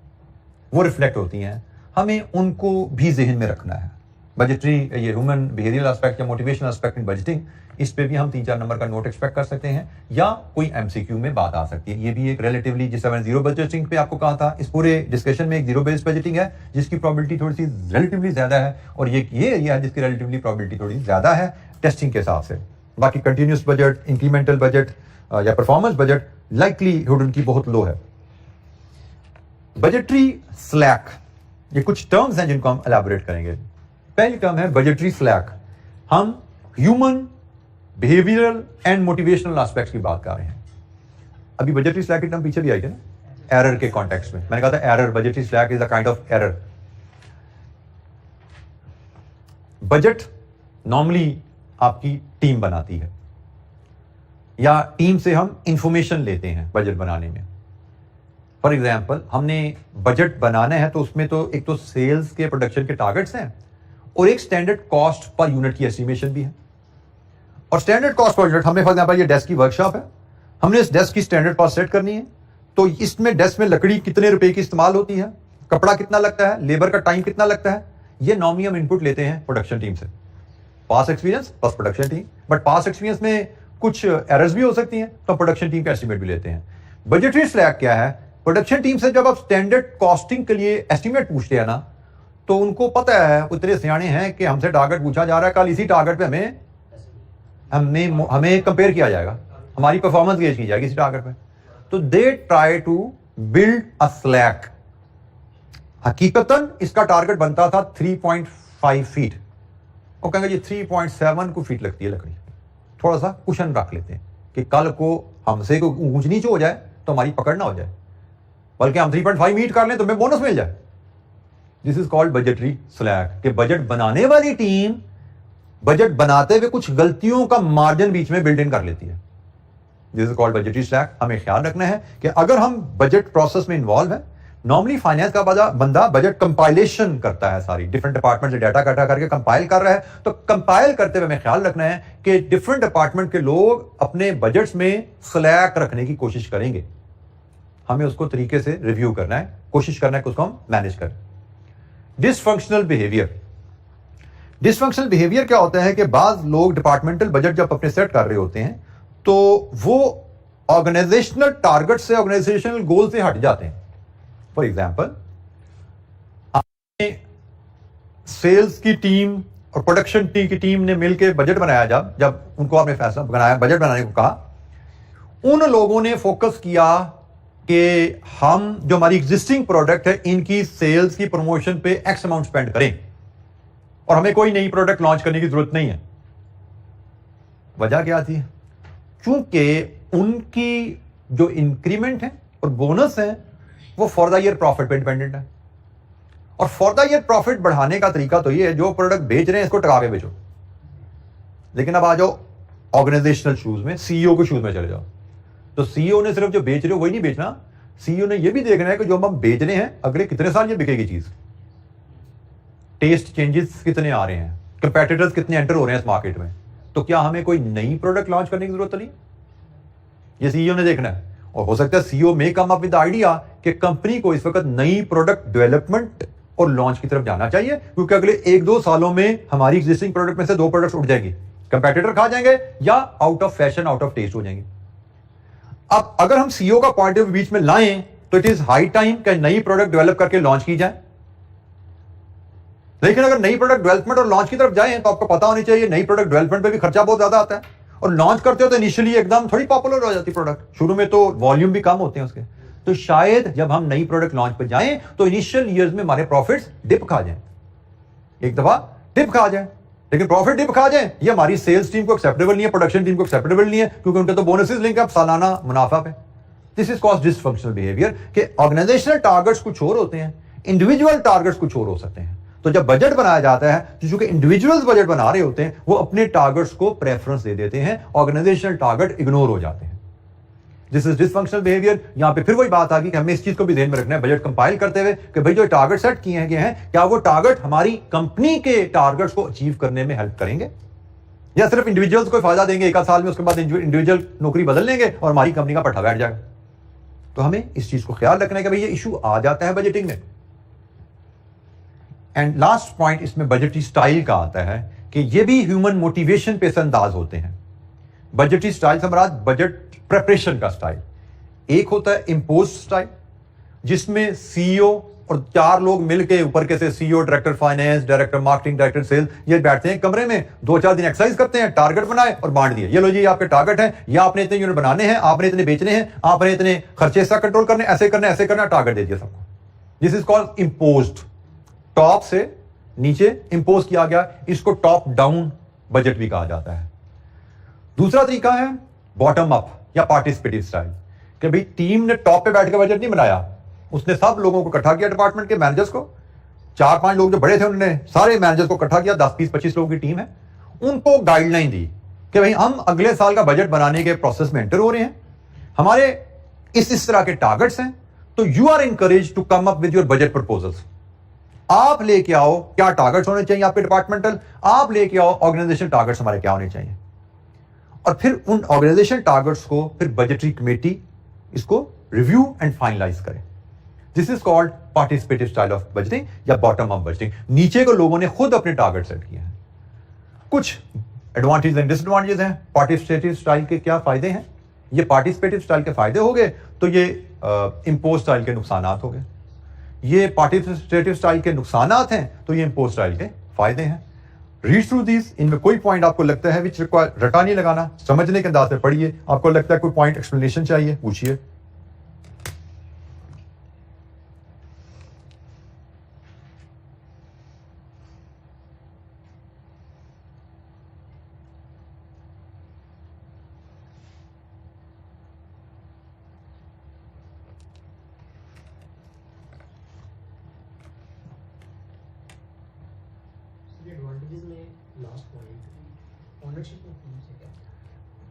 वो रिफ्लेक्ट होती हैं, हमें उनको भी जहन में रखना है। बजटरी ये ह्यूमन बिहेवियरल एस्पेक्ट या मोटिवेशनल एस्पेक्ट इन बजटिंग, इस पे भी हम 3-4 नंबर का नोट एक्सपेक्ट कर सकते हैं या कोई एमसीक्यू में बात आ सकती है। ये भी एक रिलेटिवली, जिस मैंने जीरो बजटिंग पे आपको कहा था, इस पूरे डिस्कशन में एक जीरो बेस्ड बजटिंग है जिसकी प्रोबेबिलिटी थोड़ी सी रिलेटिवली ज्यादा है, और ये एरिया है जिसकी रिलेटिवली प्रोबेबिलिटी थोड़ी ज्यादा है टेस्टिंग के हिसाब से। बाकी कंटिन्यूस बजट, इंक्रीमेंटल बजट या परफॉर्मेंस बजट लाइकलीहुड उनकी बहुत लो है। बजटरी स्लैक, ये कुछ टर्म्स हैं जिनको हम एलैबोरेट करेंगे। पहली टर्म है बजटरी स्लैक। हम human behavioural and motivational aspects की बात कर रहे हैं। अभी बजटरी स्लैक की टर्म पीछे भी आई थी ना, एरर के कॉन्टेक्स्ट में मैंने कहा था error, budgetary slack is a kind of error. Budget normally आपकी टीम बनाती है या टीम से हम इंफॉर्मेशन लेते हैं बजट बनाने में। फॉर एग्जाम्पल, हमने बजट बनाना है तो उसमें तो एक तो सेल्स के, प्रोडक्शन के टारगेट्स हैं और एक स्टैंडर्ड कॉस्ट पर यूनिट की एस्टिमेशन भी है। और स्टैंडर्ड कॉस्ट पर यूनिट, हमने फॉर एग्जाम्पल ये डेस्क की वर्कशॉप है, हमने इस डेस्क की स्टैंडर्ड कॉस्ट सेट करनी है। तो इसमें डेस्क में लकड़ी कितने रुपए की इस्तेमाल होती है, कपड़ा कितना लगता है, लेबर का टाइम कितना लगता है, ये नॉर्मली हम इनपुट लेते हैं प्रोडक्शन टीम से। Past experience plus production team, but past experience में कुछ एरर्स भी हो सकती हैं तो प्रोडक्शन टीम का एस्टिमेट भी लेते हैं। बजटरी स्लैक क्या है? प्रोडक्शन टीम से जब आप स्टैंडर्ड कॉस्टिंग के लिए एस्टिमेट पूछते हैं ना, तो उनको पता है, उतने सियाने हैं कि हमसे टारगेट पूछा जा रहा है, कल इसी टारगेट पे हमें कंपेयर किया जाएगा, हमारी परफॉर्मेंस गेज की जाएगी इसी टारगेट पे। तो they try to build a slack. हकीकतन इसका टारगेट बनता था 3.5 फीट, और कहेंगे जी 3.7 को फीट लगती है लकड़ी, थोड़ा सा कुशन रख लेते हैं कि कल को हमसे कोई ऊंच नीच हो जाए तो हमारी पकड़ ना हो जाए, बल्कि हम 3.5 मीट कर लें तो हमें बोनस मिल जाए। This is called budgetary slack, कि बजट बनाने वाली टीम बजट बनाते हुए कुछ गलतियों का मार्जिन बीच में बिल्ड इन कर लेती है। This is called budgetary slack. हमें ख्याल रखना है कि अगर हम बजट प्रोसेस में इन्वॉल्व है, नॉर्मली फाइनेंस का बंदा बजट कंपाइलेशन करता है, सारी डिफरेंट डिपार्टमेंट से डाटा इकट्ठा करके कंपाइल कर रहा है। तो कंपाइल करते हुए हमें ख्याल रखना है कि डिफरेंट डिपार्टमेंट के लोग अपने बजट्स में स्लैक रखने की कोशिश करेंगे। हमें उसको तरीके से रिव्यू करना है, कोशिश करना है कि उसको हम मैनेज करें। डिसफंक्शनल बिहेवियर, डिसफंक्शनल बिहेवियर क्या होता है कि बाज लोग डिपार्टमेंटल बजट जब अपने सेट कर रहे होते हैं तो वो ऑर्गेनाइजेशनल टारगेट से, ऑर्गेनाइजेशनल गोल से हट जाते हैं। फॉर एग्जाम्पल, सेल्स की टीम और प्रोडक्शन टीम की टीम ने मिलकर बजट बनाया, जब उनको आपने फैसला बनाया, बजट बनाने को कहा, उन लोगों ने फोकस किया कि हम जो हमारी एग्जिस्टिंग प्रोडक्ट है इनकी सेल्स की प्रमोशन पे एक्स अमाउंट स्पेंड करें और हमें कोई नई प्रोडक्ट लॉन्च करने की जरूरत नहीं है। वजह क्या थी? क्योंकि उनकी जो इंक्रीमेंट है और बोनस है वो फॉर द ईयर प्रॉफिट पे डिपेंडेंट है, और फॉर द ईयर प्रॉफिट बढ़ाने का तरीका तो ये है जो प्रोडक्ट बेच रहे हैं इसको टका के बेचो। लेकिन अब आ जाओ ऑर्गेनाइजेशनल शूज में, सीईओ के शूज में चले जाओ, तो सीईओ ने सिर्फ जो बेच रहे हो वही नहीं बेचना, सीईओ ने ये भी देखना है कि जो हम बेच रहे हैं अगले कितने साल ये बिकेगी चीज, टेस्ट चेंजेस कितने आ रहे हैं, कंपेटिटर्स कितने एंटर हो रहे हैं इस मार्केट में, तो क्या हमें कोई नई प्रोडक्ट लॉन्च करने की जरूरत नहीं, ये सीईओ ने देखना है। और हो सकता है सीईओ में कम अप विद आइडिया कि कंपनी को इस वक्त नई प्रोडक्ट डेवलपमेंट और लॉन्च की तरफ जाना चाहिए, क्योंकि अगले 1-2 सालों में हमारी एग्जिस्टिंग प्रोडक्ट में से 2 प्रोडक्ट्स उठ जाएंगी, कंपेटिटर खा जाएंगे या out of fashion out of taste हो जाएंगे। अब अगर हम सीईओ का पॉइंट ऑफ व्यू बीच में लाएं तो इट इज हाई टाइम कि नई प्रोडक्ट डेवलप करके लॉन्च की जाए। लेकिन अगर नई प्रोडक्ट डेवलपमेंट और लॉन्च की तरफ जाएं तो आपको पता होनी चाहिए नई प्रोडक्ट डेवलपमेंट पे भी खर्चा बहुत ज्यादा आता है, और लॉन्च करते हो तो इनिशियली एकदम थोड़ी पॉपुलर हो जाती प्रोडक्ट, शुरू में तो वॉल्यूम भी कम होते हैं उसके, तो शायद जब हम नई प्रोडक्ट लॉन्च पर जाएं तो इनिशियल ईयर्स में हमारे प्रॉफिट्स डिप खा जाएं, एक दफा डिप खा जाए। लेकिन प्रॉफिट डिप खा जाए ये हमारी सेल्स टीम को एक्सेप्टेबल नहीं है, प्रोडक्शन टीम को एक्सेप्टेबल नहीं है, क्योंकि उनके तो बोनसेस लिंक है सालाना मुनाफा पे। This is called dysfunctional behaviour कि ऑर्गेनाइजेशनल टारगेट्स कुछ और होते हैं, इंडिविजुअल टारगेट्स कुछ और हो सकते हैं। तो जब बजट बनाया जाता है तो चूंकि इंडिविजुअल्स बजट बना रहे होते हैं वो अपने टारगेट्स को प्रेफरेंस दे देते हैं, ऑर्गेनाइजेशनल टारगेट इग्नोर हो जाते हैं। This is dysfunctional behaviour. यहां पे फिर वही बात आ गई कि हमें इस चीज को भी ध्यान में रखना है बजट कंपाइल करते हुए कि भाई जो टारगेट सेट किए गए हैं क्या वो टारगेट हमारी कंपनी के टारगेट्स को अचीव करने में हेल्प करेंगे, या सिर्फ इंडिविजुअल्स को फायदा देंगे 1 साल में, उसके बाद इंडिविजुअल नौकरी बदल लेंगे और हमारी कंपनी का पट्टा बैठ जाएगा। तो हमें इस चीज को ख्याल रखना है कि भाई ये इशू आ जाता है बजटिंग में। एंड लास्ट पॉइंट इसमें बजटरी स्टाइल का आता है कि ये भी ह्यूमन मोटिवेशन पे अंदाज होते हैं। बजटरी स्टाइल से हमारा बजट प्रेपरेशन का स्टाइल, एक होता है इम्पोज स्टाइल जिसमें सीईओ और 4 लोग मिलके ऊपर के से CEO, director finance, director marketing, director sales, ये बैठते हैं कमरे में 2-4 दिन एक्सरसाइज करते हैं, टारगेट बनाए और बांट दिए, ये लो जी आपके टारगेट है, या आपने इतने यूनिट बनाने हैं, आपने इतने बेचने हैं, आपने इतने खर्चे ऐसा कंट्रोल करने, ऐसे करना, टारगेट दे दिया सबको। This is called imposed, top से नीचे इंपोज किया गया, इसको टॉप डाउन बजट भी कहा जाता है। दूसरा तरीका है बॉटम अप या पार्टिसिपेटिव स्टाइल कि भाई टीम ने टॉप पे बैठ के बजट नहीं बनाया, उसने सब लोगों को इकट्ठा किया, डिपार्टमेंट के मैनेजर्स को, 4-5 लोग जो बड़े थे उन्होंने सारे मैनेजर्स को इकट्ठा किया, 10-20-25 लोगों की टीम है, उनको गाइडलाइन दी कि भाई हम अगले साल का बजट बनाने के प्रोसेस में एंटर हो रहे हैं, हमारे इस तरह के टारगेट्स हैं, तो you are encourage to come up with your budget proposals. आप लेके आओ क्या टारगेट्स होने चाहिए आपके डिपार्टमेंटल, आप लेके आओ ऑर्गेनाइजेशन टारगेट्स हमारे क्या होने चाहिए, और फिर उन ऑर्गेनाइजेशन टारगेट्स को फिर बजटरी कमेटी इसको रिव्यू एंड फाइनलाइज करे। This is called participative style of budgeting या बॉटम अप बजटिंग। नीचे को लोगों ने खुद अपने टारगेट सेट किए हैं। कुछ एडवांटेज एंड डिसएडवांटेजेस हैं। पार्टिसिपेटिव स्टाइल के क्या फायदे हैं, ये पार्टिसिपेटिव स्टाइल के फायदे हो गए, तो ये इंपोज स्टाइल के नुकसानात हो गए। ये पार्टिसिपेटिव स्टाइल के नुकसानात हैं तो ये इंपोज स्टाइल के फायदे हैं। रीड थ्रू दीज, इनमें कोई पॉइंट आपको लगता है विच रिक्वायर, रटा नहीं लगाना, समझने के अंदाज में पढ़िए, आपको लगता है कोई पॉइंट एक्सप्लेनेशन चाहिए पूछिए।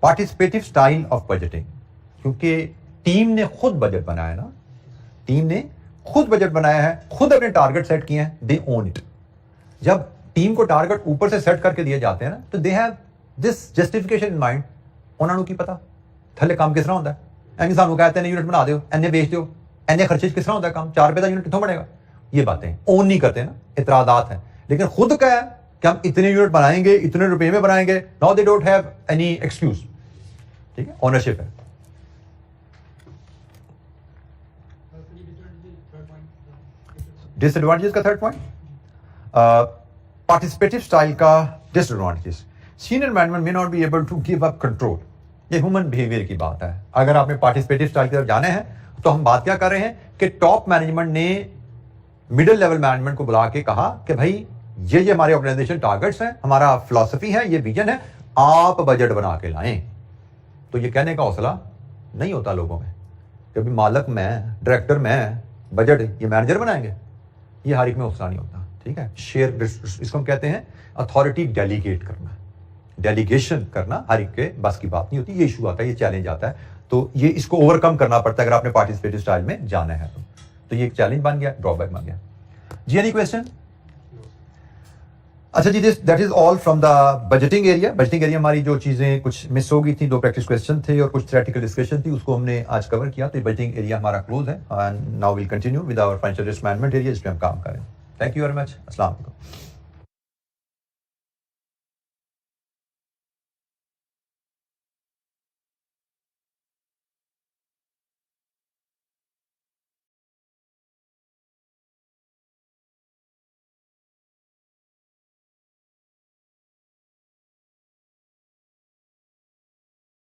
पार्टिसिपेटिव स्टाइल ऑफ बजटिंग, क्योंकि टीम ने खुद बजट बनाया ना, टीम ने खुद बजट बनाया है, खुद अपने टारगेट सेट किए हैं, दे ओन इट। जब टीम को टारगेट ऊपर से सेट करके दिए जाते हैं ना, तो they have this justification in mind, उन्होंने की पता थले काम किस तरह होता है, एनी सानू कहते हैं यूनिट बना दो, एने बेच दो, एने खर्चे किस तरह होता है काम, 4 रुपए का यूनिट कितों बनेगा, ये बातें ओन नहीं करते ना, इतरादात हैं। लेकिन खुद का है कि हम इतने यूनिट बनाएंगे, इतने रुपए में बनाएंगे, now they don't have any excuse, ठीक है, ओनरशिप है। डिसएडवांटेजेस का थर्ड पॉइंट, पार्टिसिपेटिव स्टाइल का disadvantages, senior management may not be able to give up control. ये ह्यूमन बिहेवियर की बात है। अगर आपने पार्टिसिपेटिव स्टाइल की तरफ जाना है तो हम बात क्या कर रहे हैं कि टॉप मैनेजमेंट ने मिडिल लेवल मैनेजमेंट को बुला के कहा कि भाई ये हमारे ऑर्गेनाइजेशन टारगेट्स हैं, हमारा फिलॉसफी है, ये विजन है, आप बजट बना के लाएं। तो ये कहने का हौसला नहीं होता लोगों में कि भाई मालक मैं, डायरेक्टर मैं, बजट ये मैनेजर बनाएंगे, ये हर एक में हौसला नहीं होता। ठीक है, शेयर, इसको हम कहते हैं अथॉरिटी डेलीगेट करना, डेलीगेशन करना हर एक के बस की बात नहीं होती। ये इशू आता है, ये चैलेंज आता है, तो ये इसको ओवरकम करना पड़ता है अगर आपने पार्टिसिपेटिव स्टाइल में जाना है तो ये एक चैलेंज बन गया, ड्रॉबैक बन गया। जी एनी क्वेश्चन? अच्छा जी, that is all from the budgeting area. Budgeting area हमारी जो चीजें कुछ मिस हो गई थी, 2 प्रैक्टिस क्वेश्चन थे और कुछ थ्योरेटिकल डिस्कशन थी, उसको हमने आज कवर किया। तो बजटिंग एरिया हमारा क्लोज है and now will continue with our financial risk management area, जिसमें हम काम करें। Thank you very much. अस्सलाम वालेकुम।